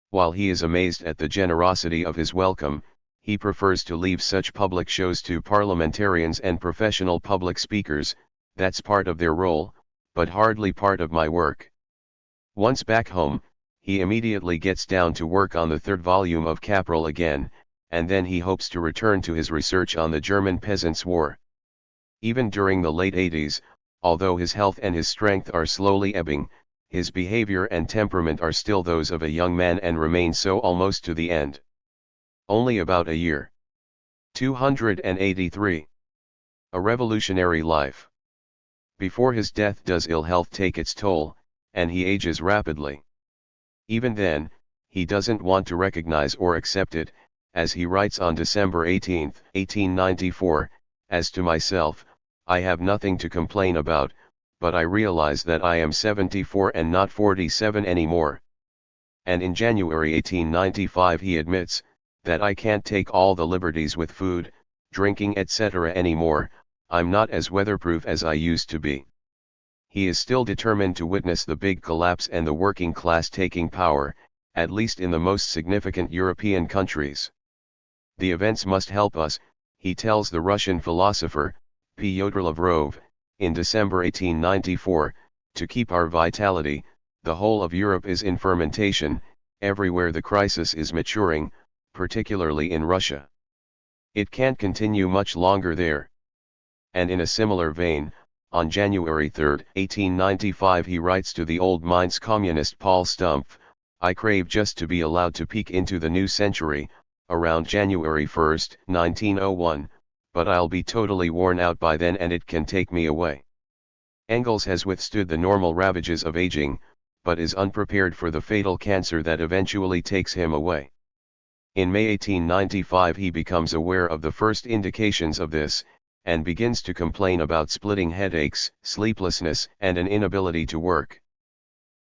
While he is amazed at the generosity of his welcome, he prefers to leave such public shows to parliamentarians and professional public speakers. That's part of their role, but hardly part of my work. Once back home, he immediately gets down to work on the third volume of Capital again, and then he hopes to return to his research on the German Peasants' War. Even during the late 80s, although his health and his strength are slowly ebbing, his behavior and temperament are still those of a young man and remain so almost to the end. Only about a year. 283. A revolutionary life. Before his death does ill health take its toll, and he ages rapidly. Even then, he doesn't want to recognize or accept it, as he writes on December 18, 1894, as to myself, I have nothing to complain about, but I realize that I am 74 and not 47 anymore. And in January 1895 he admits, that I can't take all the liberties with food, drinking etc. anymore, I'm not as weatherproof as I used to be. He is still determined to witness the big collapse and the working class taking power, at least in the most significant European countries. The events must help us, he tells the Russian philosopher, Pyotr Lavrov, in December 1894, to keep our vitality. The whole of Europe is in fermentation, everywhere the crisis is maturing, particularly in Russia. It can't continue much longer there. And in a similar vein, on January 3, 1895 he writes to the old Mainz communist Paul Stumpf, I crave just to be allowed to peek into the new century, around January 1, 1901, but I'll be totally worn out by then and it can take me away. Engels has withstood the normal ravages of aging, but is unprepared for the fatal cancer that eventually takes him away. In May 1895 he becomes aware of the first indications of this, and begins to complain about splitting headaches, sleeplessness, and an inability to work.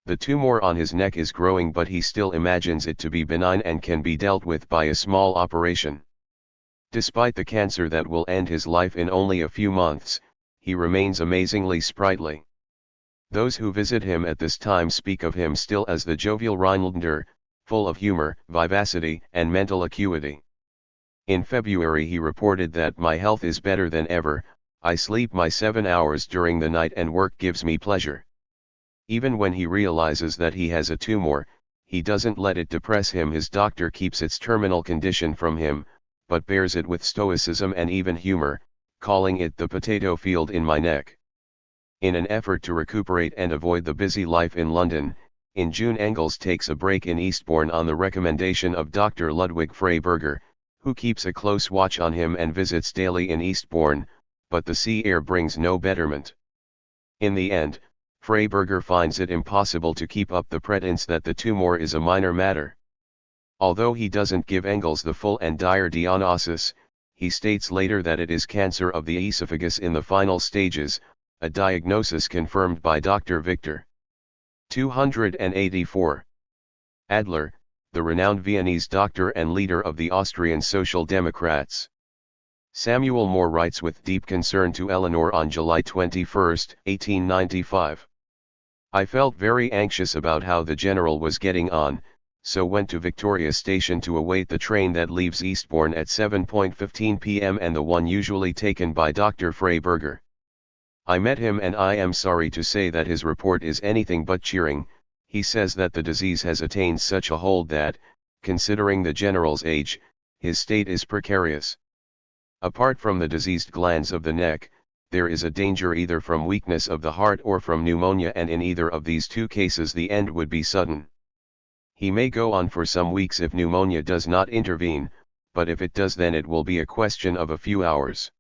The tumor on his neck is growing, but he still imagines it to be benign and can be dealt with by a small operation. Despite the cancer that will end his life in only a few months, he remains amazingly sprightly. Those who visit him at this time speak of him still as the jovial Rhinelander, full of humor, vivacity, and mental acuity. In February he reported that my health is better than ever, I sleep my 7 hours during the night and work gives me pleasure. Even when he realizes that he has a tumor, he doesn't let it depress him. His doctor keeps its terminal condition from him, but bears it with stoicism and even humor, calling it the potato field in my neck. In an effort to recuperate and avoid the busy life in London, in June Engels takes a break in Eastbourne on the recommendation of Dr. Ludwig Freiberger, who keeps a close watch on him and visits daily in Eastbourne, but the sea air brings no betterment. In the end, Freiberger finds it impossible to keep up the pretense that the tumor is a minor matter. Although he doesn't give Engels the full and dire diagnosis, he states later that it is cancer of the esophagus in the final stages, a diagnosis confirmed by Dr. Victor. 284. Adler, the renowned Viennese doctor and leader of the Austrian Social Democrats. Samuel Moore writes with deep concern to Eleanor on July 21, 1895. I felt very anxious about how the general was getting on, so went to Victoria Station to await the train that leaves Eastbourne at 7:15 p.m. and the one usually taken by Dr. Freiberger. I met him and I am sorry to say that his report is anything but cheering. He says that the disease has attained such a hold that, considering the general's age, his state is precarious. Apart from the diseased glands of the neck, there is a danger either from weakness of the heart or from pneumonia, and in either of these two cases the end would be sudden. He may go on for some weeks if pneumonia does not intervene, but if it does then it will be a question of a few hours.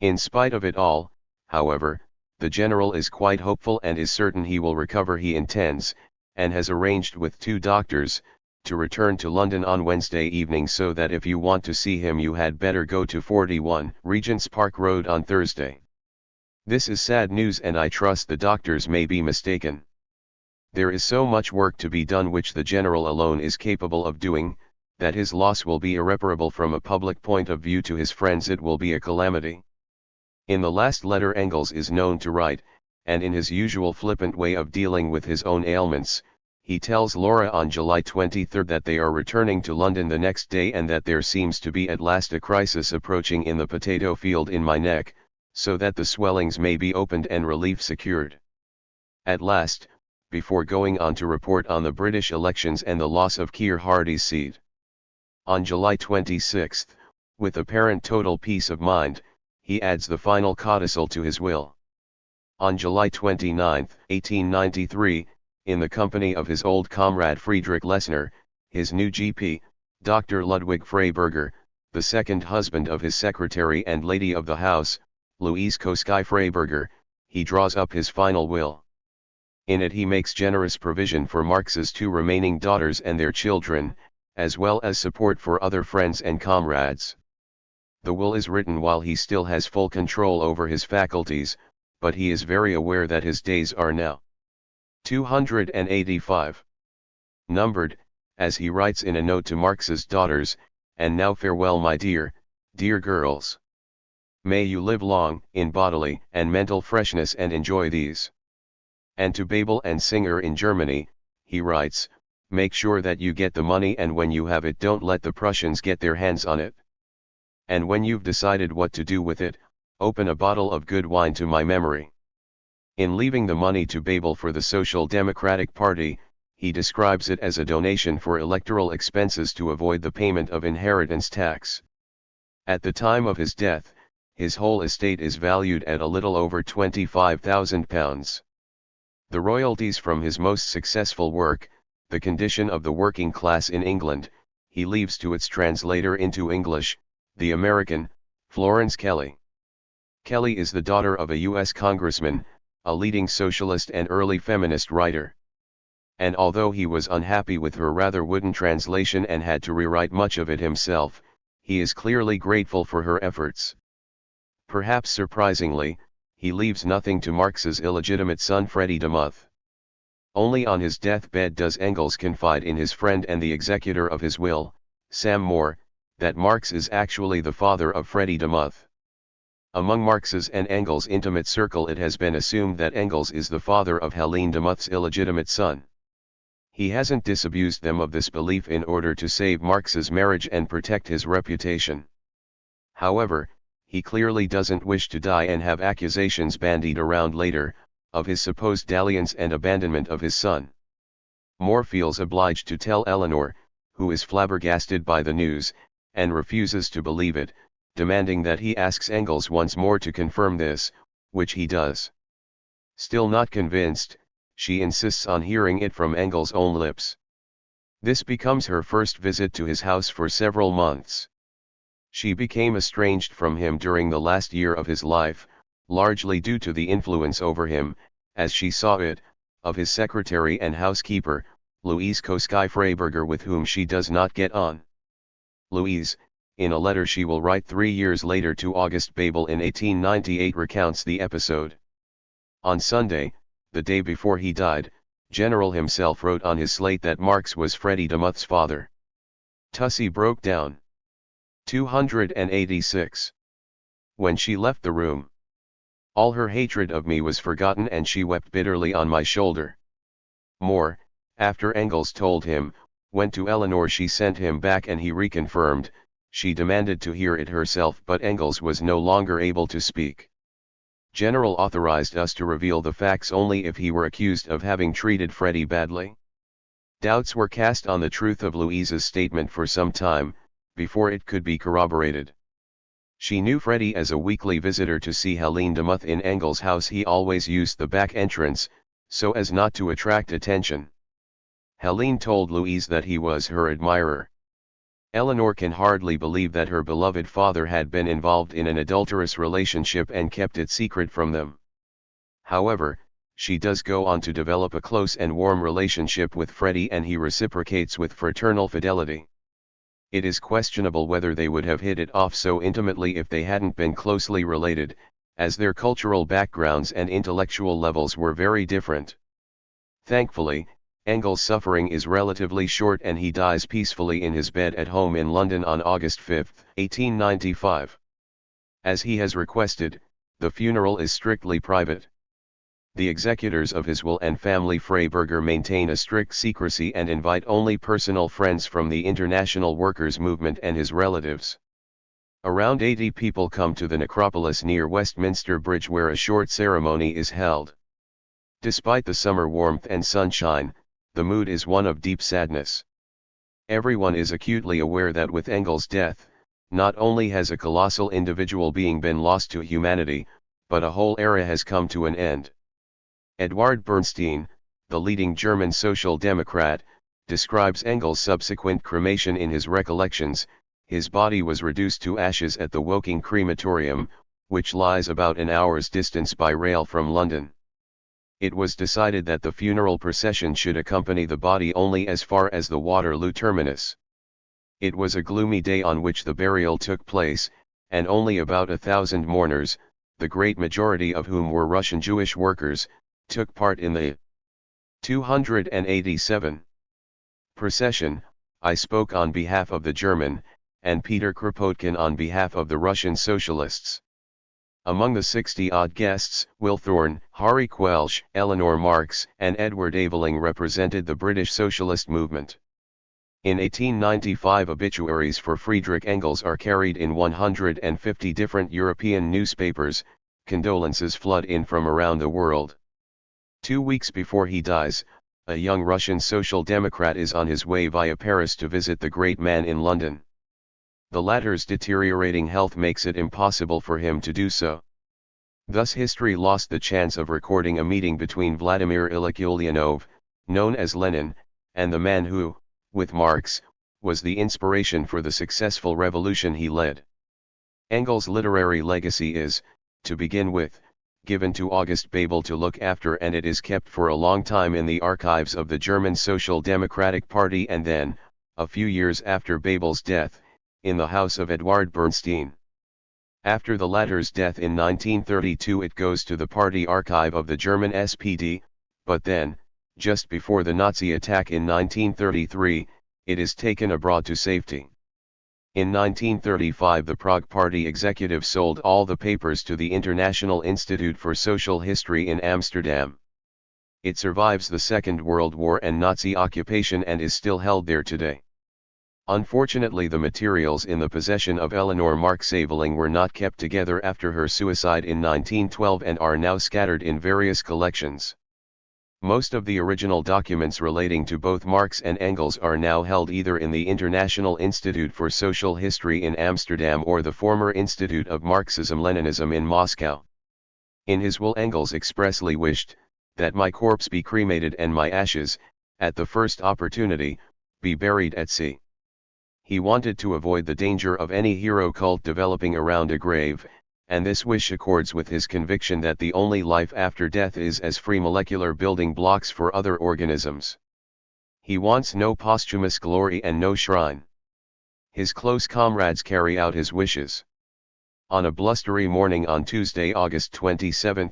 In spite of it all, however, the general is quite hopeful and is certain he will recover. He intends, and has arranged with 2 doctors, to return to London on Wednesday evening, so that if you want to see him you had better go to 41 Regent's Park Road on Thursday. This is sad news, and I trust the doctors may be mistaken. There is so much work to be done which the general alone is capable of doing, that his loss will be irreparable. From a public point of view, to his friends it will be a calamity. In the last letter Engels is known to write, and in his usual flippant way of dealing with his own ailments, he tells Laura on July 23 that they are returning to London the next day, and that there seems to be at last a crisis approaching in the potato field in my neck, so that the swellings may be opened and relief secured. At last, before going on to report on the British elections and the loss of Keir Hardie's seat. On July 26, with apparent total peace of mind, he adds the final codicil to his will. On July 29, 1893, in the company of his old comrade Friedrich Lessner, his new GP, Dr. Ludwig Freiberger, the second husband of his secretary and lady of the house, Louise Koski Freiberger, he draws up his final will. In it he makes generous provision for Marx's 2 remaining daughters and their children, as well as support for other friends and comrades. The will is written while he still has full control over his faculties, but he is very aware that his days are now 285. Numbered, as he writes in a note to Marx's daughters, "And now farewell, my dear, dear girls. May you live long in bodily and mental freshness and enjoy these." And to Babel and Singer in Germany, he writes, "Make sure that you get the money, and when you have it don't let the Prussians get their hands on it. And when you've decided what to do with it, open a bottle of good wine to my memory." In leaving the money to Babel for the Social Democratic Party, he describes it as a donation for electoral expenses to avoid the payment of inheritance tax. At the time of his death, his whole estate is valued at a little over £25,000. The royalties from his most successful work, The Condition of the Working Class in England, he leaves to its translator into English, the American, Florence Kelley. Kelley is the daughter of a U.S. congressman, a leading socialist and early feminist writer. And although he was unhappy with her rather wooden translation and had to rewrite much of it himself, he is clearly grateful for her efforts. Perhaps surprisingly, he leaves nothing to Marx's illegitimate son Freddie Demuth. Only on his deathbed does Engels confide in his friend and the executor of his will, Sam Moore, that Marx is actually the father of Freddie Demuth. Among Marx's and Engels' intimate circle it has been assumed that Engels is the father of Helene Demuth's illegitimate son. He hasn't disabused them of this belief in order to save Marx's marriage and protect his reputation. However, he clearly doesn't wish to die and have accusations bandied around later, of his supposed dalliance and abandonment of his son. Moore feels obliged to tell Eleanor, who is flabbergasted by the news, and refuses to believe it, demanding that he asks Engels once more to confirm this, which he does. Still not convinced, she insists on hearing it from Engels' own lips. This becomes her first visit to his house for several months. She became estranged from him during the last year of his life, largely due to the influence over him, as she saw it, of his secretary and housekeeper, Louise Koski Freiberger, with whom she does not get on. Louise, in a letter she will write 3 years later to August Babel in 1898, recounts the episode. On Sunday, the day before he died, General himself wrote on his slate that Marx was Freddie Demuth's father. Tussie broke down. 286. When she left the room, all her hatred of me was forgotten and she wept bitterly on my shoulder. Moore, after Engels told him, went to Eleanor. She sent him back and he reconfirmed. She demanded to hear it herself, but Engels was no longer able to speak. General authorized us to reveal the facts only if he were accused of having treated Freddie badly. Doubts were cast on the truth of Louise's statement for some time, before it could be corroborated. She knew Freddie as a weekly visitor to see Helene Demuth in Engels' house. He always used the back entrance, so as not to attract attention. Helene told Louise that he was her admirer. Eleanor can hardly believe that her beloved father had been involved in an adulterous relationship and kept it secret from them. However, she does go on to develop a close and warm relationship with Freddie, and he reciprocates with fraternal fidelity. It is questionable whether they would have hit it off so intimately if they hadn't been closely related, as their cultural backgrounds and intellectual levels were very different. Thankfully, Engels' suffering is relatively short and he dies peacefully in his bed at home in London on August 5, 1895. As he has requested, the funeral is strictly private. The executors of his will and family Freiberger maintain a strict secrecy and invite only personal friends from the international workers' movement and his relatives. Around 80 people come to the necropolis near Westminster Bridge, where a short ceremony is held. Despite the summer warmth and sunshine, the mood is one of deep sadness. Everyone is acutely aware that with Engels' death, not only has a colossal individual being been lost to humanity, but a whole era has come to an end. Eduard Bernstein, the leading German social democrat, describes Engels' subsequent cremation in his recollections. His body was reduced to ashes at the Woking crematorium, which lies about an hour's distance by rail from London. It was decided that the funeral procession should accompany the body only as far as the Waterloo terminus. It was a gloomy day on which the burial took place, and only about 1,000 mourners, the great majority of whom were Russian Jewish workers, took part in the 287 procession. I spoke on behalf of the German, and Peter Kropotkin on behalf of the Russian socialists. Among the 60-odd guests, Will Thorne, Harry Quelch, Eleanor Marx, and Edward Aveling represented the British socialist movement. In 1895, obituaries for Friedrich Engels are carried in 150 different European newspapers. Condolences flood in from around the world. 2 weeks before he dies, a young Russian social democrat is on his way via Paris to visit the great man in London. The latter's deteriorating health makes it impossible for him to do so. Thus history lost the chance of recording a meeting between Vladimir Ilyich Ulyanov, known as Lenin, and the man who, with Marx, was the inspiration for the successful revolution he led. Engels' literary legacy is, to begin with, given to August Bebel to look after, and it is kept for a long time in the archives of the German Social Democratic Party, and then, a few years after Bebel's death, in the house of Eduard Bernstein. After the latter's death in 1932, it goes to the party archive of the German SPD, but then, just before the Nazi attack in 1933, it is taken abroad to safety. In 1935, the Prague Party executive sold all the papers to the International Institute for Social History in Amsterdam. It survives the Second World War and Nazi occupation and is still held there today. Unfortunately, the materials in the possession of Eleanor Marx Aveling were not kept together after her suicide in 1912 and are now scattered in various collections. Most of the original documents relating to both Marx and Engels are now held either in the International Institute for Social History in Amsterdam or the former Institute of Marxism-Leninism in Moscow. In his will, Engels expressly wished that my corpse be cremated and my ashes, at the first opportunity, be buried at sea. He wanted to avoid the danger of any hero cult developing around a grave, and this wish accords with his conviction that the only life after death is as free molecular building blocks for other organisms. He wants no posthumous glory and no shrine. His close comrades carry out his wishes. On a blustery morning on Tuesday, August 27,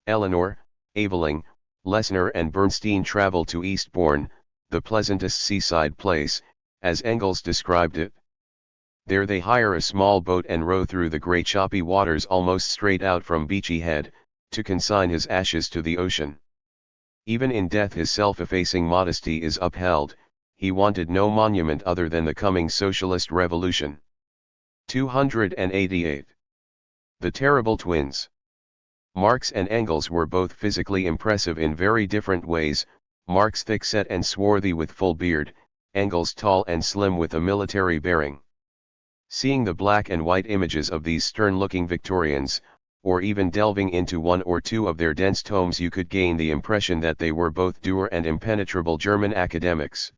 Eleanor, Aveling, Lessner and Bernstein travel to Eastbourne, the pleasantest seaside place, as Engels described it. There they hire a small boat and row through the grey choppy waters almost straight out from Beachy Head, to consign his ashes to the ocean. Even in death his self-effacing modesty is upheld. He wanted no monument other than the coming socialist revolution. 288. The Terrible Twins. Marx and Engels were both physically impressive in very different ways, Marx thick-set and swarthy with full beard, Engels tall and slim with a military bearing. Seeing the black and white images of these stern-looking Victorians, or even delving into one or two of their dense tomes, you could gain the impression that they were both dour and impenetrable German academics.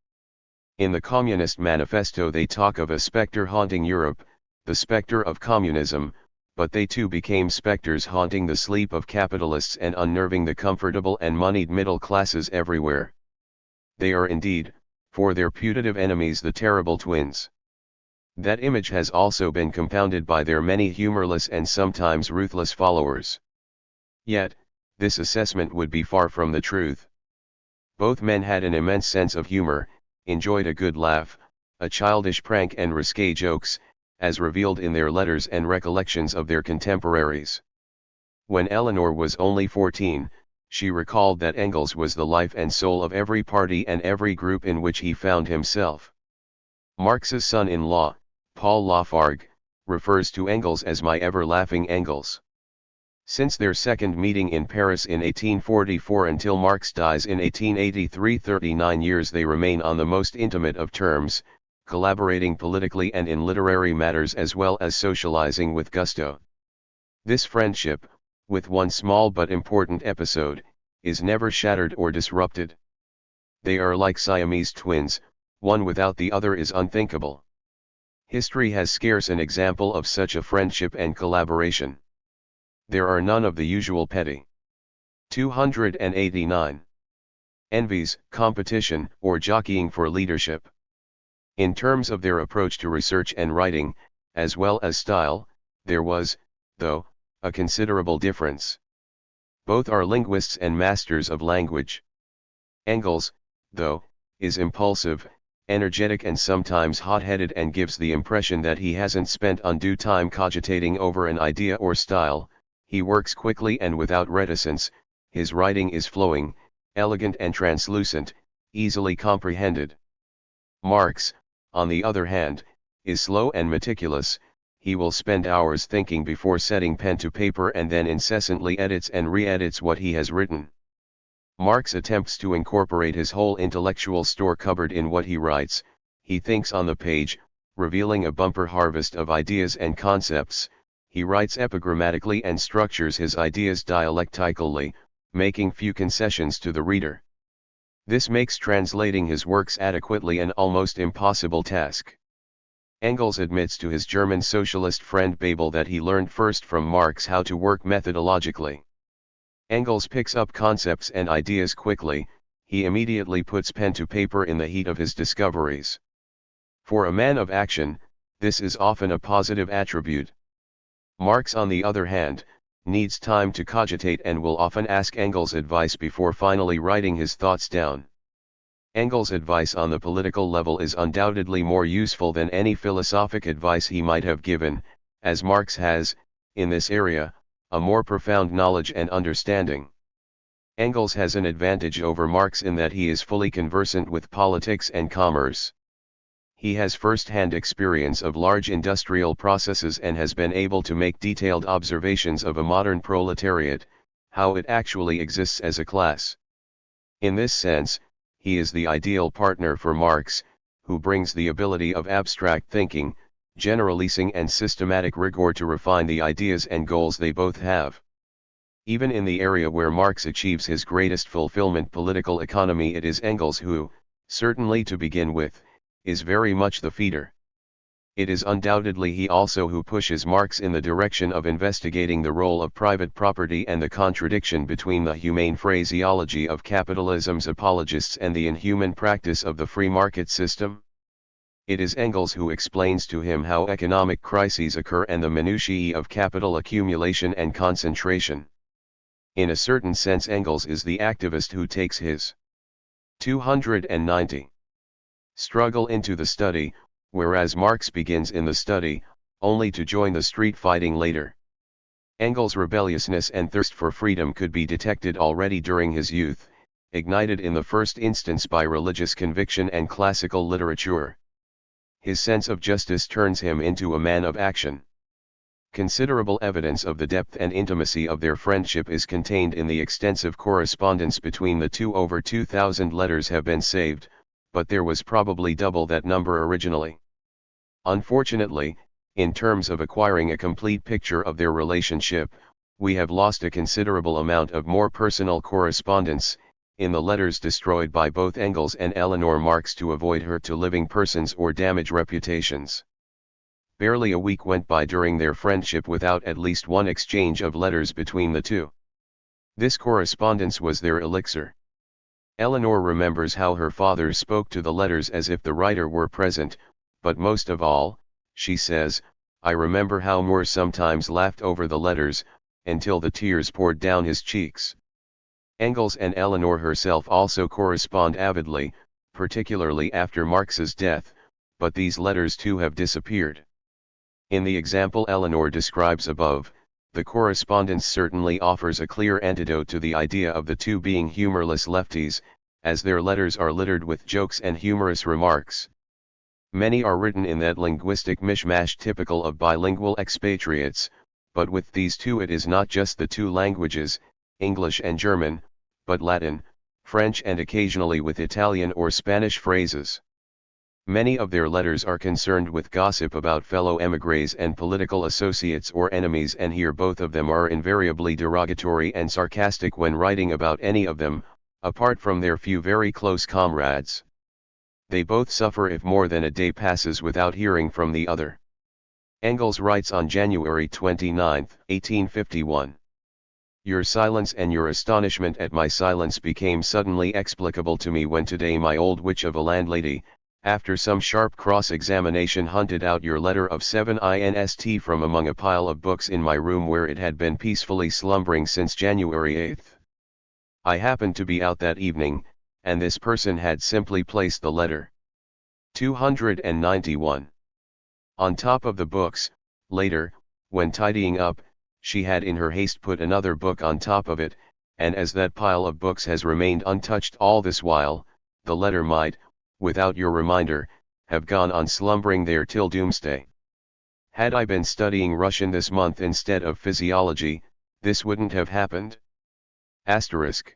In the Communist Manifesto they talk of a specter haunting Europe, the specter of communism, but they too became specters haunting the sleep of capitalists and unnerving the comfortable and moneyed middle classes everywhere. They are indeed, for their putative enemies, the terrible twins. That image has also been compounded by their many humorless and sometimes ruthless followers. Yet, this assessment would be far from the truth. Both men had an immense sense of humor, enjoyed a good laugh, a childish prank and risque jokes, as revealed in their letters and recollections of their contemporaries. When Eleanor was only 14, she recalled that Engels was the life and soul of every party and every group in which he found himself. Marx's son-in-law, Paul Lafargue, refers to Engels as my ever-laughing Engels. Since their second meeting in Paris in 1844 until Marx dies in 1883, 39 years, they remain on the most intimate of terms, collaborating politically and in literary matters as well as socializing with gusto. This friendship, with one small but important episode, is never shattered or disrupted. They are like Siamese twins, one without the other is unthinkable. History has scarce an example of such a friendship and collaboration. There are none of the usual petty 289 envies, competition, or jockeying for leadership. In terms of their approach to research and writing, as well as style, there was, though, a considerable difference. Both are linguists and masters of language. Engels, though, is impulsive, energetic and sometimes hot-headed and gives the impression that he hasn't spent undue time cogitating over an idea or style. He works quickly and without reticence, his writing is flowing, elegant and translucent, easily comprehended. Marx, on the other hand, is slow and meticulous. He will spend hours thinking before setting pen to paper and then incessantly edits and re-edits what he has written. Marx attempts to incorporate his whole intellectual store cupboard in what he writes. He thinks on the page, revealing a bumper harvest of ideas and concepts. He writes epigrammatically and structures his ideas dialectically, making few concessions to the reader. This makes translating his works adequately an almost impossible task. Engels admits to his German socialist friend Babel that he learned first from Marx how to work methodologically. Engels picks up concepts and ideas quickly, he immediately puts pen to paper in the heat of his discoveries. For a man of action, this is often a positive attribute. Marx, on the other hand, needs time to cogitate and will often ask Engels' advice before finally writing his thoughts down. Engels' advice on the political level is undoubtedly more useful than any philosophic advice he might have given, as Marx has, in this area, a more profound knowledge and understanding. Engels has an advantage over Marx in that he is fully conversant with politics and commerce. He has first-hand experience of large industrial processes and has been able to make detailed observations of a modern proletariat, how it actually exists as a class. In this sense, he is the ideal partner for Marx, who brings the ability of abstract thinking, generalizing and systematic rigor to refine the ideas and goals they both have. Even in the area where Marx achieves his greatest fulfillment, political economy, it is Engels who, certainly to begin with, is very much the feeder. It is undoubtedly he also who pushes Marx in the direction of investigating the role of private property and the contradiction between the humane phraseology of capitalism's apologists and the inhuman practice of the free market system. It is Engels who explains to him how economic crises occur and the minutiae of capital accumulation and concentration. In a certain sense, Engels is the activist who takes his 290 struggle into the study, whereas Marx begins in the study, only to join the street fighting later. Engels' rebelliousness and thirst for freedom could be detected already during his youth, ignited in the first instance by religious conviction and classical literature. His sense of justice turns him into a man of action. Considerable evidence of the depth and intimacy of their friendship is contained in the extensive correspondence between the two. Over 2,000 letters have been saved, but there was probably double that number originally. Unfortunately, in terms of acquiring a complete picture of their relationship, we have lost a considerable amount of more personal correspondence, in the letters destroyed by both Engels and Eleanor Marx to avoid hurt to living persons or damage reputations. Barely a week went by during their friendship without at least one exchange of letters between the two. This correspondence was their elixir. Eleanor remembers how her father spoke to the letters as if the writer were present, but most of all, she says, I remember how Moore sometimes laughed over the letters, until the tears poured down his cheeks. Engels and Eleanor herself also correspond avidly, particularly after Marx's death, but these letters too have disappeared. In the example Eleanor describes above, the correspondence certainly offers a clear antidote to the idea of the two being humorless lefties, as their letters are littered with jokes and humorous remarks. Many are written in that linguistic mishmash typical of bilingual expatriates, but with these two it is not just the two languages, English and German, but Latin, French and occasionally with Italian or Spanish phrases. Many of their letters are concerned with gossip about fellow émigrés and political associates or enemies, and here both of them are invariably derogatory and sarcastic when writing about any of them, apart from their few very close comrades. They both suffer if more than a day passes without hearing from the other. Engels writes on January 29, 1851. Your silence and your astonishment at my silence became suddenly explicable to me when today my old witch of a landlady, after some sharp cross-examination, hunted out your letter of 7 inst from among a pile of books in my room where it had been peacefully slumbering since January 8. I happened to be out that evening, and this person had simply placed the letter 291 on top of the books. Later, when tidying up, she had in her haste put another book on top of it, and as that pile of books has remained untouched all this while, the letter might, without your reminder, have gone on slumbering there till doomsday. Had I been studying Russian this month instead of physiology, this wouldn't have happened. Asterisk.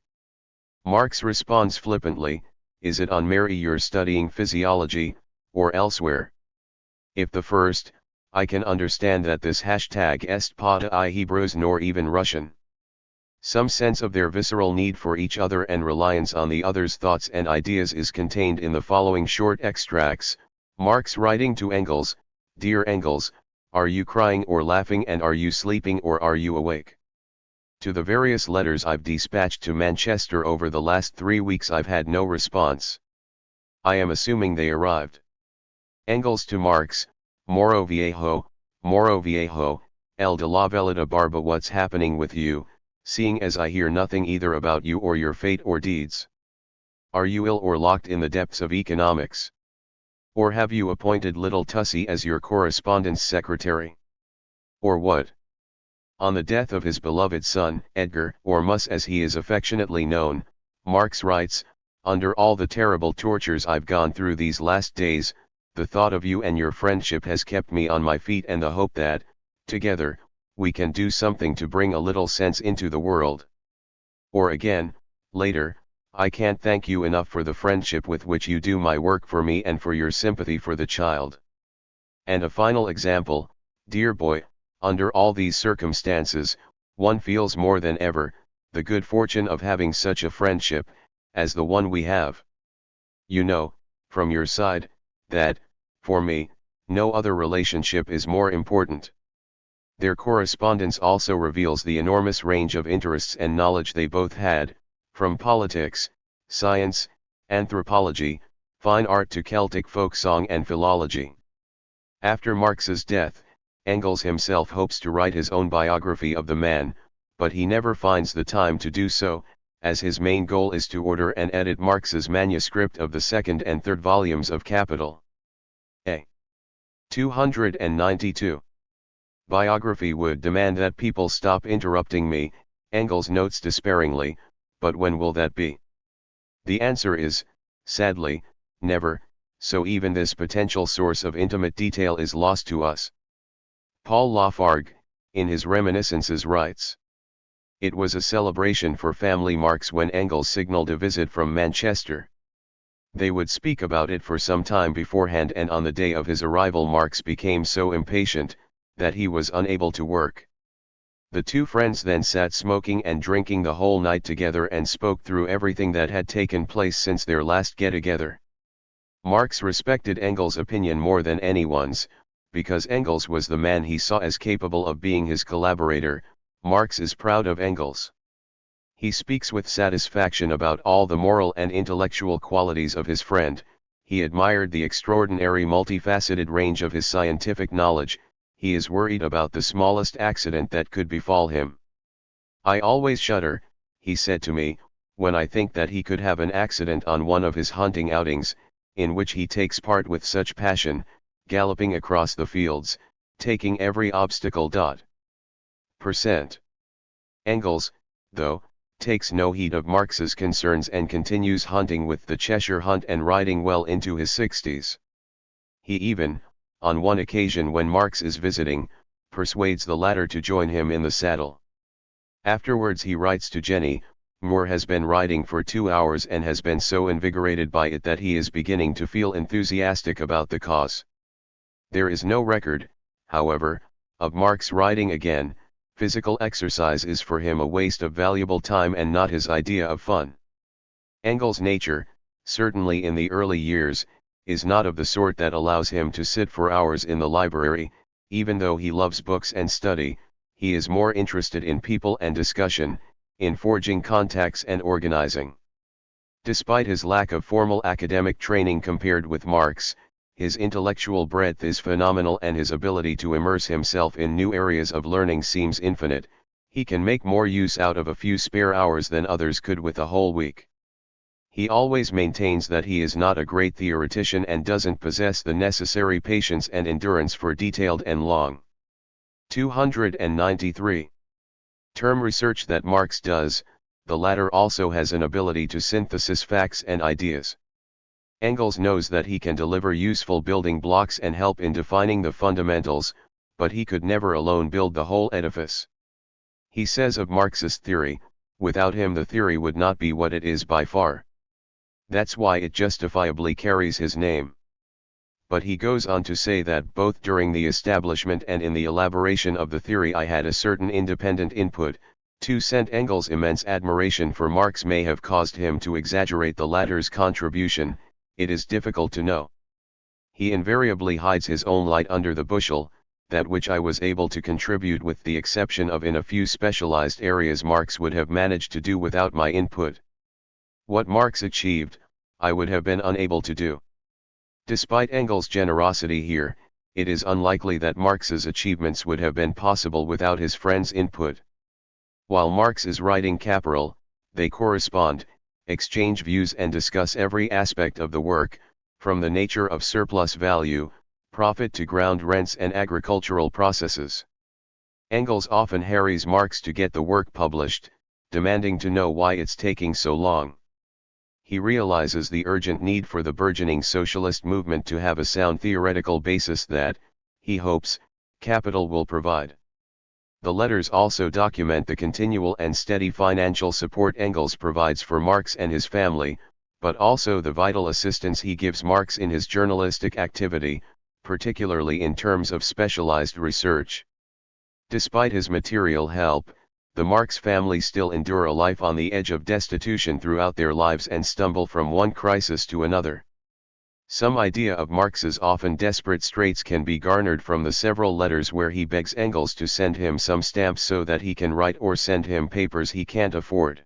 Marx responds flippantly, is it on Mary you're studying physiology, or elsewhere? If the first, I can understand that this hashtag est pas I Hebrews nor even Russian. Some sense of their visceral need for each other and reliance on the other's thoughts and ideas is contained in the following short extracts. Marx writing to Engels, Dear Engels, are you crying or laughing, and are you sleeping or are you awake? To the various letters I've dispatched to Manchester over the last 3 weeks I've had no response. I am assuming they arrived. Engels to Marx, Moro Viejo, El de la Veleta Barba, what's happening with you, seeing as I hear nothing either about you or your fate or deeds? Are you ill or locked in the depths of economics? Or have you appointed little Tussie as your correspondence secretary? Or what? On the death of his beloved son, Edgar, or Mus as he is affectionately known, Marx writes, under all the terrible tortures I've gone through these last days, the thought of you and your friendship has kept me on my feet, and the hope that, together, we can do something to bring a little sense into the world. Or again, later, I can't thank you enough for the friendship with which you do my work for me and for your sympathy for the child. And a final example, dear boy, under all these circumstances, one feels more than ever, the good fortune of having such a friendship, as the one we have. You know, from your side, that, for me, no other relationship is more important. Their correspondence also reveals the enormous range of interests and knowledge they both had, from politics, science, anthropology, fine art to Celtic folk song and philology. After Marx's death, Engels himself hopes to write his own biography of the man, but he never finds the time to do so, as his main goal is to order and edit Marx's manuscript of the second and third volumes of Capital. A. 292. Biography would demand that people stop interrupting me, Engels notes despairingly, but when will that be? The answer is, sadly, never, so even this potential source of intimate detail is lost to us. Paul Lafargue, in his Reminiscences, writes, it was a celebration for family Marx when Engels signaled a visit from Manchester. They would speak about it for some time beforehand, and on the day of his arrival Marx became so impatient, that he was unable to work. The two friends then sat smoking and drinking the whole night together and spoke through everything that had taken place since their last get-together. Marx respected Engels' opinion more than anyone's, because Engels was the man he saw as capable of being his collaborator. Marx is proud of Engels. He speaks with satisfaction about all the moral and intellectual qualities of his friend. He admired the extraordinary multifaceted range of his scientific knowledge. He is worried about the smallest accident that could befall him. I always shudder, he said to me, when I think that he could have an accident on one of his hunting outings, in which he takes part with such passion, galloping across the fields, taking every obstacle %. Engels, though, takes no heed of Marx's concerns and continues hunting with the Cheshire Hunt and riding well into his 60s. He even, on one occasion when Marx is visiting, persuades the latter to join him in the saddle. Afterwards he writes to Jenny, "Moore has been riding for 2 hours and has been so invigorated by it that he is beginning to feel enthusiastic about the cause." There is no record, however, of Marx riding again. Physical exercise is for him a waste of valuable time and not his idea of fun. Engels' nature, certainly in the early years, is not of the sort that allows him to sit for hours in the library. Even though he loves books and study, he is more interested in people and discussion, in forging contacts and organizing. Despite his lack of formal academic training compared with Marx, his intellectual breadth is phenomenal and his ability to immerse himself in new areas of learning seems infinite. He can make more use out of a few spare hours than others could with a whole week. He always maintains that he is not a great theoretician and doesn't possess the necessary patience and endurance for detailed and long. 293. Term research that Marx does, the latter also has an ability to synthesize facts and ideas. Engels knows that he can deliver useful building blocks and help in defining the fundamentals, but he could never alone build the whole edifice. He says of Marx's theory, without him the theory would not be what it is by far. That's why it justifiably carries his name. But he goes on to say that both during the establishment and in the elaboration of the theory I had a certain independent input. Engels' immense admiration for Marx may have caused him to exaggerate the latter's contribution. It is difficult to know. He invariably hides his own light under the bushel. That which I was able to contribute with the exception of in a few specialized areas Marx would have managed to do without my input. What Marx achieved, I would have been unable to do. Despite Engels' generosity here, it is unlikely that Marx's achievements would have been possible without his friend's input. While Marx is writing Capital, they correspond, exchange views and discuss every aspect of the work, from the nature of surplus value, profit to ground rents and agricultural processes. Engels often harries Marx to get the work published, demanding to know why it's taking so long. He realizes the urgent need for the burgeoning socialist movement to have a sound theoretical basis that, he hopes, Capital will provide. The letters also document the continual and steady financial support Engels provides for Marx and his family, but also the vital assistance he gives Marx in his journalistic activity, particularly in terms of specialized research. Despite his material help, the Marx family still endure a life on the edge of destitution throughout their lives and stumble from one crisis to another. Some idea of Marx's often desperate straits can be garnered from the several letters where he begs Engels to send him some stamps so that he can write or send him papers he can't afford.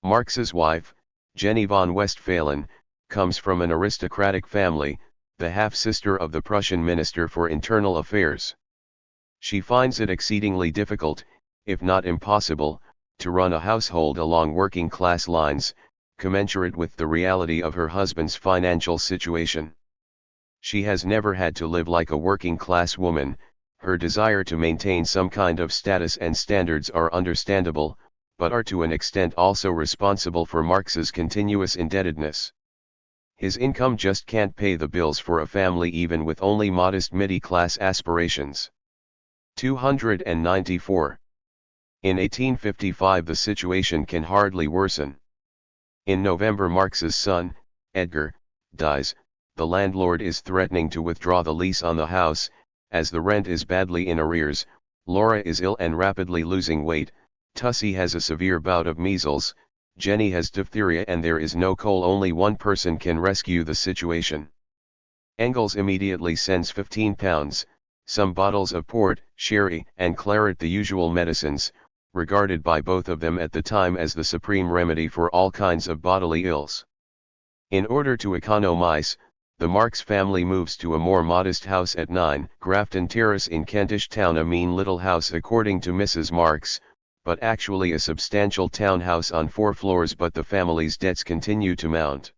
Marx's wife, Jenny von Westphalen, comes from an aristocratic family, the half-sister of the Prussian Minister for Internal Affairs. She finds it exceedingly difficult, if not impossible, to run a household along working-class lines, commensurate with the reality of her husband's financial situation. She has never had to live like a working-class woman. Her desire to maintain some kind of status and standards are understandable, but are to an extent also responsible for Marx's continuous indebtedness. His income just can't pay the bills for a family even with only modest middle-class aspirations. 294. In 1855 the situation can hardly worsen. In November Marx's son, Edgar, dies. The landlord is threatening to withdraw the lease on the house, as the rent is badly in arrears. Laura is ill and rapidly losing weight, Tussie has a severe bout of measles, Jenny has diphtheria and there is no coal. Only one person can rescue the situation. Engels immediately sends 15 pounds, some bottles of port, sherry, and claret, the usual medicines, regarded by both of them at the time as the supreme remedy for all kinds of bodily ills. In order to economize, the Marx family moves to a more modest house at 9 Grafton Terrace in Kentish Town, a mean little house according to Mrs. Marx, but actually a substantial townhouse on 4 floors. But the family's debts continue to mount.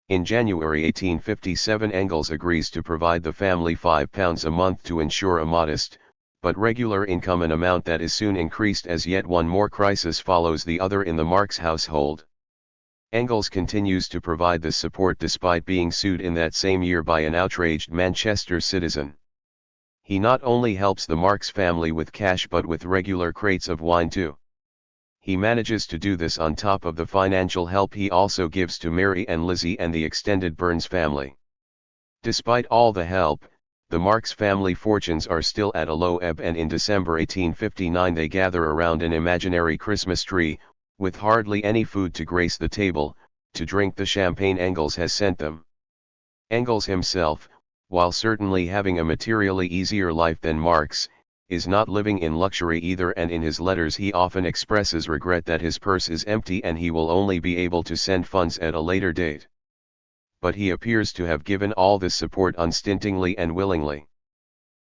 In January 1857 Engels agrees to provide the family £5 a month to ensure a modest, but regular income, an amount that is soon increased as yet one more crisis follows the other in the Marx household. Engels continues to provide this support despite being sued in that same year by an outraged Manchester citizen. He not only helps the Marx family with cash but with regular crates of wine too. He manages to do this on top of the financial help he also gives to Mary and Lizzie and the extended Burns family. Despite all the help, the Marx family fortunes are still at a low ebb, and in December 1859 they gather around an imaginary Christmas tree, with hardly any food to grace the table, to drink the champagne Engels has sent them. Engels himself, while certainly having a materially easier life than Marx, is not living in luxury either, and in his letters he often expresses regret that his purse is empty and he will only be able to send funds at a later date. But he appears to have given all this support unstintingly and willingly.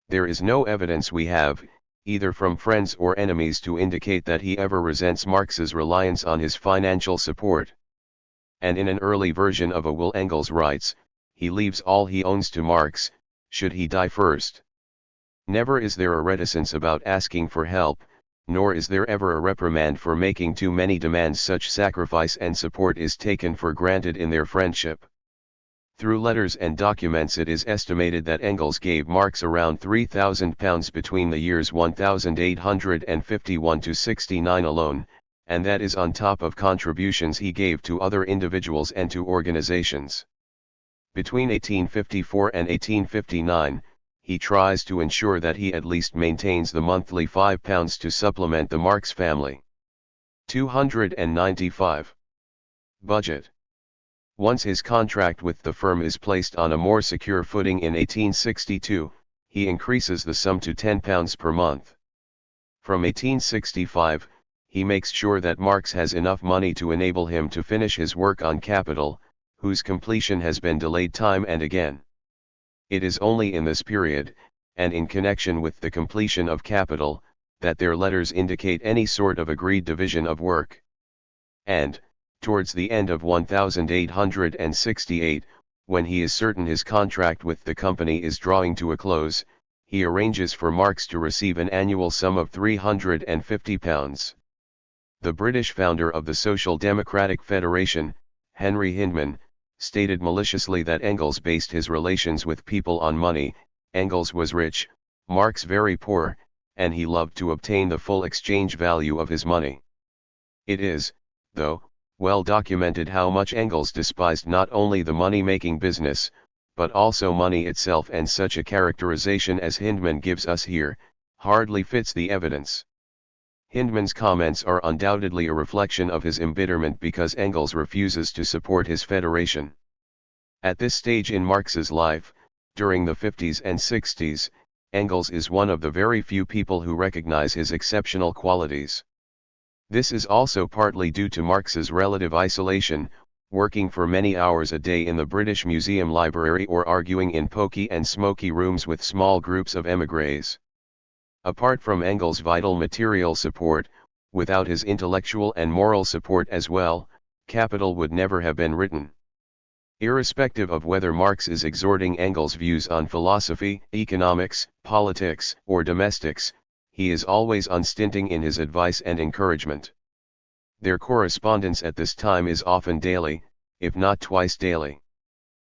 There is no evidence we have, either from friends or enemies, to indicate that he ever resents Marx's reliance on his financial support. And in an early version of a will Engels writes, he leaves all he owns to Marx, should he die first. Never is there a reticence about asking for help, nor is there ever a reprimand for making too many demands. Such sacrifice and support is taken for granted in their friendship. Through letters and documents it is estimated that Engels gave Marx around £3,000 between the years 1851 to 69 alone, and that is on top of contributions he gave to other individuals and to organizations. Between 1854 and 1859, he tries to ensure that he at least maintains the monthly £5 to supplement the Marx family. 295. Budget. Once his contract with the firm is placed on a more secure footing in 1862, he increases the sum to £10 per month. From 1865, he makes sure that Marx has enough money to enable him to finish his work on Capital, whose completion has been delayed time and again. It is only in this period, and in connection with the completion of Capital, that their letters indicate any sort of agreed division of work. And, towards the end of 1868, when he is certain his contract with the company is drawing to a close, he arranges for Marx to receive an annual sum of £350. The British founder of the Social Democratic Federation, Henry Hyndman, stated maliciously that Engels based his relations with people on money. Engels was rich, Marx very poor, and he loved to obtain the full exchange value of his money. It is, though, well documented how much Engels despised not only the money-making business, but also money itself, and such a characterization as Hyndman gives us here, hardly fits the evidence. Hyndman's comments are undoubtedly a reflection of his embitterment because Engels refuses to support his federation. At this stage in Marx's life, during the 50s and 60s, Engels is one of the very few people who recognize his exceptional qualities. This is also partly due to Marx's relative isolation, working for many hours a day in the British Museum library or arguing in poky and smoky rooms with small groups of émigrés. Apart from Engels' vital material support, without his intellectual and moral support as well, Capital would never have been written. Irrespective of whether Marx is exhorting Engels' views on philosophy, economics, politics, or domestics, he is always unstinting in his advice and encouragement. Their correspondence at this time is often daily, if not twice daily.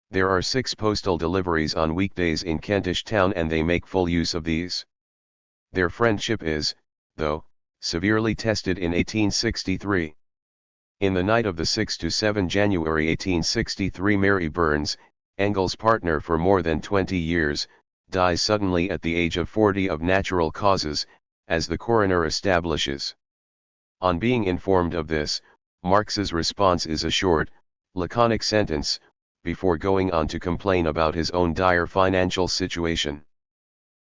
There are 6 postal deliveries on weekdays in Kentish Town and they make full use of these. Their friendship is, though, severely tested in 1863. In the night of the 6 to 7 January 1863, Mary Burns, Engels' partner for more than 20 years, dies suddenly at the age of 40 of natural causes, as the coroner establishes. On being informed of this, Marx's response is a short, laconic sentence, before going on to complain about his own dire financial situation.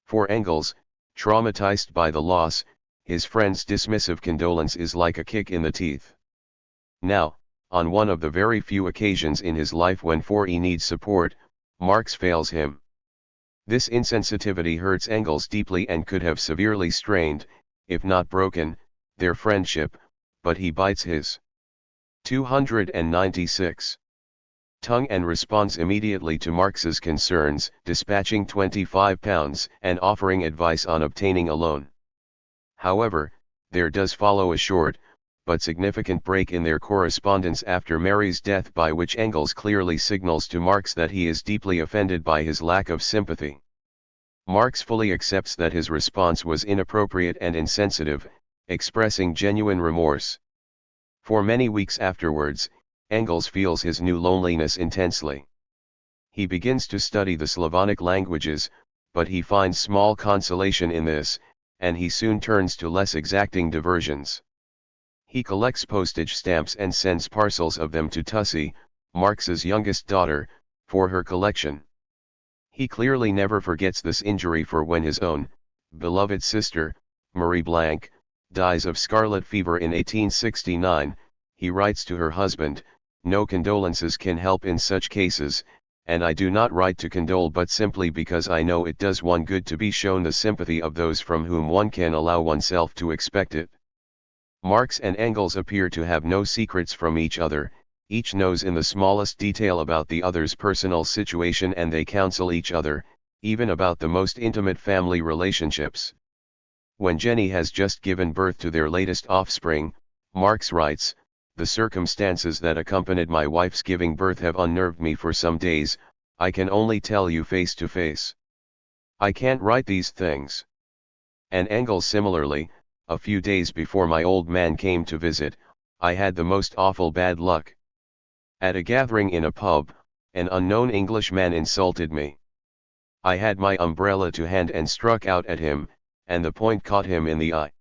For Engels, traumatized by the loss, his friend's dismissive condolence is like a kick in the teeth. Now, on one of the very few occasions in his life when he needs support, Marx fails him. This insensitivity hurts Engels deeply and could have severely strained, if not broken, their friendship, but he bites his 296 tongue and responds immediately to Marx's concerns, dispatching £25 and offering advice on obtaining a loan. However, there does follow a short, but significant break in their correspondence after Mary's death, by which Engels clearly signals to Marx that he is deeply offended by his lack of sympathy. Marx fully accepts that his response was inappropriate and insensitive, expressing genuine remorse. For many weeks afterwards, Engels feels his new loneliness intensely. He begins to study the Slavonic languages, but he finds small consolation in this, and he soon turns to less exacting diversions. He collects postage stamps and sends parcels of them to Tussie, Marx's youngest daughter, for her collection. He clearly never forgets this injury, for when his own beloved sister, Marie Blanc, dies of scarlet fever in 1869, he writes to her husband, "No condolences can help in such cases, and I do not write to condole but simply because I know it does one good to be shown the sympathy of those from whom one can allow oneself to expect it." Marx and Engels appear to have no secrets from each other, each knows in the smallest detail about the other's personal situation, and they counsel each other, even about the most intimate family relationships. When Jenny has just given birth to their latest offspring, Marx writes, "The circumstances that accompanied my wife's giving birth have unnerved me for some days, I can only tell you face to face. I can't write these things." And Engels similarly, "A few days before my old man came to visit, I had the most awful bad luck. At a gathering in a pub, an unknown Englishman insulted me. I had my umbrella to hand and struck out at him, and the point caught him in the eye.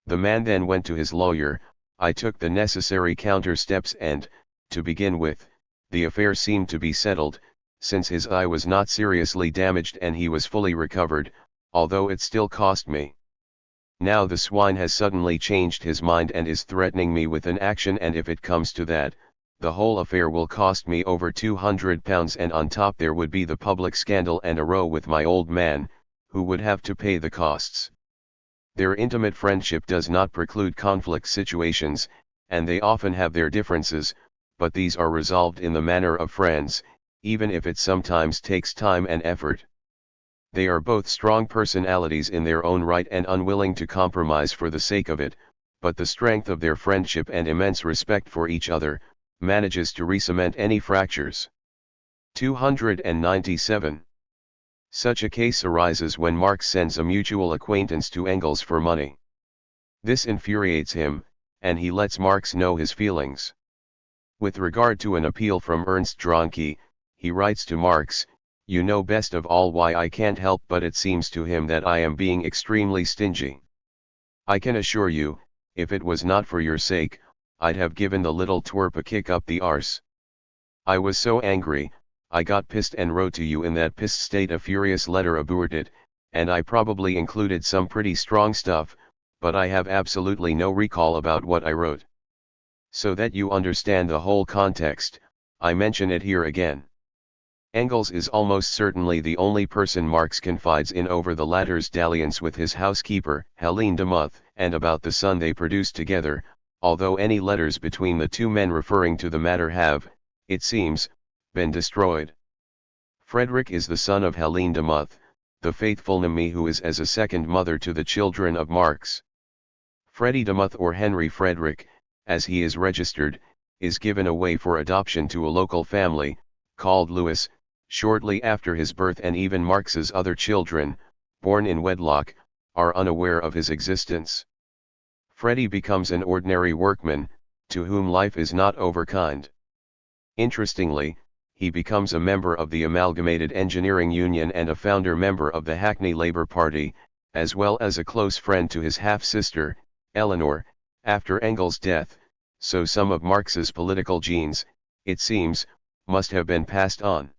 The man then went to his lawyer, I took the necessary counter steps and, to begin with, the affair seemed to be settled, since his eye was not seriously damaged and he was fully recovered, although it still cost me. Now the swine has suddenly changed his mind and is threatening me with an action, and if it comes to that, the whole affair will cost me over £200, and on top there would be the public scandal and a row with my old man, who would have to pay the costs." Their intimate friendship does not preclude conflict situations, and they often have their differences, but these are resolved in the manner of friends, even if it sometimes takes time and effort. They are both strong personalities in their own right and unwilling to compromise for the sake of it, but the strength of their friendship and immense respect for each other manages to re-cement any fractures. 297. Such a case arises when Marx sends a mutual acquaintance to Engels for money. This infuriates him, and he lets Marx know his feelings. With regard to an appeal from Ernst Dronke, he writes to Marx, "You know best of all why I can't help but it seems to him that I am being extremely stingy. I can assure you, if it was not for your sake, I'd have given the little twerp a kick up the arse. I was so angry, I got pissed and wrote to you in that pissed state a furious letter about it, and I probably included some pretty strong stuff, but I have absolutely no recall about what I wrote. So that you understand the whole context, I mention it here again." Engels is almost certainly the only person Marx confides in over the latter's dalliance with his housekeeper, Helene de Muth, and about the son they produced together, although any letters between the two men referring to the matter have, it seems, been destroyed. Frederick is the son of Helene de Muth, the faithful Nemi who is as a second mother to the children of Marx. Freddie de Muth, or Henry Frederick, as he is registered, is given away for adoption to a local family, called Louis, shortly after his birth, and even Marx's other children, born in wedlock, are unaware of his existence. Freddie becomes an ordinary workman, to whom life is not overkind. Interestingly, he becomes a member of the Amalgamated Engineering Union and a founder member of the Hackney Labour Party, as well as a close friend to his half-sister, Eleanor, after Engels' death, so some of Marx's political genes, it seems, must have been passed on.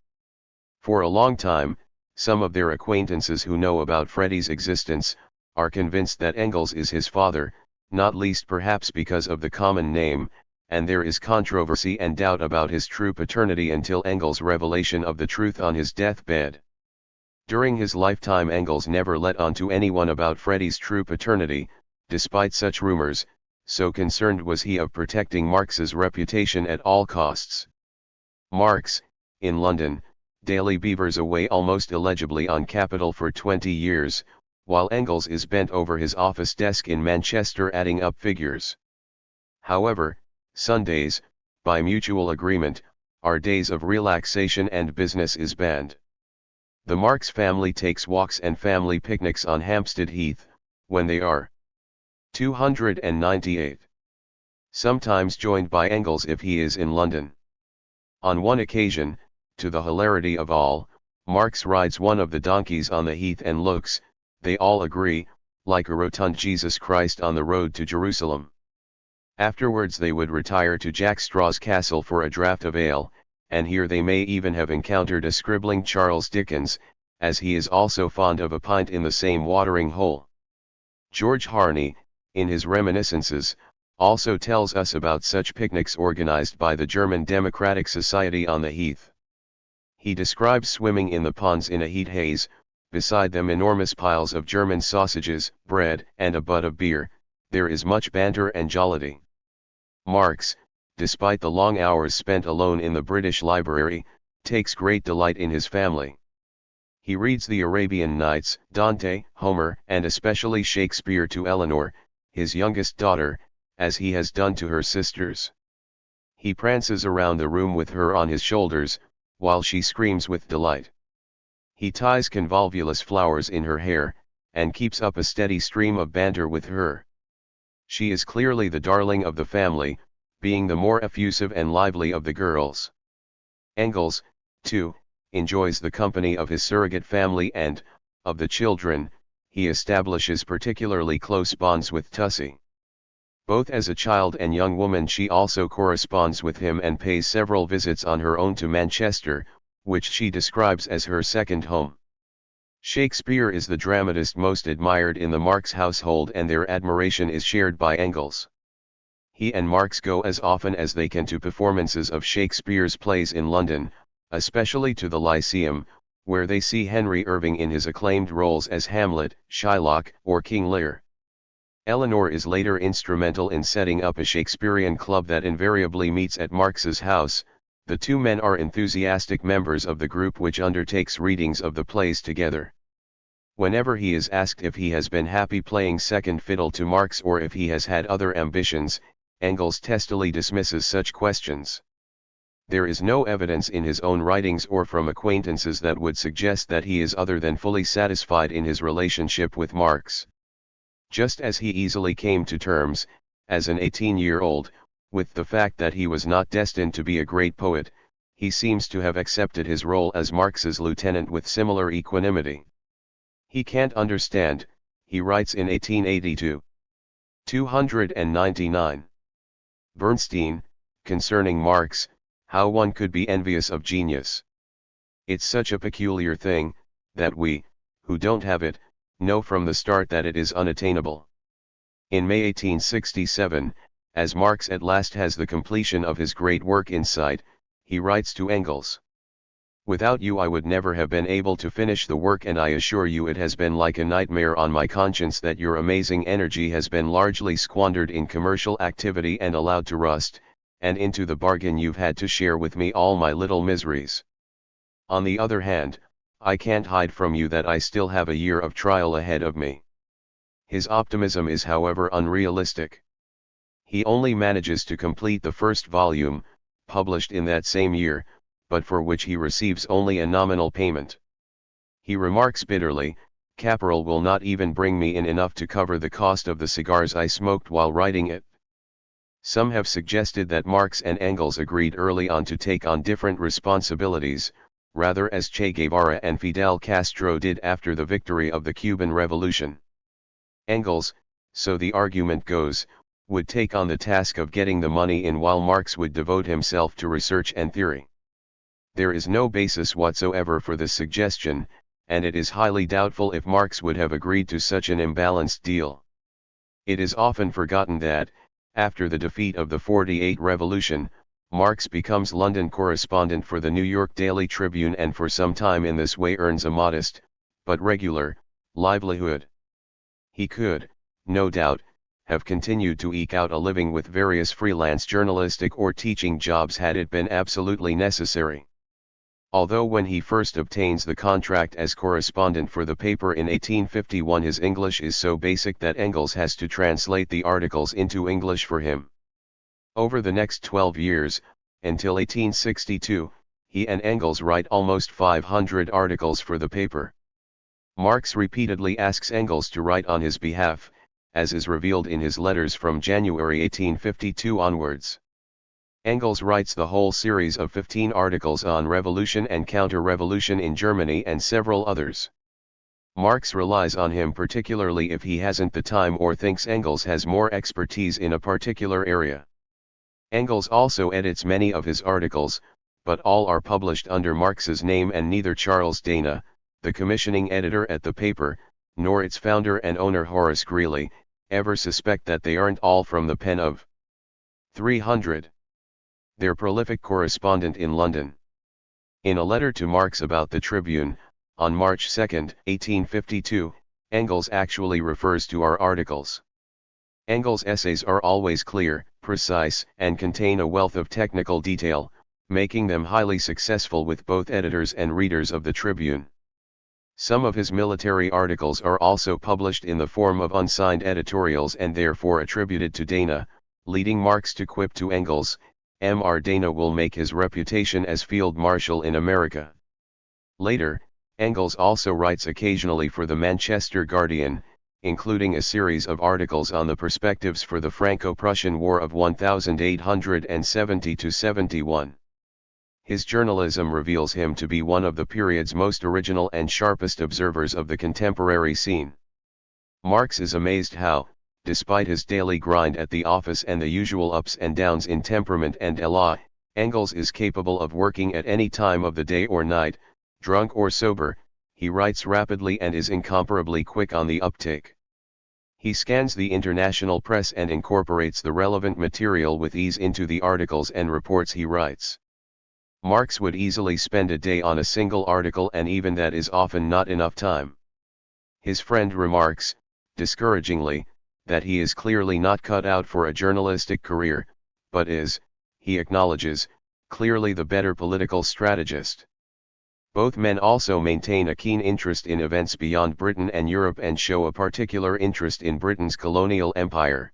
For a long time, some of their acquaintances who know about Freddie's existence, are convinced that Engels is his father, not least perhaps because of the common name, and there is controversy and doubt about his true paternity until Engels' revelation of the truth on his deathbed. During his lifetime Engels never let on to anyone about Freddie's true paternity, despite such rumors, so concerned was he of protecting Marx's reputation at all costs. Marx, in London, daily beavers away almost illegibly on capital for 20 years, while Engels is bent over his office desk in Manchester adding up figures. However, Sundays, by mutual agreement, are days of relaxation and business is banned. The Marx family takes walks and family picnics on Hampstead Heath, when they are 298. Sometimes joined by Engels if he is in London. On one occasion, to the hilarity of all, Marx rides one of the donkeys on the heath and looks, they all agree, like a rotund Jesus Christ on the road to Jerusalem. Afterwards they would retire to Jack Straw's castle for a draught of ale, and here they may even have encountered a scribbling Charles Dickens, as he is also fond of a pint in the same watering hole. George Harney, in his Reminiscences, also tells us about such picnics organized by the German Democratic Society on the Heath. He describes swimming in the ponds in a heat haze, beside them enormous piles of German sausages, bread, and a butt of beer. There is much banter and jollity. Marx, despite the long hours spent alone in the British Library, takes great delight in his family. He reads the Arabian Nights, Dante, Homer, and especially Shakespeare to Eleanor, his youngest daughter, as he has done to her sisters. He prances around the room with her on his shoulders, while she screams with delight. He ties convolvulus flowers in her hair, and keeps up a steady stream of banter with her. She is clearly the darling of the family, being the more effusive and lively of the girls. Engels, too, enjoys the company of his surrogate family and, of the children, he establishes particularly close bonds with Tussie. Both as a child and young woman she also corresponds with him and pays several visits on her own to Manchester, which she describes as her second home. Shakespeare is the dramatist most admired in the Marx household and their admiration is shared by Engels. He and Marx go as often as they can to performances of Shakespeare's plays in London, especially to the Lyceum, where they see Henry Irving in his acclaimed roles as Hamlet, Shylock, or King Lear. Eleanor is later instrumental in setting up a Shakespearean club that invariably meets at Marx's house. The two men are enthusiastic members of the group which undertakes readings of the plays together. Whenever he is asked if he has been happy playing second fiddle to Marx or if he has had other ambitions, Engels testily dismisses such questions. There is no evidence in his own writings or from acquaintances that would suggest that he is other than fully satisfied in his relationship with Marx. Just as he easily came to terms, as an 18-year-old, with the fact that he was not destined to be a great poet, he seems to have accepted his role as Marx's lieutenant with similar equanimity. He can't understand, he writes in 1882. 299. Bernstein, concerning Marx, how one could be envious of genius. It's such a peculiar thing, that we, who don't have it, know from the start that it is unattainable. In May 1867, as Marx at last has the completion of his great work in sight, he writes to Engels. Without you I would never have been able to finish the work and I assure you it has been like a nightmare on my conscience that your amazing energy has been largely squandered in commercial activity and allowed to rust, and into the bargain you've had to share with me all my little miseries. On the other hand, I can't hide from you that I still have a year of trial ahead of me. His optimism is however unrealistic. He only manages to complete the first volume, published in that same year, but for which he receives only a nominal payment. He remarks bitterly, "Caporal will not even bring me in enough to cover the cost of the cigars I smoked while writing it." Some have suggested that Marx and Engels agreed early on to take on different responsibilities, rather as Che Guevara and Fidel Castro did after the victory of the Cuban Revolution. Engels, so the argument goes, would take on the task of getting the money in while Marx would devote himself to research and theory. There is no basis whatsoever for this suggestion, and it is highly doubtful if Marx would have agreed to such an imbalanced deal. It is often forgotten that, after the defeat of the '48 revolution, Marx becomes London correspondent for the New York Daily Tribune and for some time in this way earns a modest, but regular, livelihood. He could, no doubt, have continued to eke out a living with various freelance journalistic or teaching jobs had it been absolutely necessary. Although when he first obtains the contract as correspondent for the paper in 1851 his English is so basic that Engels has to translate the articles into English for him. Over the next 12 years, until 1862, he and Engels write almost 500 articles for the paper. Marx repeatedly asks Engels to write on his behalf, as is revealed in his letters from January 1852 onwards. Engels writes the whole series of 15 articles on revolution and counter-revolution in Germany and several others. Marx relies on him particularly if he hasn't the time or thinks Engels has more expertise in a particular area. Engels also edits many of his articles, but all are published under Marx's name and neither Charles Dana, the commissioning editor at the paper, nor its founder and owner Horace Greeley, ever suspect that they aren't all from the pen of 300. Their prolific correspondent in London. In a letter to Marx about the Tribune, on March 2, 1852, Engels actually refers to our articles. Engels' essays are always clear, precise, and contain a wealth of technical detail, making them highly successful with both editors and readers of the Tribune. Some of his military articles are also published in the form of unsigned editorials and therefore attributed to Dana, leading Marx to quip to Engels, Mr. Dana will make his reputation as Field Marshal in America. Later, Engels also writes occasionally for the Manchester Guardian, including a series of articles on the perspectives for the Franco-Prussian War of 1870–71. His journalism reveals him to be one of the period's most original and sharpest observers of the contemporary scene. Marx is amazed how, despite his daily grind at the office and the usual ups and downs in temperament and élan, Engels is capable of working at any time of the day or night, drunk or sober. He writes rapidly and is incomparably quick on the uptake. He scans the international press and incorporates the relevant material with ease into the articles and reports he writes. Marx would easily spend a day on a single article and even that is often not enough time. His friend remarks, discouragingly, that he is clearly not cut out for a journalistic career, but is, he acknowledges, clearly the better political strategist. Both men also maintain a keen interest in events beyond Britain and Europe and show a particular interest in Britain's colonial empire.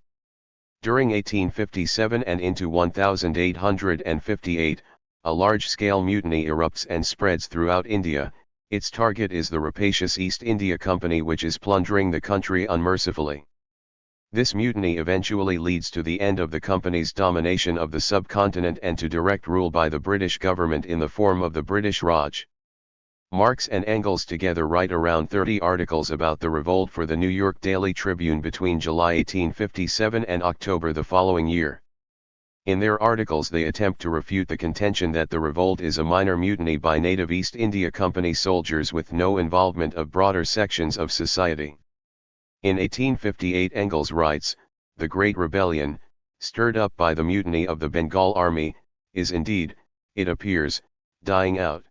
During 1857 and into 1858, a large-scale mutiny erupts and spreads throughout India. Its target is the rapacious East India Company which is plundering the country unmercifully. This mutiny eventually leads to the end of the company's domination of the subcontinent and to direct rule by the British government in the form of the British Raj. Marx and Engels together write around 30 articles about the revolt for the New York Daily Tribune between July 1857 and October the following year. In their articles they attempt to refute the contention that the revolt is a minor mutiny by native East India Company soldiers with no involvement of broader sections of society. In 1858 Engels writes, "The Great Rebellion, stirred up by the mutiny of the Bengal army, is indeed, it appears, dying out.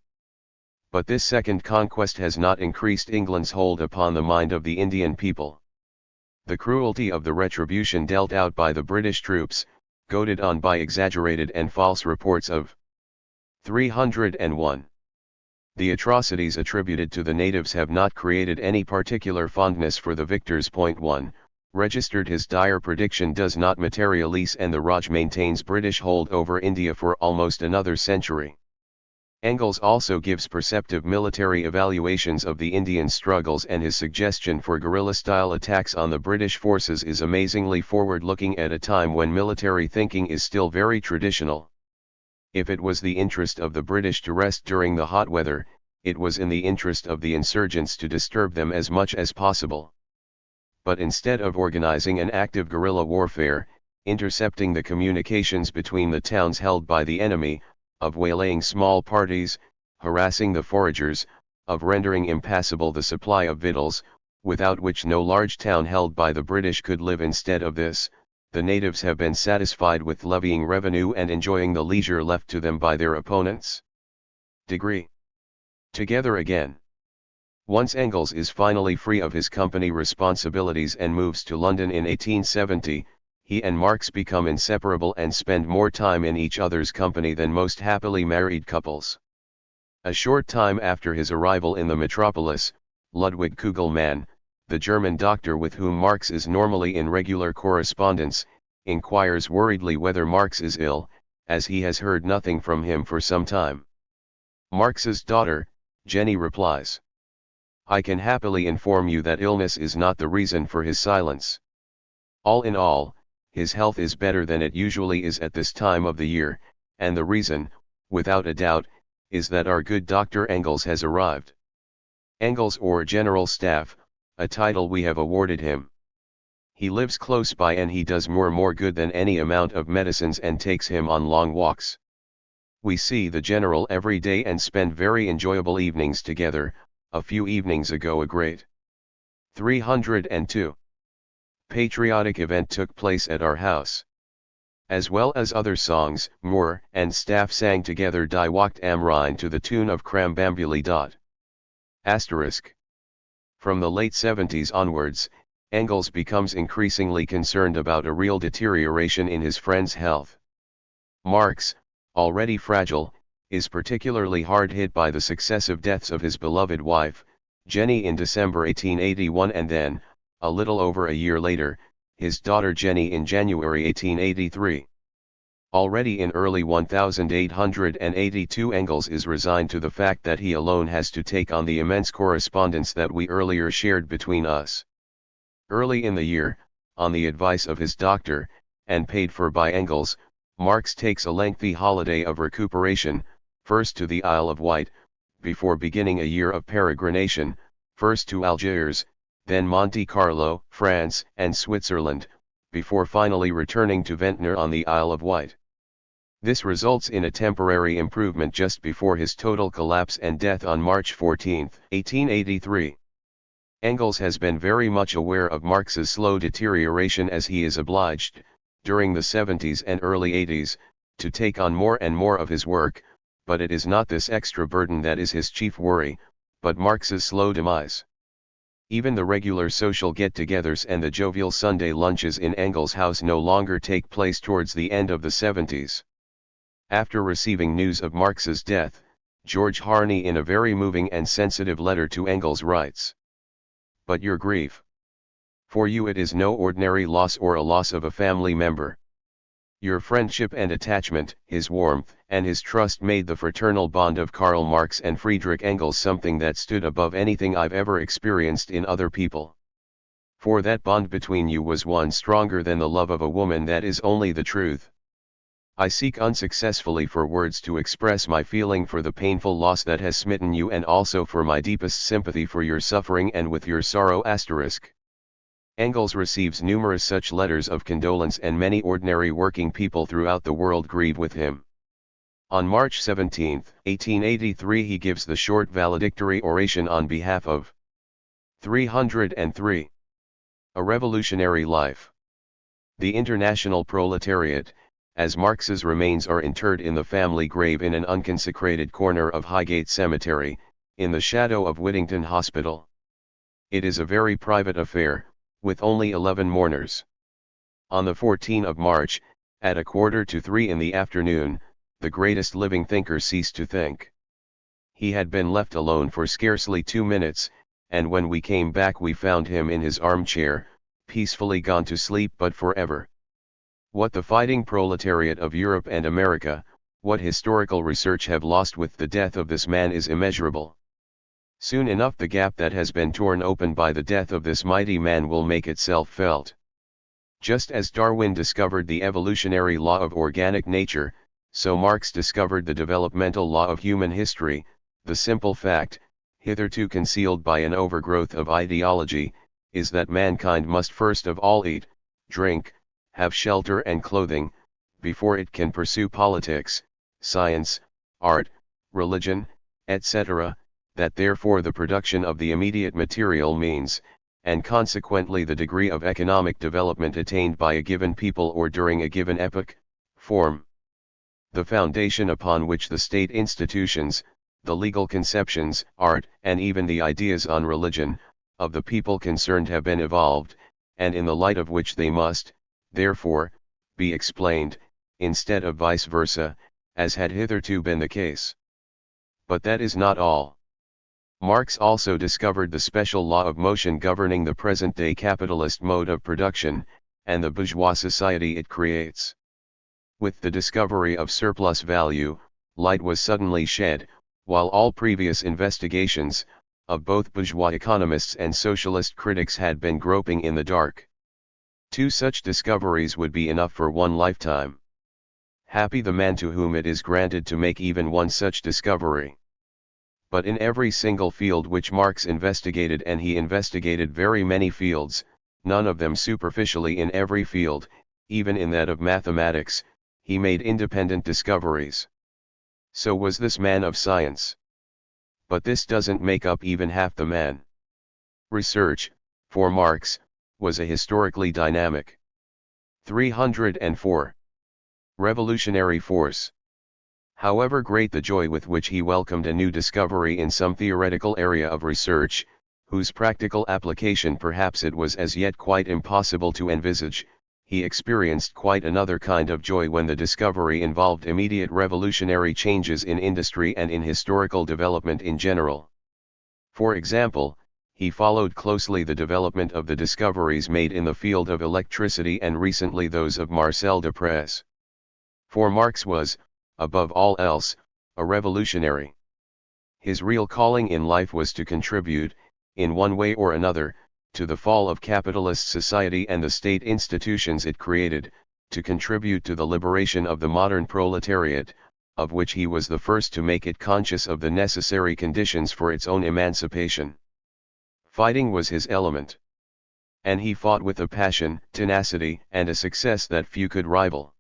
But this second conquest has not increased England's hold upon the mind of the Indian people. The cruelty of the retribution dealt out by the British troops, goaded on by exaggerated and false reports of 301. The atrocities attributed to the natives have not created any particular fondness for the victors. 1. Registered his dire prediction does not materialize and the Raj maintains British hold over India for almost another century." Engels also gives perceptive military evaluations of the Indian struggles and his suggestion for guerrilla-style attacks on the British forces is amazingly forward-looking at a time when military thinking is still very traditional. If it was the interest of the British to rest during the hot weather, it was in the interest of the insurgents to disturb them as much as possible. but instead of organizing an active guerrilla warfare, intercepting the communications between the towns held by the enemy, of waylaying small parties, harassing the foragers, of rendering impassable the supply of victuals, without which no large town held by the British could live. Instead of this, the natives have been satisfied with levying revenue and enjoying the leisure left to them by their opponents. Degree. Together again. Once Engels is finally free of his company responsibilities and moves to London in 1870, he and Marx become inseparable and spend more time in each other's company than most happily married couples. A short time after his arrival in the metropolis, Ludwig Kugelmann, the German doctor with whom Marx is normally in regular correspondence, inquires worriedly whether Marx is ill, as he has heard nothing from him for some time. Marx's daughter, Jenny, replies, "I can happily inform you that illness is not the reason for his silence. All in all, his health is better than it usually is at this time of the year, and the reason, without a doubt, is that our good Dr. Engels has arrived. Engels, or General Staff, a title we have awarded him. He lives close by and he does more good than any amount of medicines and takes him on long walks. We see the General every day and spend very enjoyable evenings together. A few evenings ago a great 302 patriotic event took place at our house. As well as other songs, Moore and Staff sang together Die Wacht am Rhein to the tune of Krambambuli. Asterisk. From the late 70s onwards, Engels becomes increasingly concerned about a real deterioration in his friend's health. Marx, already fragile, is particularly hard hit by the successive deaths of his beloved wife, Jenny, in December 1881, and then, a little over a year later, his daughter Jenny in January 1883. Already in early 1882 Engels is resigned to the fact that he alone has to take on the immense correspondence that we earlier shared between us. Early in the year, on the advice of his doctor, and paid for by Engels, Marx takes a lengthy holiday of recuperation, first to the Isle of Wight, before beginning a year of peregrination, first to Algiers, then Monte Carlo, France, and Switzerland, before finally returning to Ventnor on the Isle of Wight. This results in a temporary improvement just before his total collapse and death on March 14, 1883. Engels has been very much aware of Marx's slow deterioration, as he is obliged, during the 70s and early 80s, to take on more and more of his work, but it is not this extra burden that is his chief worry, but Marx's slow demise. Even the regular social get-togethers and the jovial Sunday lunches in Engels' house no longer take place towards the end of the 70s. After receiving news of Marx's death, George Harney, in a very moving and sensitive letter to Engels, writes, "But your grief. For you it is no ordinary loss or a loss of a family member. Your friendship and attachment, his warmth, and his trust made the fraternal bond of Karl Marx and Friedrich Engels something that stood above anything I've ever experienced in other people. For that bond between you was one stronger than the love of a woman, that is only the truth. I seek unsuccessfully for words to express my feeling for the painful loss that has smitten you, and also for my deepest sympathy for your suffering and with your sorrow." Engels receives numerous such letters of condolence, and many ordinary working people throughout the world grieve with him. On March 17, 1883 he gives the short valedictory oration on behalf of 303. A Revolutionary Life. The international proletariat, as Marx's remains are interred in the family grave in an unconsecrated corner of Highgate Cemetery, in the shadow of Whittington Hospital. It is a very private affair, with only 11 mourners. On the 14th of March, at 2:45 in the afternoon, the greatest living thinker ceased to think. He had been left alone for scarcely 2 minutes, and when we came back we found him in his armchair, peacefully gone to sleep, but forever. What the fighting proletariat of Europe and America, what historical research have lost with the death of this man is immeasurable. Soon enough the gap that has been torn open by the death of this mighty man will make itself felt. Just as Darwin discovered the evolutionary law of organic nature, so Marx discovered the developmental law of human history, the simple fact, hitherto concealed by an overgrowth of ideology, is that mankind must first of all eat, drink, have shelter and clothing, before it can pursue politics, science, art, religion, etc., that therefore the production of the immediate material means, and consequently the degree of economic development attained by a given people or during a given epoch, form the foundation upon which the state institutions, the legal conceptions, art, and even the ideas on religion, of the people concerned have been evolved, and in the light of which they must, therefore, be explained, instead of vice versa, as had hitherto been the case. But that is not all. Marx also discovered the special law of motion governing the present-day capitalist mode of production, and the bourgeois society it creates. With the discovery of surplus value, light was suddenly shed, while all previous investigations, of both bourgeois economists and socialist critics had been groping in the dark. 2 such discoveries would be enough for one lifetime. Happy the man to whom it is granted to make even one such discovery. But in every single field which Marx investigated, and he investigated very many fields, none of them superficially, in every field, even in that of mathematics, he made independent discoveries. So was this man of science. But this doesn't make up even half the man. Research, for Marx, was a historically dynamic. 304. Revolutionary force. However great the joy with which he welcomed a new discovery in some theoretical area of research, whose practical application perhaps it was as yet quite impossible to envisage, he experienced quite another kind of joy when the discovery involved immediate revolutionary changes in industry and in historical development in general. For example, he followed closely the development of the discoveries made in the field of electricity and recently those of Marcel Duprez. For Marx was, above all else, a revolutionary. His real calling in life was to contribute, in one way or another, to the fall of capitalist society and the state institutions it created, to contribute to the liberation of the modern proletariat, of which he was the first to make it conscious of the necessary conditions for its own emancipation. Fighting was his element. And he fought with a passion, tenacity, and a success that few could rival.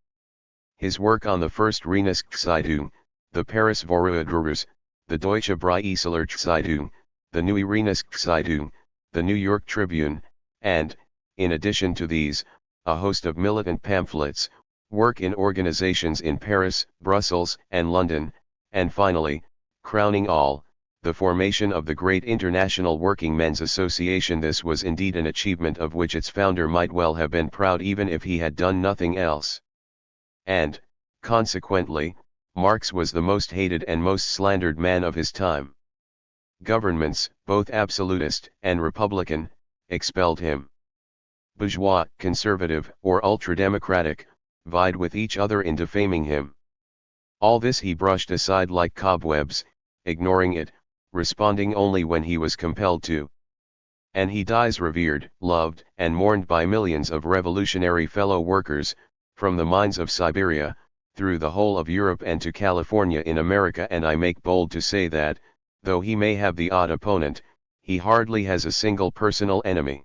His work on the first Rheinischen-Zeitung, the Paris Vorübergehers, the Deutsche Brieseler Zeitung, the Neue Rheinische-Zeitung, the New York Tribune, and, in addition to these, a host of militant pamphlets, work in organizations in Paris, Brussels, and London, and finally, crowning all, the formation of the great International Working Men's Association. This was indeed an achievement of which its founder might well have been proud even if he had done nothing else. And, consequently, Marx was the most hated and most slandered man of his time. Governments, both absolutist and republican, expelled him. Bourgeois, conservative, or ultra-democratic, vied with each other in defaming him. All this he brushed aside like cobwebs, ignoring it, responding only when he was compelled to. And he dies revered, loved, and mourned by millions of revolutionary fellow workers, from the mines of Siberia, through the whole of Europe and to California in America, and I make bold to say that, though he may have the odd opponent, he hardly has a single personal enemy.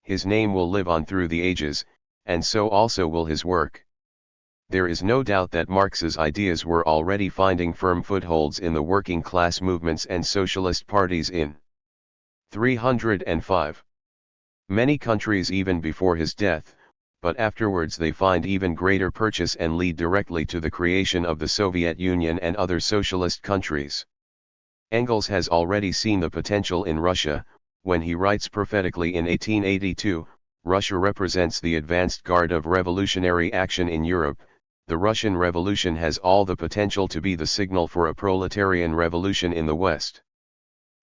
His name will live on through the ages, and so also will his work. There is no doubt that Marx's ideas were already finding firm footholds in the working class movements and socialist parties in 305 many countries even before his death, but afterwards they find even greater purchase and lead directly to the creation of the Soviet Union and other socialist countries. Engels has already seen the potential in Russia, when he writes prophetically in 1882, Russia represents the advanced guard of revolutionary action in Europe. The Russian Revolution has all the potential to be the signal for a proletarian revolution in the West.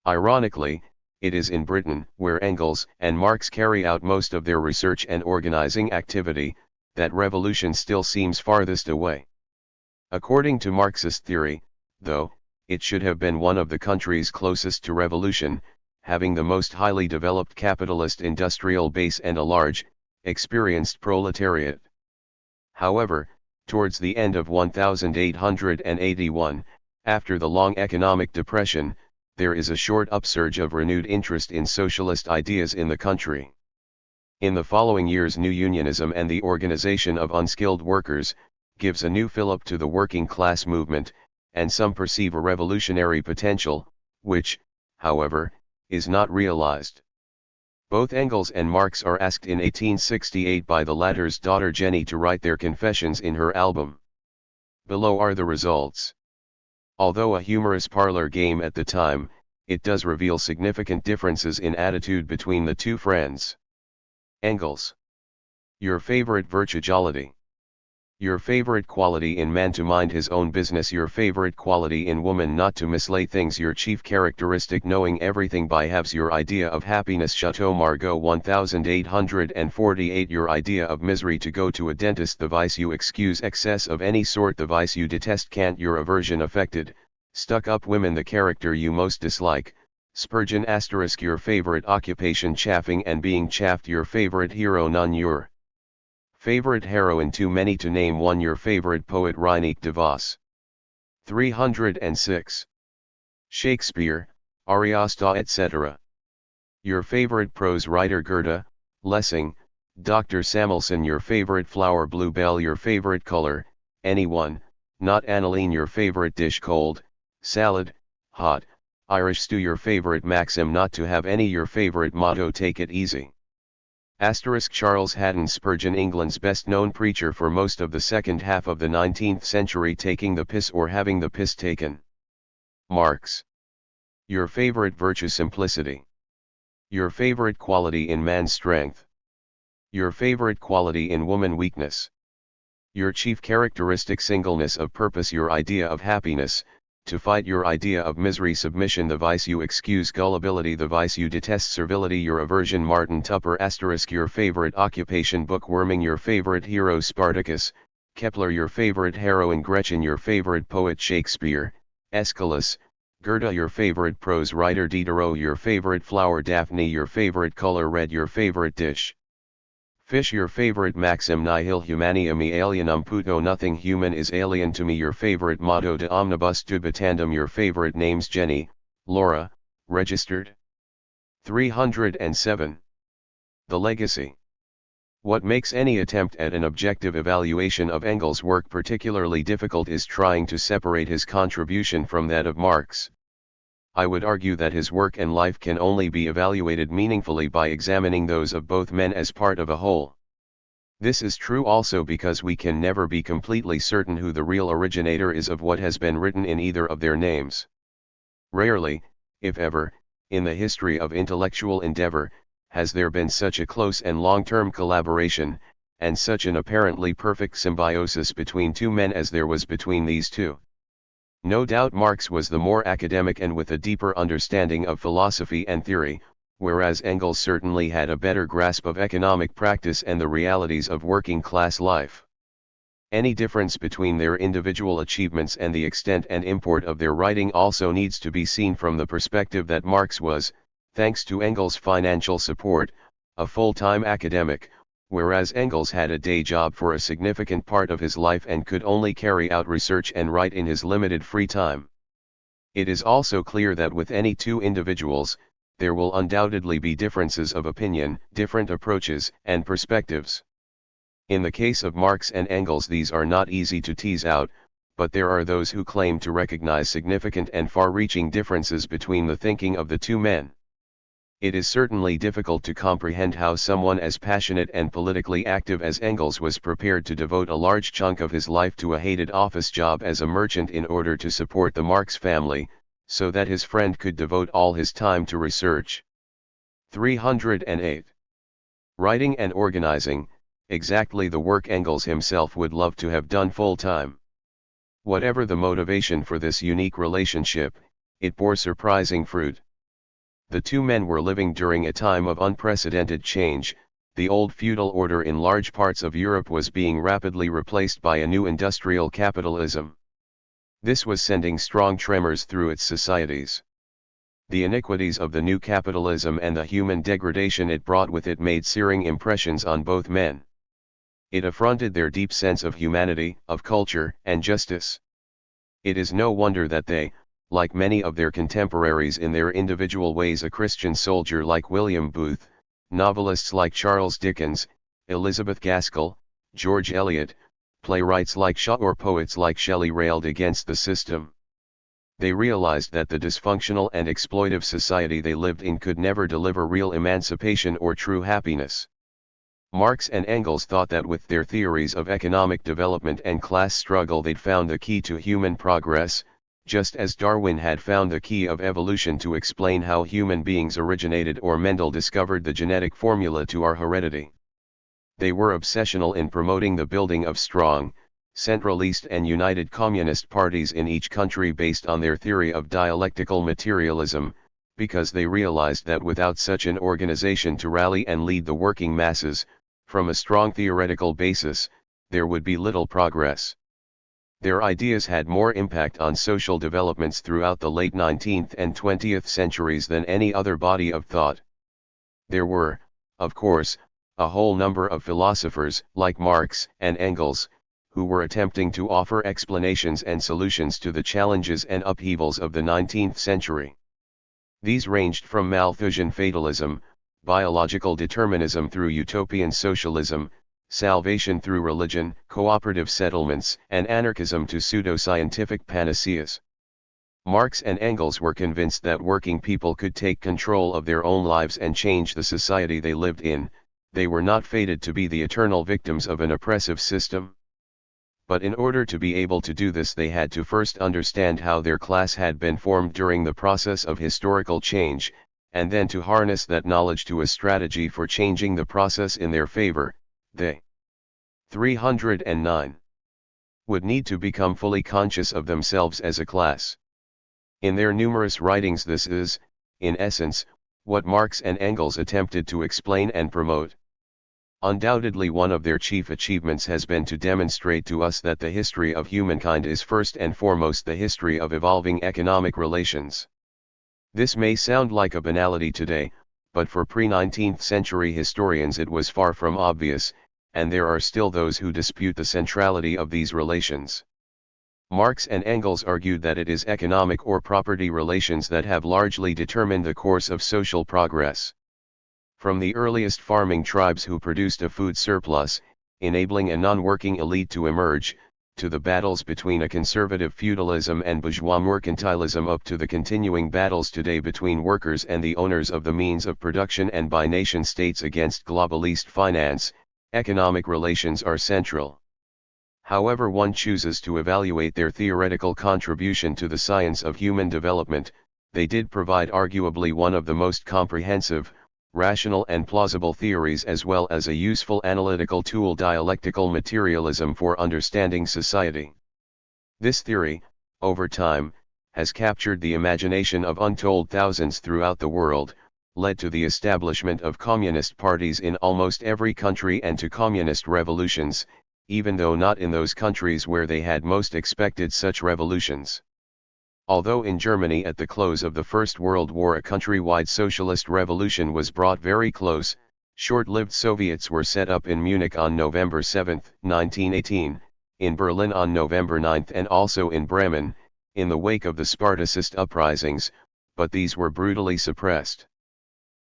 Ironically, it is in Britain, where Engels and Marx carry out most of their research and organizing activity, that revolution still seems farthest away. According to Marxist theory, though, it should have been one of the countries closest to revolution, having the most highly developed capitalist industrial base and a large, experienced proletariat. However, towards the end of 1881, after the long economic depression, there is a short upsurge of renewed interest in socialist ideas in the country. In the following years, new unionism and the organization of unskilled workers gives a new fillip to the working class movement, and some perceive a revolutionary potential, which, however, is not realized. Both Engels and Marx are asked in 1868 by the latter's daughter Jenny to write their confessions in her album. Below are the results. Although a humorous parlor game at the time, it does reveal significant differences in attitude between the two friends. Engels. Your favorite virtue: jollity. Your favorite quality in man: to mind his own business. Your favorite quality in woman: not to mislay things. Your chief characteristic: knowing everything by halves. Your idea of happiness: Chateau Margaux 1848. Your idea of misery: to go to a dentist. The vice you excuse: excess of any sort. The vice you detest. Cant. Your aversion: affected, stuck-up women. The character you most dislike: Spurgeon. * Your favorite occupation: chaffing and being chaffed. Your favorite hero: none. Your favorite heroine: too many to name one. Your favorite poet: Reineke de Vos. 306. Shakespeare, Ariosto, etc. Your favorite prose writer: Goethe, Lessing, Dr. Samuelson. Your favorite flower: bluebell. Your favorite color: anyone, not aniline. Your favorite dish: cold, salad, hot, Irish stew. Your favorite maxim: not to have any. Your favorite motto: take it easy. Charles Haddon Spurgeon, England's best-known preacher for most of the second half of the 19th century: taking the piss or having the piss taken. Marx. Your favorite virtue: simplicity. Your favorite quality in man: strength. Your favorite quality in woman: weakness. Your chief characteristic: singleness of purpose. Your idea of happiness: to fight. Your idea of misery: submission. The vice you excuse: gullibility. The vice you detest: servility. Your aversion: Martin Tupper. * Your favorite occupation: bookworming. Your favorite hero: Spartacus, Kepler. Your favorite heroine: Gretchen. Your favorite poet: Shakespeare, Aeschylus, Goethe. Your favorite prose writer: Diderot. Your favorite flower: Daphne. Your favorite color: red. Your favorite dish: fish. Your favorite maxim: nihil humani me alienum puto. Nothing human is alien to me. Your favorite motto: de omnibus dubitandum. Your favorite names: Jenny, Laura, registered. 307. The legacy. What makes any attempt at an objective evaluation of Engels' work particularly difficult is trying to separate his contribution from that of Marx. I would argue that his work and life can only be evaluated meaningfully by examining those of both men as part of a whole. This is true also because we can never be completely certain who the real originator is of what has been written in either of their names. Rarely, if ever, in the history of intellectual endeavor, has there been such a close and long-term collaboration, and such an apparently perfect symbiosis between two men as there was between these two. No doubt Marx was the more academic and with a deeper understanding of philosophy and theory, whereas Engels certainly had a better grasp of economic practice and the realities of working-class life. Any difference between their individual achievements and the extent and import of their writing also needs to be seen from the perspective that Marx was, thanks to Engels' financial support, a full-time academic, whereas Engels had a day job for a significant part of his life and could only carry out research and write in his limited free time. It is also clear that with any two individuals, there will undoubtedly be differences of opinion, different approaches and perspectives. In the case of Marx and Engels, these are not easy to tease out, but there are those who claim to recognize significant and far-reaching differences between the thinking of the two men. It is certainly difficult to comprehend how someone as passionate and politically active as Engels was prepared to devote a large chunk of his life to a hated office job as a merchant in order to support the Marx family, so that his friend could devote all his time to research. 308. Writing and organizing, exactly the work Engels himself would love to have done full-time. Whatever the motivation for this unique relationship, it bore surprising fruit. The two men were living during a time of unprecedented change. The old feudal order in large parts of Europe was being rapidly replaced by a new industrial capitalism. This was sending strong tremors through its societies. The iniquities of the new capitalism and the human degradation it brought with it made searing impressions on both men. It affronted their deep sense of humanity, of culture, and justice. It is no wonder that they, like many of their contemporaries in their individual ways, a Christian soldier like William Booth, novelists like Charles Dickens, Elizabeth Gaskell, George Eliot, playwrights like Shaw or poets like Shelley railed against the system. They realized that the dysfunctional and exploitive society they lived in could never deliver real emancipation or true happiness. Marx and Engels thought that with their theories of economic development and class struggle they'd found the key to human progress, just as Darwin had found the key of evolution to explain how human beings originated or Mendel discovered the genetic formula to our heredity. They were obsessional in promoting the building of strong, centralist and united communist parties in each country based on their theory of dialectical materialism, because they realized that without such an organization to rally and lead the working masses, from a strong theoretical basis, there would be little progress. Their ideas had more impact on social developments throughout the late 19th and 20th centuries than any other body of thought. There were, of course, a whole number of philosophers, like Marx and Engels, who were attempting to offer explanations and solutions to the challenges and upheavals of the 19th century. These ranged from Malthusian fatalism, biological determinism through utopian socialism, salvation through religion, cooperative settlements, and anarchism to pseudo-scientific panaceas. Marx and Engels were convinced that working people could take control of their own lives and change the society they lived in. They were not fated to be the eternal victims of an oppressive system. But in order to be able to do this they had to first understand how their class had been formed during the process of historical change, and then to harness that knowledge to a strategy for changing the process in their favor. They 309 would need to become fully conscious of themselves as a class. In their numerous writings this is, in essence, what Marx and Engels attempted to explain and promote. Undoubtedly one of their chief achievements has been to demonstrate to us that the history of humankind is first and foremost the history of evolving economic relations. This may sound like a banality today, but for pre-19th century historians it was far from obvious, and there are still those who dispute the centrality of these relations. Marx and Engels argued that it is economic or property relations that have largely determined the course of social progress. From the earliest farming tribes who produced a food surplus, enabling a non-working elite to emerge, to the battles between a conservative feudalism and bourgeois mercantilism up to the continuing battles today between workers and the owners of the means of production and by nation-states against globalist finance, economic relations are central. However one chooses to evaluate their theoretical contribution to the science of human development, they did provide arguably one of the most comprehensive, rational and plausible theories as well as a useful analytical tool, dialectical materialism, for understanding society. This theory, over time, has captured the imagination of untold thousands throughout the world, led to the establishment of communist parties in almost every country and to communist revolutions, even though not in those countries where they had most expected such revolutions. Although in Germany at the close of the First World War a countrywide socialist revolution was brought very close, short-lived Soviets were set up in Munich on November 7, 1918, in Berlin on November 9 and also in Bremen, in the wake of the Spartacist uprisings, but these were brutally suppressed.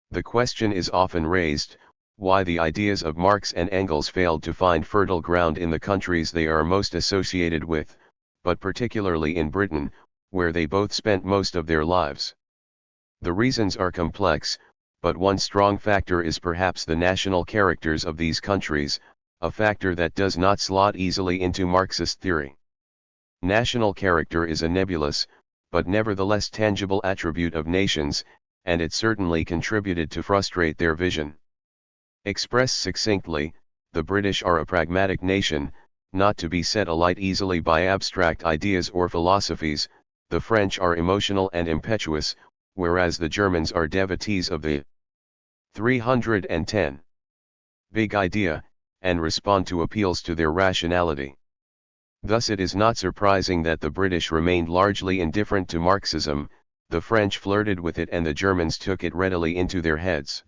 The question is often raised, why the ideas of Marx and Engels failed to find fertile ground in the countries they are most associated with, but particularly in Britain, where they both spent most of their lives. The reasons are complex, but one strong factor is perhaps the national characters of these countries, a factor that does not slot easily into Marxist theory. National character is a nebulous, but nevertheless tangible attribute of nations, and it certainly contributed to frustrate their vision. Expressed succinctly, the British are a pragmatic nation, not to be set alight easily by abstract ideas or philosophies. The French are emotional and impetuous, whereas the Germans are devotees of the 310 big idea, and respond to appeals to their rationality. Thus it is not surprising that the British remained largely indifferent to Marxism, the French flirted with it and the Germans took it readily into their heads.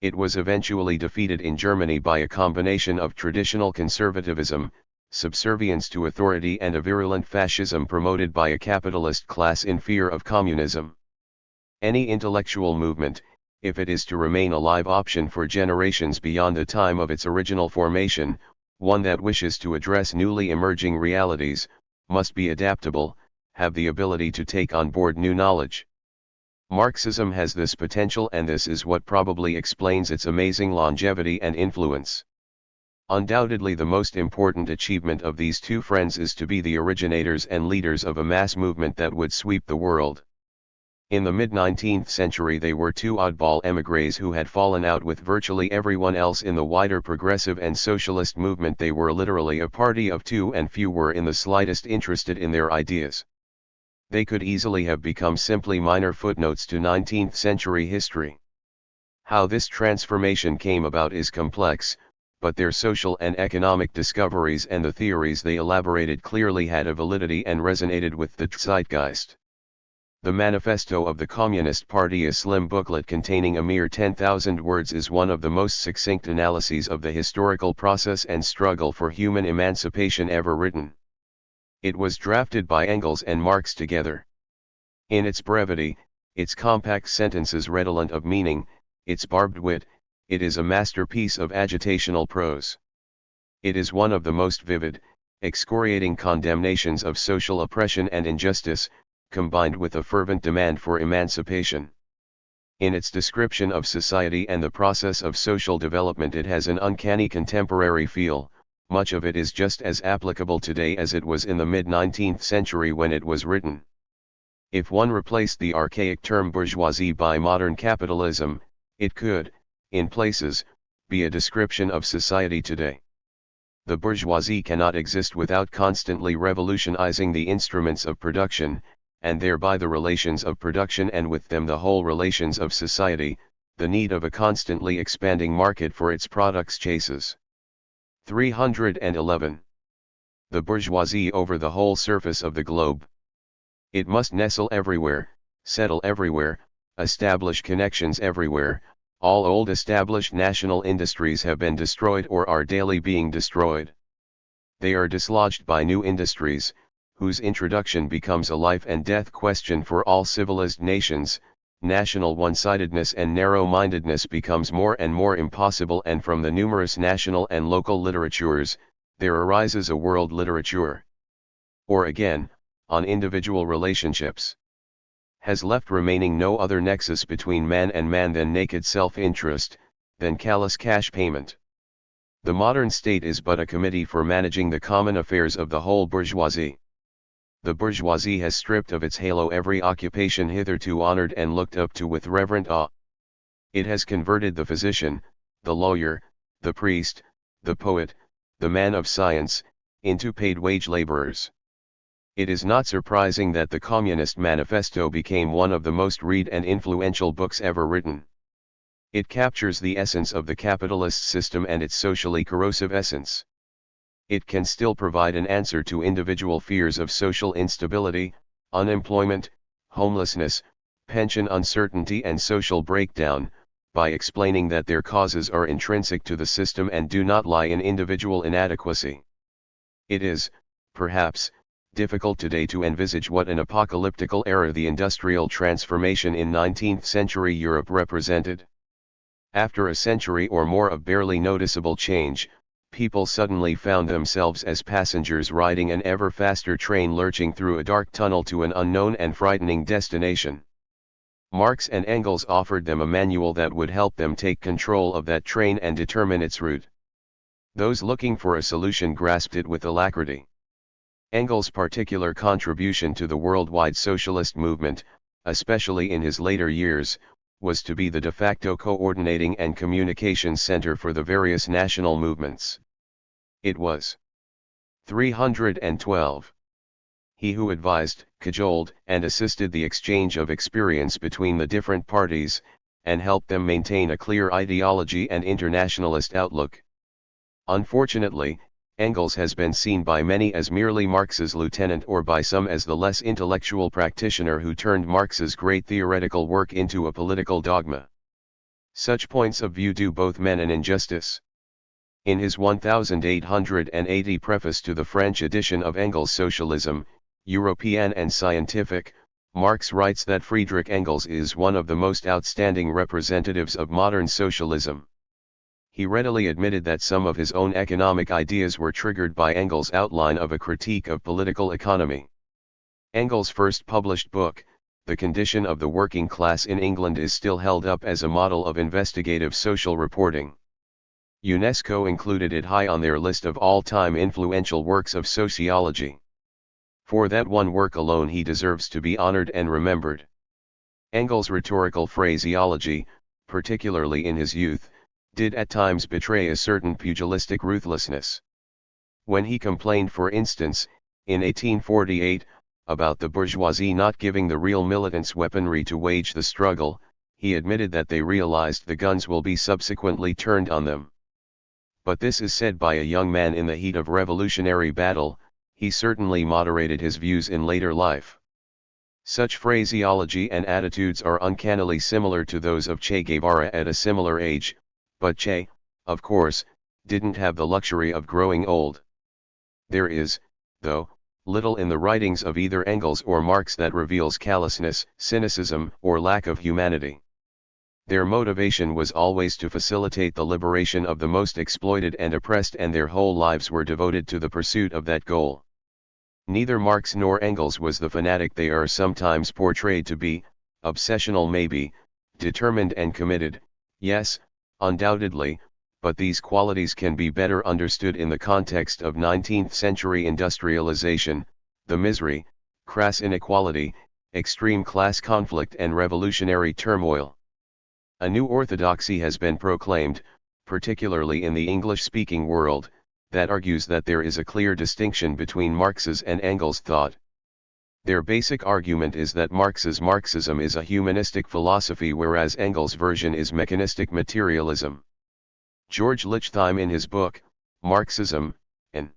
It was eventually defeated in Germany by a combination of traditional conservatism, subservience to authority and a virulent fascism promoted by a capitalist class in fear of communism. Any intellectual movement, if it is to remain a live option for generations beyond the time of its original formation, one that wishes to address newly emerging realities, must be adaptable, have the ability to take on board new knowledge. Marxism has this potential, and this is what probably explains its amazing longevity and influence. Undoubtedly the most important achievement of these two friends is to be the originators and leaders of a mass movement that would sweep the world. In the mid-19th century they were two oddball émigrés who had fallen out with virtually everyone else in the wider progressive and socialist movement. They were literally a party of two, and few were in the slightest interested in their ideas. They could easily have become simply minor footnotes to 19th century history. How this transformation came about is complex, but their social and economic discoveries and the theories they elaborated clearly had a validity and resonated with the zeitgeist. The Manifesto of the Communist Party, a slim booklet containing a mere 10,000 words, is one of the most succinct analyses of the historical process and struggle for human emancipation ever written. It was drafted by Engels and Marx together. In its brevity, its compact sentences redolent of meaning, its barbed wit, it is a masterpiece of agitational prose. It is one of the most vivid, excoriating condemnations of social oppression and injustice, combined with a fervent demand for emancipation. In its description of society and the process of social development it has an uncanny contemporary feel. Much of it is just as applicable today as it was in the mid-19th century when it was written. If one replaced the archaic term bourgeoisie by modern capitalism, it could, in places, be a description of society today. The bourgeoisie cannot exist without constantly revolutionizing the instruments of production, and thereby the relations of production, and with them the whole relations of society. The need of a constantly expanding market for its products chases. 311. The bourgeoisie over the whole surface of the globe. It must nestle everywhere, settle everywhere, establish connections everywhere. All old established national industries have been destroyed or are daily being destroyed. They are dislodged by new industries, whose introduction becomes a life and death question for all civilized nations. National one-sidedness and narrow-mindedness becomes more and more impossible, and from the numerous national and local literatures, there arises a world literature. Or again, on individual relationships. Has left remaining no other nexus between man and man than naked self-interest, than callous cash payment. The modern state is but a committee for managing the common affairs of the whole bourgeoisie. The bourgeoisie has stripped of its halo every occupation hitherto honored and looked up to with reverent awe. It has converted the physician, the lawyer, the priest, the poet, the man of science, into paid wage laborers. It is not surprising that the Communist Manifesto became one of the most read and influential books ever written. It captures the essence of the capitalist system and its socially corrosive essence. It can still provide an answer to individual fears of social instability, unemployment, homelessness, pension uncertainty and social breakdown, by explaining that their causes are intrinsic to the system and do not lie in individual inadequacy. It is, perhaps, difficult today to envisage what an apocalyptical era the industrial transformation in 19th century Europe represented. After a century or more of barely noticeable change, people suddenly found themselves as passengers riding an ever faster train lurching through a dark tunnel to an unknown and frightening destination. Marx and Engels offered them a manual that would help them take control of that train and determine its route. Those looking for a solution grasped it with alacrity. Engels' particular contribution to the worldwide socialist movement, especially in his later years, was to be the de facto coordinating and communications center for the various national movements. It was 312. He who advised, cajoled, and assisted the exchange of experience between the different parties, and helped them maintain a clear ideology and internationalist outlook. Unfortunately, Engels has been seen by many as merely Marx's lieutenant, or by some as the less intellectual practitioner who turned Marx's great theoretical work into a political dogma. Such points of view do both men an injustice. In his 1880 preface to the French edition of Engels' Socialism, European and Scientific, Marx writes that Friedrich Engels is one of the most outstanding representatives of modern socialism. He readily admitted that some of his own economic ideas were triggered by Engels' outline of a critique of political economy. Engels' first published book, The Condition of the Working Class in England, is still held up as a model of investigative social reporting. UNESCO included it high on their list of all-time influential works of sociology. For that one work alone he deserves to be honored and remembered. Engels' rhetorical phraseology, particularly in his youth, did at times betray a certain pugilistic ruthlessness. When he complained, for instance, in 1848, about the bourgeoisie not giving the real militants weaponry to wage the struggle, he admitted that they realized the guns will be subsequently turned on them. But this is said by a young man in the heat of revolutionary battle. He certainly moderated his views in later life. Such phraseology and attitudes are uncannily similar to those of Che Guevara at a similar age, but Che, of course, didn't have the luxury of growing old. There is, though, little in the writings of either Engels or Marx that reveals callousness, cynicism, or lack of humanity. Their motivation was always to facilitate the liberation of the most exploited and oppressed, and their whole lives were devoted to the pursuit of that goal. Neither Marx nor Engels was the fanatic they are sometimes portrayed to be, obsessional maybe, determined and committed, yes, undoubtedly, but these qualities can be better understood in the context of 19th-century industrialization, the misery, crass inequality, extreme class conflict and revolutionary turmoil. A new orthodoxy has been proclaimed, particularly in the English-speaking world, that argues that there is a clear distinction between Marx's and Engels' thought. Their basic argument is that Marx's Marxism is a humanistic philosophy, whereas Engels' version is mechanistic materialism. George Lichtheim, in his book, Marxism, n.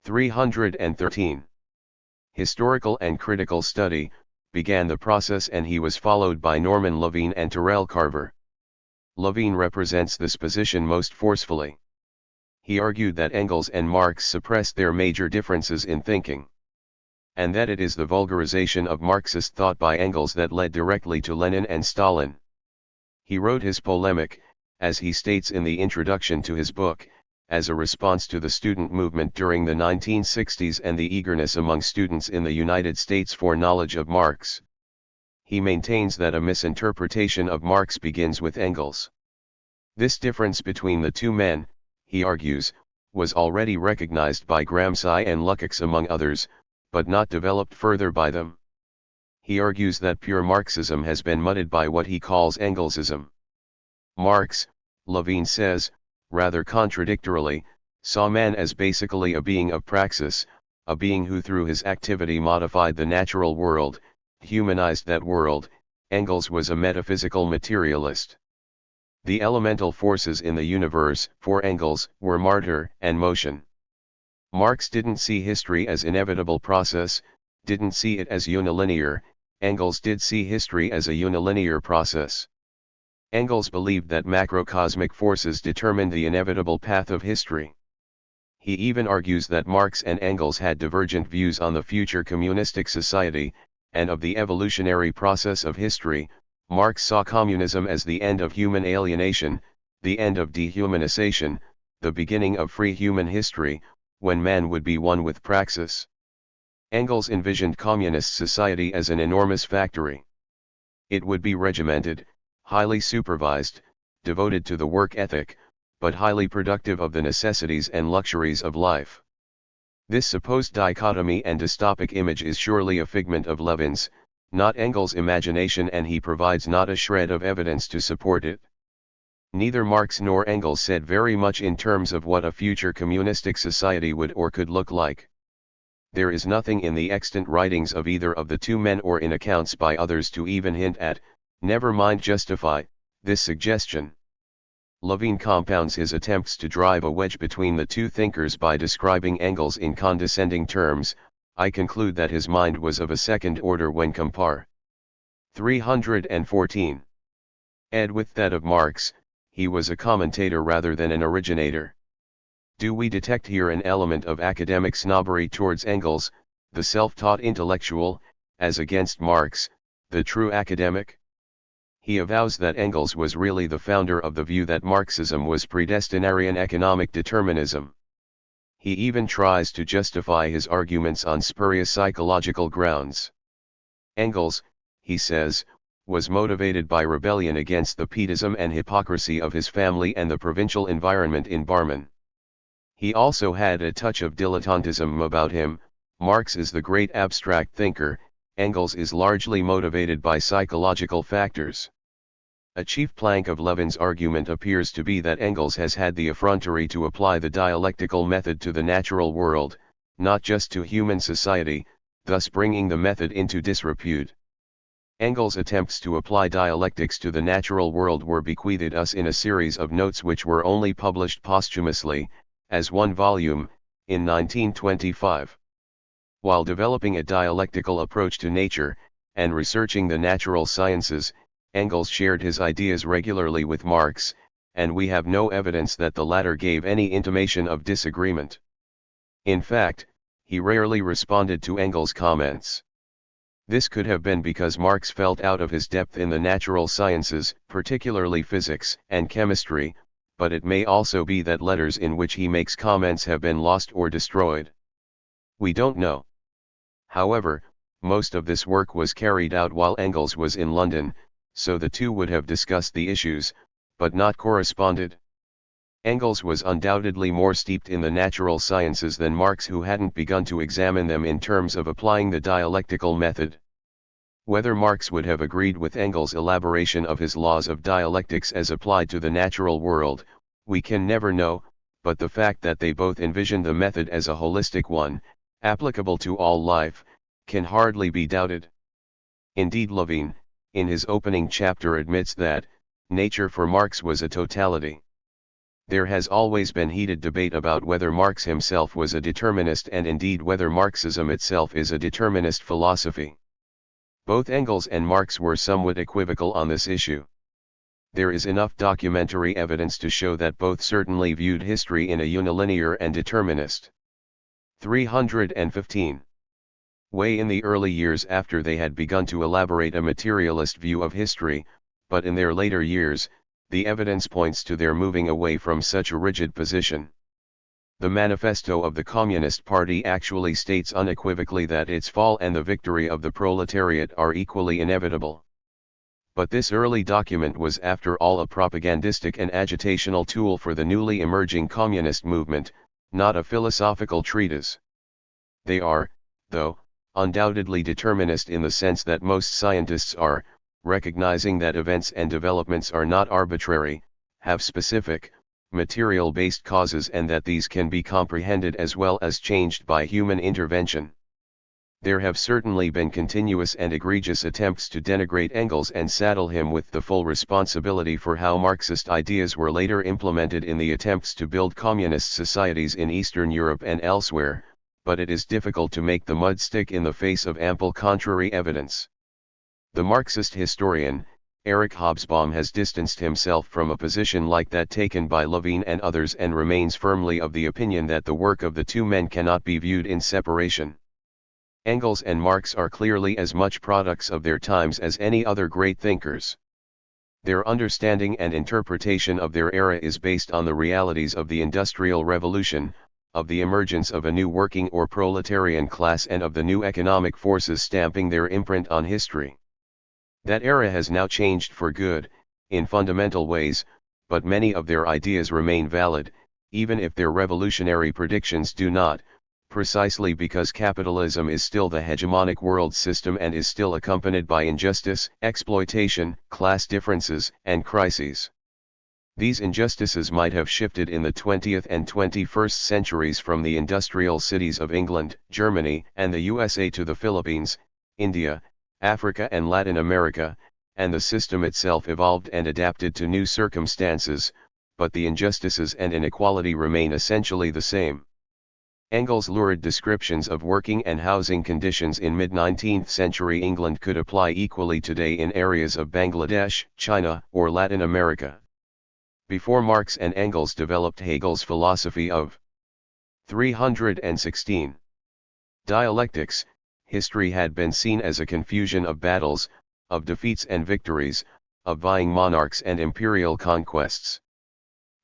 313, Historical and Critical Study, began the process, and he was followed by Norman Levine and Terrell Carver. Levine represents this position most forcefully. He argued that Engels and Marx suppressed their major differences in thinking, and that it is the vulgarization of Marxist thought by Engels that led directly to Lenin and Stalin. He wrote his polemic, as he states in the introduction to his book, as a response to the student movement during the 1960s and the eagerness among students in the United States for knowledge of Marx. He maintains that a misinterpretation of Marx begins with Engels. This difference between the two men, he argues, was already recognized by Gramsci and Lukács among others, but not developed further by them. He argues that pure Marxism has been muddied by what he calls Engelsism. Marx, Levine says, rather contradictorily, saw man as basically a being of praxis, a being who through his activity modified the natural world, humanized that world. Engels was a metaphysical materialist. The elemental forces in the universe, for Engels, were matter and motion. Marx didn't see history as inevitable process, didn't see it as unilinear. Engels did see history as a unilinear process. Engels believed that macrocosmic forces determined the inevitable path of history. He even argues that Marx and Engels had divergent views on the future communistic society, and of the evolutionary process of history. Marx saw communism as the end of human alienation, the end of dehumanization, the beginning of free human history, when man would be one with praxis. Engels envisioned communist society as an enormous factory. It would be regimented, highly supervised, devoted to the work ethic, but highly productive of the necessities and luxuries of life. This supposed dichotomy and dystopic image is surely a figment of Levin's, not Engels' imagination, and he provides not a shred of evidence to support it. Neither Marx nor Engels said very much in terms of what a future communistic society would or could look like. There is nothing in the extant writings of either of the two men or in accounts by others to even hint at, never mind justify, this suggestion. Levine compounds his attempts to drive a wedge between the two thinkers by describing Engels in condescending terms. I conclude that his mind was of a second order when compare. 314. Ed with that of Marx, he was a commentator rather than an originator. Do we detect here an element of academic snobbery towards Engels, the self-taught intellectual, as against Marx, the true academic? He avows that Engels was really the founder of the view that Marxism was predestinarian economic determinism. He even tries to justify his arguments on spurious psychological grounds. Engels, he says, was motivated by rebellion against the pietism and hypocrisy of his family and the provincial environment in Barmen. He also had a touch of dilettantism about him. Marx is the great abstract thinker, Engels is largely motivated by psychological factors. A chief plank of Levin's argument appears to be that Engels has had the effrontery to apply the dialectical method to the natural world, not just to human society, thus bringing the method into disrepute. Engels' attempts to apply dialectics to the natural world were bequeathed us in a series of notes which were only published posthumously, as one volume, in 1925. While developing a dialectical approach to nature, and researching the natural sciences, Engels shared his ideas regularly with Marx, and we have no evidence that the latter gave any intimation of disagreement. In fact, he rarely responded to Engels' comments. This could have been because Marx felt out of his depth in the natural sciences, particularly physics and chemistry, but it may also be that letters in which he makes comments have been lost or destroyed. We don't know. However, most of this work was carried out while Engels was in London, so the two would have discussed the issues, but not corresponded. Engels was undoubtedly more steeped in the natural sciences than Marx, who hadn't begun to examine them in terms of applying the dialectical method. Whether Marx would have agreed with Engels' elaboration of his laws of dialectics as applied to the natural world, we can never know, but the fact that they both envisioned the method as a holistic one, applicable to all life, can hardly be doubted. Indeed, Levin, in his opening chapter, admits that nature for Marx was a totality. There has always been heated debate about whether Marx himself was a determinist and indeed whether Marxism itself is a determinist philosophy. Both Engels and Marx were somewhat equivocal on this issue. There is enough documentary evidence to show that both certainly viewed history in a unilinear and determinist. 315. Way in the early years after they had begun to elaborate a materialist view of history, but in their later years, the evidence points to their moving away from such a rigid position. The manifesto of the Communist Party actually states unequivocally that its fall and the victory of the proletariat are equally inevitable. But this early document was after all a propagandistic and agitational tool for the newly emerging communist movement, not a philosophical treatise. They are, though, undoubtedly determinist in the sense that most scientists are, recognizing that events and developments are not arbitrary, have specific, material-based causes, and that these can be comprehended as well as changed by human intervention. There have certainly been continuous and egregious attempts to denigrate Engels and saddle him with the full responsibility for how Marxist ideas were later implemented in the attempts to build communist societies in Eastern Europe and elsewhere, but it is difficult to make the mud stick in the face of ample contrary evidence. The Marxist historian, Erich Hobsbawm, has distanced himself from a position like that taken by Levin and others and remains firmly of the opinion that the work of the two men cannot be viewed in separation. Engels and Marx are clearly as much products of their times as any other great thinkers. Their understanding and interpretation of their era is based on the realities of the Industrial Revolution, of the emergence of a new working or proletarian class, and of the new economic forces stamping their imprint on history. That era has now changed for good, in fundamental ways, but many of their ideas remain valid, even if their revolutionary predictions do not, precisely because capitalism is still the hegemonic world system and is still accompanied by injustice, exploitation, class differences, and crises. These injustices might have shifted in the 20th and 21st centuries from the industrial cities of England, Germany, and the USA to the Philippines, India, Africa and Latin America, and the system itself evolved and adapted to new circumstances, but the injustices and inequality remain essentially the same. Engels' lurid descriptions of working and housing conditions in mid-19th century England could apply equally today in areas of Bangladesh, China, or Latin America. Before Marx and Engels developed Hegel's philosophy of 316. Dialectics. History had been seen as a confusion of battles, of defeats and victories, of vying monarchs and imperial conquests.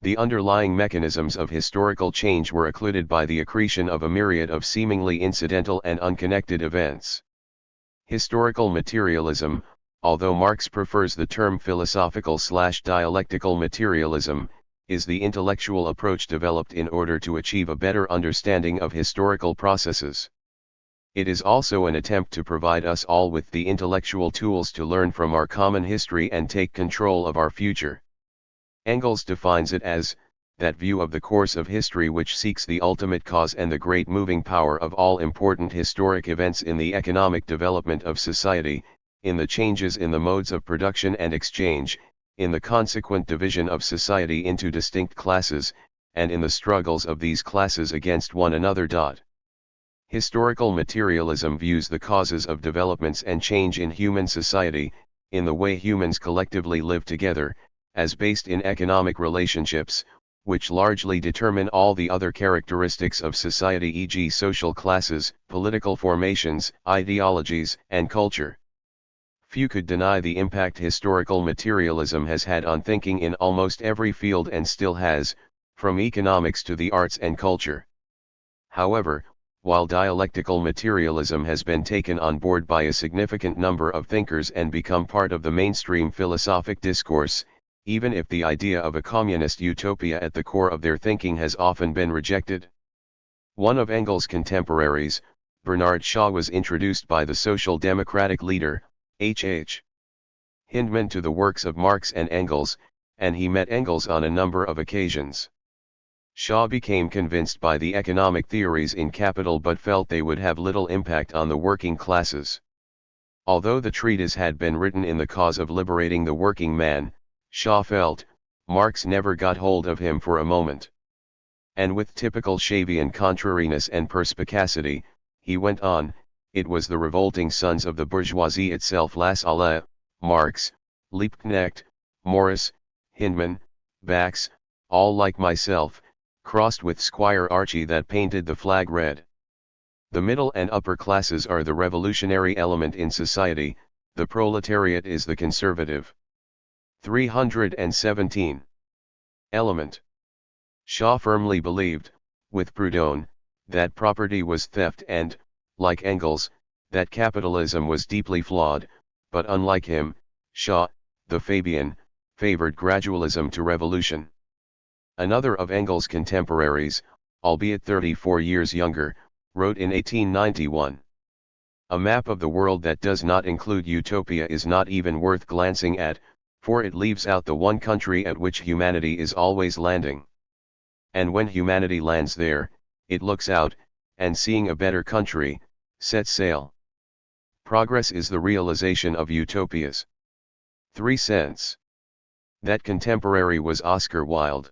The underlying mechanisms of historical change were occluded by the accretion of a myriad of seemingly incidental and unconnected events. Historical materialism, although Marx prefers the term philosophical/dialectical materialism, is the intellectual approach developed in order to achieve a better understanding of historical processes. It is also an attempt to provide us all with the intellectual tools to learn from our common history and take control of our future. Engels defines it as, that view of the course of history which seeks the ultimate cause and the great moving power of all important historic events in the economic development of society, in the changes in the modes of production and exchange, in the consequent division of society into distinct classes, and in the struggles of these classes against one another. Historical materialism views the causes of developments and change in human society, in the way humans collectively live together, as based in economic relationships, which largely determine all the other characteristics of society, e.g. social classes, political formations, ideologies, and culture. Few could deny the impact historical materialism has had on thinking in almost every field and still has, from economics to the arts and culture. However, while dialectical materialism has been taken on board by a significant number of thinkers and become part of the mainstream philosophic discourse, even if the idea of a communist utopia at the core of their thinking has often been rejected. One of Engels' contemporaries, Bernard Shaw, was introduced by the social democratic leader, H.H. Hyndman, to the works of Marx and Engels, and he met Engels on a number of occasions. Shaw became convinced by the economic theories in Capital but felt they would have little impact on the working classes. Although the treatise had been written in the cause of liberating the working man, Shaw felt, Marx never got hold of him for a moment. And with typical Shavian contrariness and perspicacity, he went on, it was the revolting sons of the bourgeoisie itself, Lassalle, Marx, Liebknecht, Morris, Hyndman, Bax, all like myself, crossed with Squire Archie, that painted the flag red. The middle and upper classes are the revolutionary element in society, the proletariat is the conservative. 317. Element. Shaw firmly believed, with Proudhon, that property was theft and, like Engels, that capitalism was deeply flawed, but unlike him, Shaw, the Fabian, favored gradualism to revolution. Another of Engels' contemporaries, albeit 34 years younger, wrote in 1891. A map of the world that does not include utopia is not even worth glancing at, for it leaves out the one country at which humanity is always landing. And when humanity lands there, it looks out, and seeing a better country, sets sail. Progress is the realization of utopias. 3 cents. That contemporary was Oscar Wilde.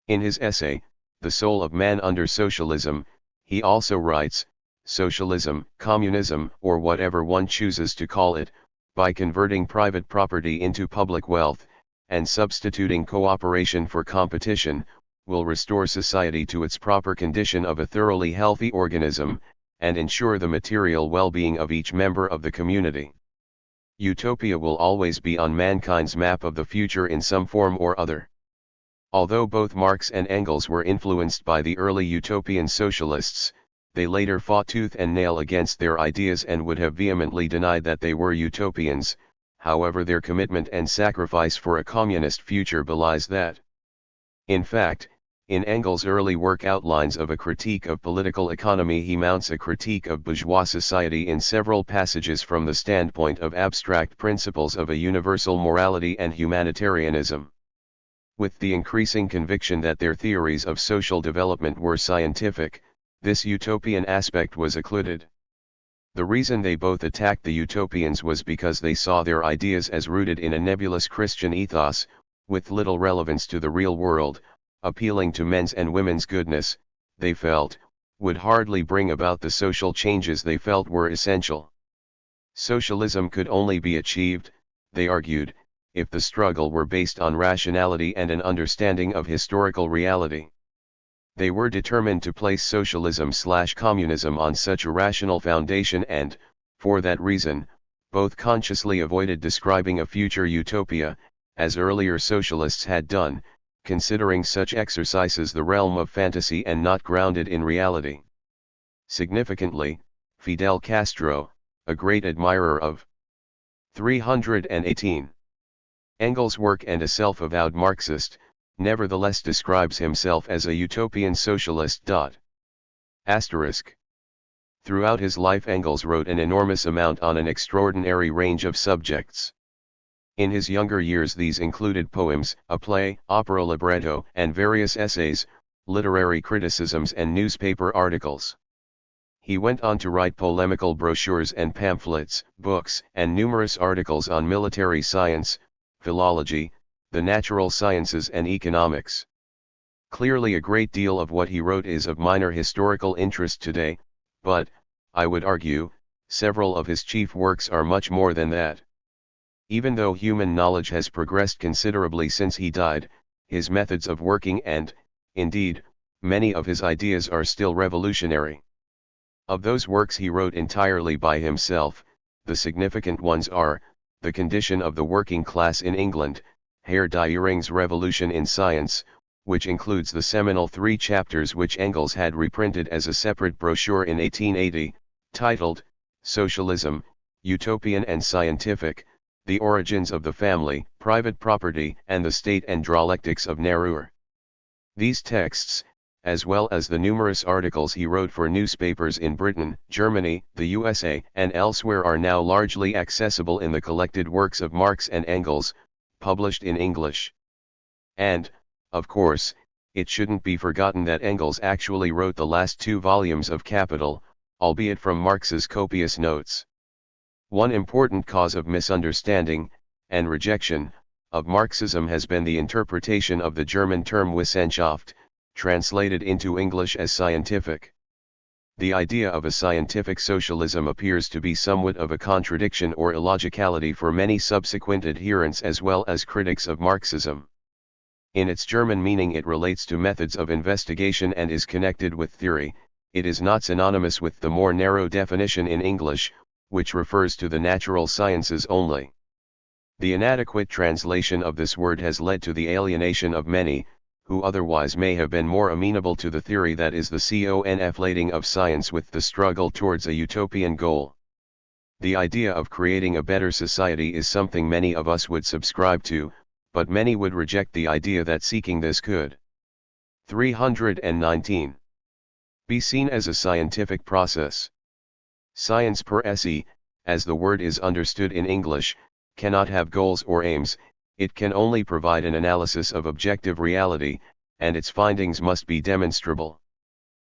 In his essay, The Soul of Man Under Socialism, he also writes, socialism, communism, or whatever one chooses to call it, by converting private property into public wealth, and substituting cooperation for competition, will restore society to its proper condition of a thoroughly healthy organism, and ensure the material well-being of each member of the community. Utopia will always be on mankind's map of the future in some form or other. Although both Marx and Engels were influenced by the early utopian socialists, they later fought tooth and nail against their ideas and would have vehemently denied that they were utopians. However, their commitment and sacrifice for a communist future belies that. In fact, in Engels' early work Outlines of a Critique of Political Economy, he mounts a critique of bourgeois society in several passages from the standpoint of abstract principles of a universal morality and humanitarianism. With the increasing conviction that their theories of social development were scientific, this utopian aspect was occluded. The reason they both attacked the utopians was because they saw their ideas as rooted in a nebulous Christian ethos, with little relevance to the real world, appealing to men's and women's goodness, they felt, would hardly bring about the social changes they felt were essential. Socialism could only be achieved, they argued, if the struggle were based on rationality and an understanding of historical reality. They were determined to place socialism/communism on such a rational foundation and, for that reason, both consciously avoided describing a future utopia, as earlier socialists had done, considering such exercises the realm of fantasy and not grounded in reality. Significantly, Fidel Castro, a great admirer of 318. Engels' work and a self-avowed Marxist, nevertheless describes himself as a utopian socialist. Asterisk. Throughout his life Engels wrote an enormous amount on an extraordinary range of subjects. In his younger years these included poems, a play, opera libretto, and various essays, literary criticisms and newspaper articles. He went on to write polemical brochures and pamphlets, books, and numerous articles on military science, philology, the natural sciences and economics. Clearly a great deal of what he wrote is of minor historical interest today, but, I would argue, several of his chief works are much more than that. Even though human knowledge has progressed considerably since he died, his methods of working and, indeed, many of his ideas are still revolutionary. Of those works he wrote entirely by himself, the significant ones are, The Condition of the Working Class in England, Herr Diering's Revolution in Science, which includes the seminal 3 chapters which Engels had reprinted as a separate brochure in 1880, titled, Socialism, Utopian and Scientific, The Origins of the Family, Private Property and the State and Dialectics of Nature. These texts, as well as the numerous articles he wrote for newspapers in Britain, Germany, the USA, and elsewhere are now largely accessible in the collected works of Marx and Engels, published in English. And, of course, it shouldn't be forgotten that Engels actually wrote the last 2 volumes of Capital, albeit from Marx's copious notes. One important cause of misunderstanding, and rejection, of Marxism has been the interpretation of the German term Wissenschaft, translated into English as scientific. The idea of a scientific socialism appears to be somewhat of a contradiction or illogicality for many subsequent adherents as well as critics of Marxism. In its German meaning it relates to methods of investigation and is connected with theory, it is not synonymous with the more narrow definition in English, which refers to the natural sciences only. The inadequate translation of this word has led to the alienation of many, who otherwise may have been more amenable to the theory that is the conflating of science with the struggle towards a utopian goal. The idea of creating a better society is something many of us would subscribe to, but many would reject the idea that seeking this could 319 be seen as a scientific process. Science per se, as the word is understood in English, cannot have goals or aims, it can only provide an analysis of objective reality, and its findings must be demonstrable.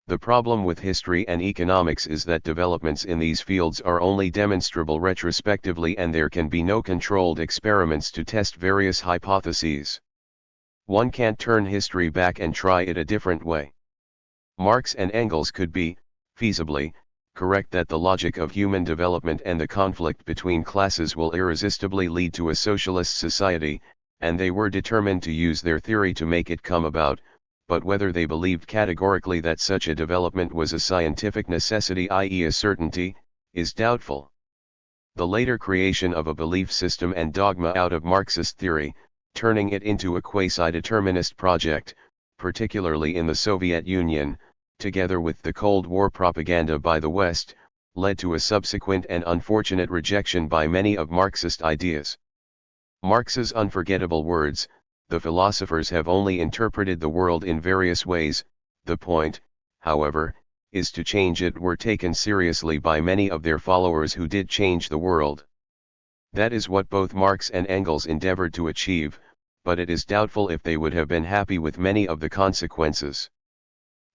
The problem with history and economics is that developments in these fields are only demonstrable retrospectively and there can be no controlled experiments to test various hypotheses. One can't turn history back and try it a different way. Marx and Engels could be, feasibly, correct that the logic of human development and the conflict between classes will irresistibly lead to a socialist society, and they were determined to use their theory to make it come about, but whether they believed categorically that such a development was a scientific necessity, i.e. a certainty, is doubtful. The later creation of a belief system and dogma out of Marxist theory, turning it into a quasi-determinist project, particularly in the Soviet Union, together with the Cold War propaganda by the West, led to a subsequent and unfortunate rejection by many of Marxist ideas. Marx's unforgettable words, "The philosophers have only interpreted the world in various ways, the point, however, is to change it," were taken seriously by many of their followers who did change the world. That is what both Marx and Engels endeavored to achieve, but it is doubtful if they would have been happy with many of the consequences.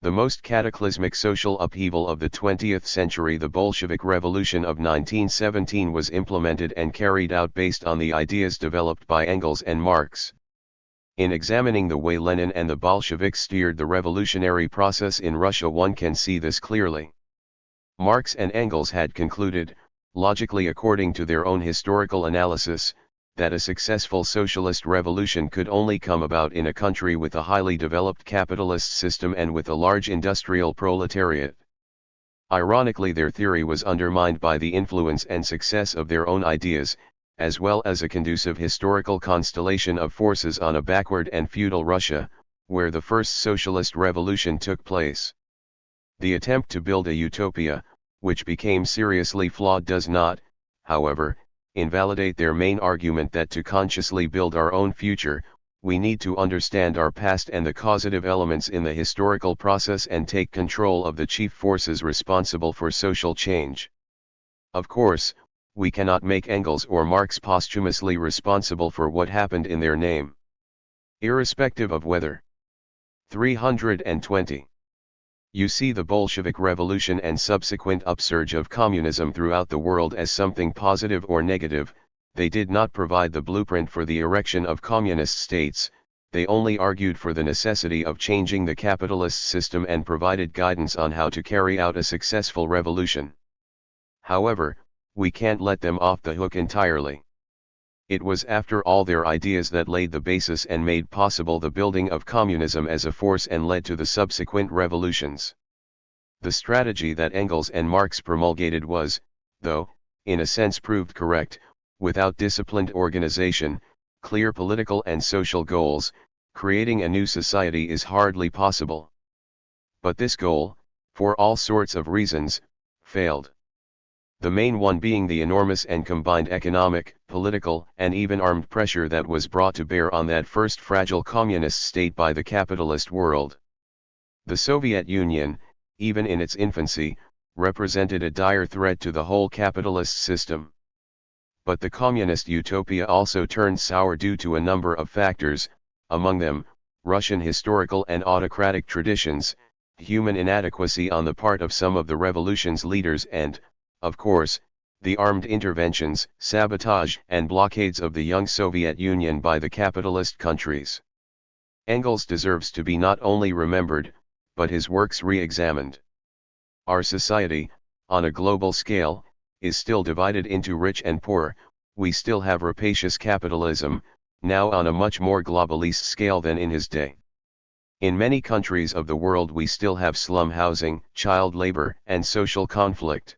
The most cataclysmic social upheaval of the 20th century, the Bolshevik Revolution of 1917, was implemented and carried out based on the ideas developed by Engels and Marx. In examining the way Lenin and the Bolsheviks steered the revolutionary process in Russia, one can see this clearly. Marx and Engels had concluded, logically according to their own historical analysis, that a successful socialist revolution could only come about in a country with a highly developed capitalist system and with a large industrial proletariat. Ironically, their theory was undermined by the influence and success of their own ideas, as well as a conducive historical constellation of forces on a backward and feudal Russia, where the first socialist revolution took place. The attempt to build a utopia, which became seriously flawed, does not, however, invalidate their main argument that to consciously build our own future, we need to understand our past and the causative elements in the historical process and take control of the chief forces responsible for social change. Of course, we cannot make Engels or Marx posthumously responsible for what happened in their name. Irrespective of whether 320. You see the Bolshevik Revolution and subsequent upsurge of communism throughout the world as something positive or negative. They did not provide the blueprint for the erection of communist states, they only argued for the necessity of changing the capitalist system and provided guidance on how to carry out a successful revolution. However, we can't let them off the hook entirely. It was after all their ideas that laid the basis and made possible the building of communism as a force and led to the subsequent revolutions. The strategy that Engels and Marx promulgated was, though, in a sense proved correct, without disciplined organization, clear political and social goals, creating a new society is hardly possible. But this goal, for all sorts of reasons, failed. The main one being the enormous and combined economic, political, and even armed pressure that was brought to bear on that first fragile communist state by the capitalist world. The Soviet Union, even in its infancy, represented a dire threat to the whole capitalist system. But the communist utopia also turned sour due to a number of factors, among them, Russian historical and autocratic traditions, human inadequacy on the part of some of the revolution's leaders and, of course, the armed interventions, sabotage and blockades of the young Soviet Union by the capitalist countries. Engels deserves to be not only remembered, but his works re-examined. Our society, on a global scale, is still divided into rich and poor. We still have rapacious capitalism, now on a much more globalist scale than in his day. In many countries of the world we still have slum housing, child labor, and social conflict.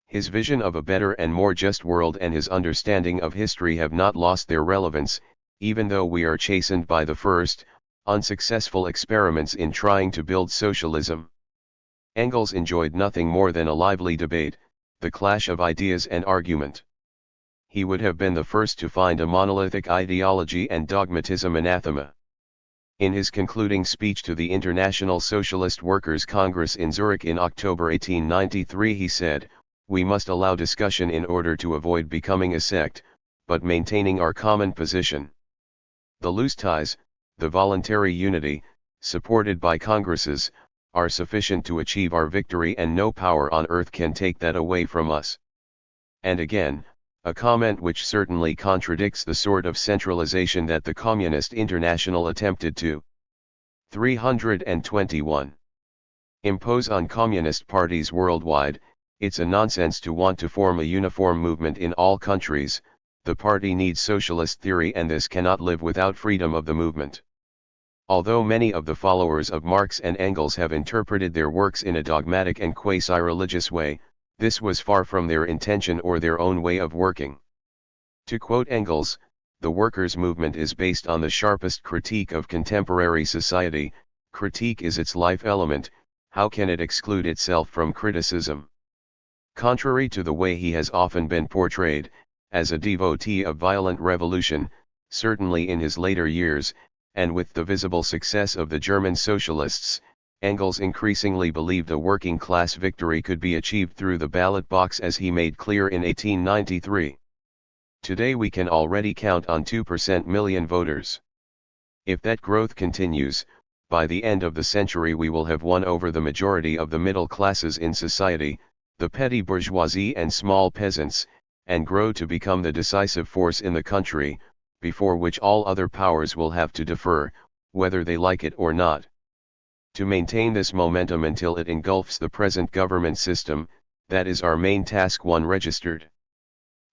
His vision of a better and more just world and his understanding of history have not lost their relevance, even though we are chastened by the first, unsuccessful experiments in trying to build socialism. Engels enjoyed nothing more than a lively debate, the clash of ideas and argument. He would have been the first to find a monolithic ideology and dogmatism anathema. In his concluding speech to the International Socialist Workers' Congress in Zurich in October 1893 he said, "We must allow discussion in order to avoid becoming a sect, but maintaining our common position. The loose ties, the voluntary unity, supported by congresses, are sufficient to achieve our victory and no power on earth can take that away from us." And again, a comment which certainly contradicts the sort of centralization that the Communist International attempted to 321 impose on communist parties worldwide. It's a nonsense to want to form a uniform movement in all countries. The party needs socialist theory and this cannot live without freedom of the movement. Although many of the followers of Marx and Engels have interpreted their works in a dogmatic and quasi-religious way, this was far from their intention or their own way of working. To quote Engels, "The workers' movement is based on the sharpest critique of contemporary society. Critique is its life element. How can it exclude itself from criticism?" Contrary to the way he has often been portrayed, as a devotee of violent revolution, certainly in his later years, and with the visible success of the German socialists, Engels increasingly believed a working-class victory could be achieved through the ballot box as he made clear in 1893. Today we can already count on 2% million voters. If that growth continues, by the end of the century we will have won over the majority of the middle classes in society, the petty bourgeoisie and small peasants, and grow to become the decisive force in the country, before which all other powers will have to defer, whether they like it or not. To maintain this momentum until it engulfs the present government system, that is our main task. 1. Registered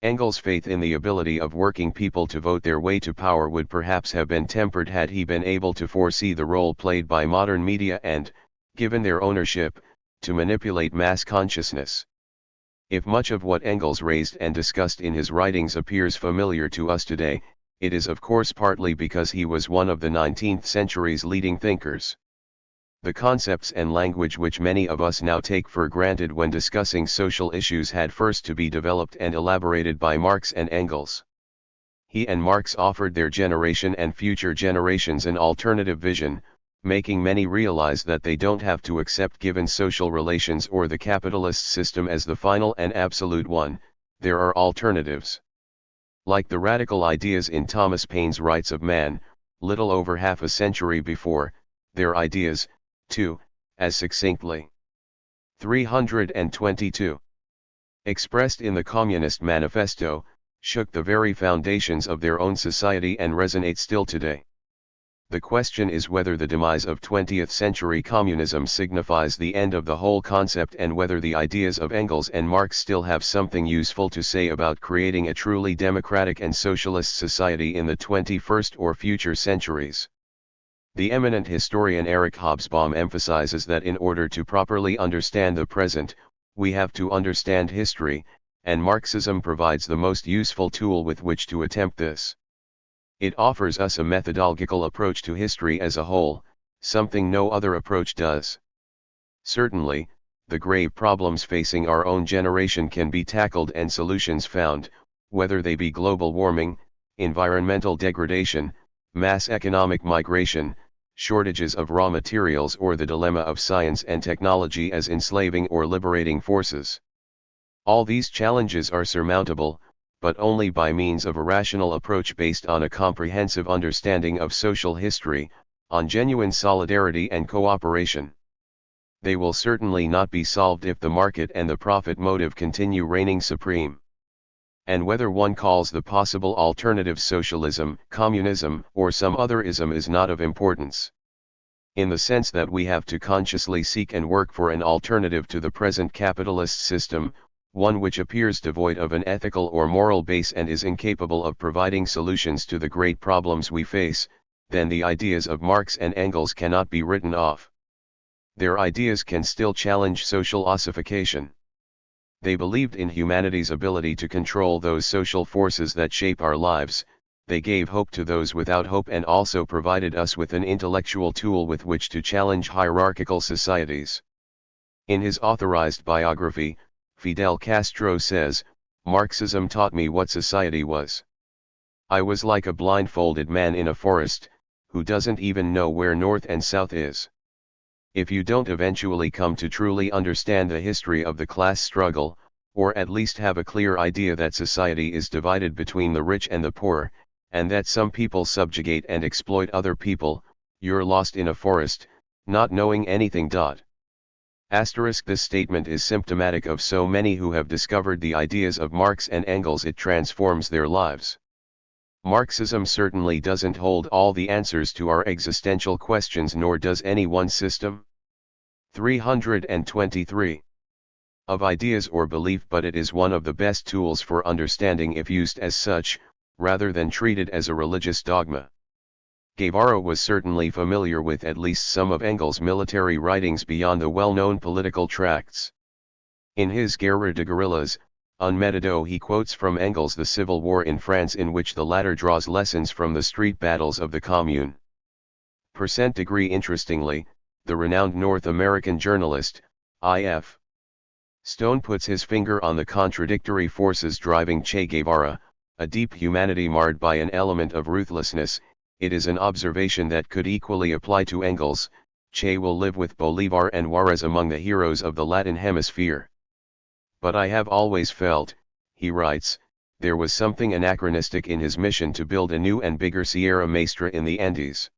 Engels' faith in the ability of working people to vote their way to power would perhaps have been tempered had he been able to foresee the role played by modern media and, given their ownership, to manipulate mass consciousness. If much of what Engels raised and discussed in his writings appears familiar to us today, it is of course partly because he was one of the 19th century's leading thinkers. The concepts and language which many of us now take for granted when discussing social issues had first to be developed and elaborated by Marx and Engels. He and Marx offered their generation and future generations an alternative vision, making many realize that they don't have to accept given social relations or the capitalist system as the final and absolute one. There are alternatives. Like the radical ideas in Thomas Paine's Rights of Man, little over half a century before, their ideas, too, as succinctly 322. Expressed in the Communist Manifesto, shook the very foundations of their own society and resonate still today. The question is whether the demise of 20th century communism signifies the end of the whole concept and whether the ideas of Engels and Marx still have something useful to say about creating a truly democratic and socialist society in the 21st or future centuries. The eminent historian Eric Hobsbawm emphasizes that in order to properly understand the present, we have to understand history, and Marxism provides the most useful tool with which to attempt this. It offers us a methodological approach to history as a whole, something no other approach does. Certainly, the grave problems facing our own generation can be tackled and solutions found, whether they be global warming, environmental degradation, mass economic migration, shortages of raw materials or the dilemma of science and technology as enslaving or liberating forces. All these challenges are surmountable, but only by means of a rational approach based on a comprehensive understanding of social history, on genuine solidarity and cooperation. They will certainly not be solved if the market and the profit motive continue reigning supreme. And whether one calls the possible alternative socialism, communism, or some other ism is not of importance. In the sense that we have to consciously seek and work for an alternative to the present capitalist system, one which appears devoid of an ethical or moral base and is incapable of providing solutions to the great problems we face, then the ideas of Marx and Engels cannot be written off. Their ideas can still challenge social ossification. They believed in humanity's ability to control those social forces that shape our lives, they gave hope to those without hope and also provided us with an intellectual tool with which to challenge hierarchical societies. In his authorized biography, Fidel Castro says, "Marxism taught me what society was. I was like a blindfolded man in a forest, who doesn't even know where north and south is." If you don't eventually come to truly understand the history of the class struggle, or at least have a clear idea that society is divided between the rich and the poor, and that some people subjugate and exploit other people, you're lost in a forest, not knowing anything. This statement is symptomatic of so many who have discovered the ideas of Marx and Engels. It transforms their lives. Marxism certainly doesn't hold all the answers to our existential questions, nor does any one system. 323. Of ideas or belief, but it is one of the best tools for understanding if used as such, rather than treated as a religious dogma. Guevara was certainly familiar with at least some of Engels' military writings beyond the well-known political tracts. In his Guerra de Guerrillas, Unmeditado, he quotes from Engels the civil war in France, in which the latter draws lessons from the street battles of the Commune. Interestingly, the renowned North American journalist, I.F. Stone puts his finger on the contradictory forces driving Che Guevara, a deep humanity marred by an element of ruthlessness. It is an observation that could equally apply to Engels. Che will live with Bolivar and Juarez among the heroes of the Latin Hemisphere. But I have always felt, he writes, there was something anachronistic in his mission to build a new and bigger Sierra Maestra in the Andes.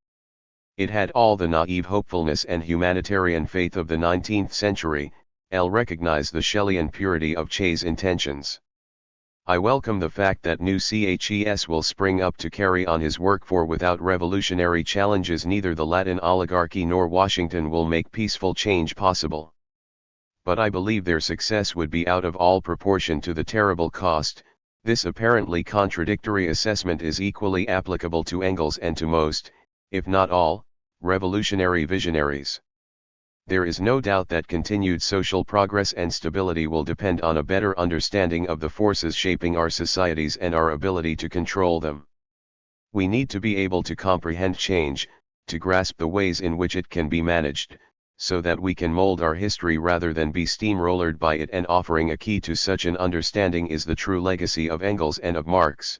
It had all the naive hopefulness and humanitarian faith of the 19th century. I'll recognize the Shelleyan purity of Che's intentions. I welcome the fact that new CHES will spring up to carry on his work, for without revolutionary challenges neither the Latin oligarchy nor Washington will make peaceful change possible. But I believe their success would be out of all proportion to the terrible cost, This apparently contradictory assessment is equally applicable to Engels and to most, if not all, revolutionary visionaries. There is no doubt that continued social progress and stability will depend on a better understanding of the forces shaping our societies and our ability to control them. We need to be able to comprehend change, to grasp the ways in which it can be managed, so that we can mold our history rather than be steamrollered by it, and offering a key to such an understanding is the true legacy of Engels and of Marx.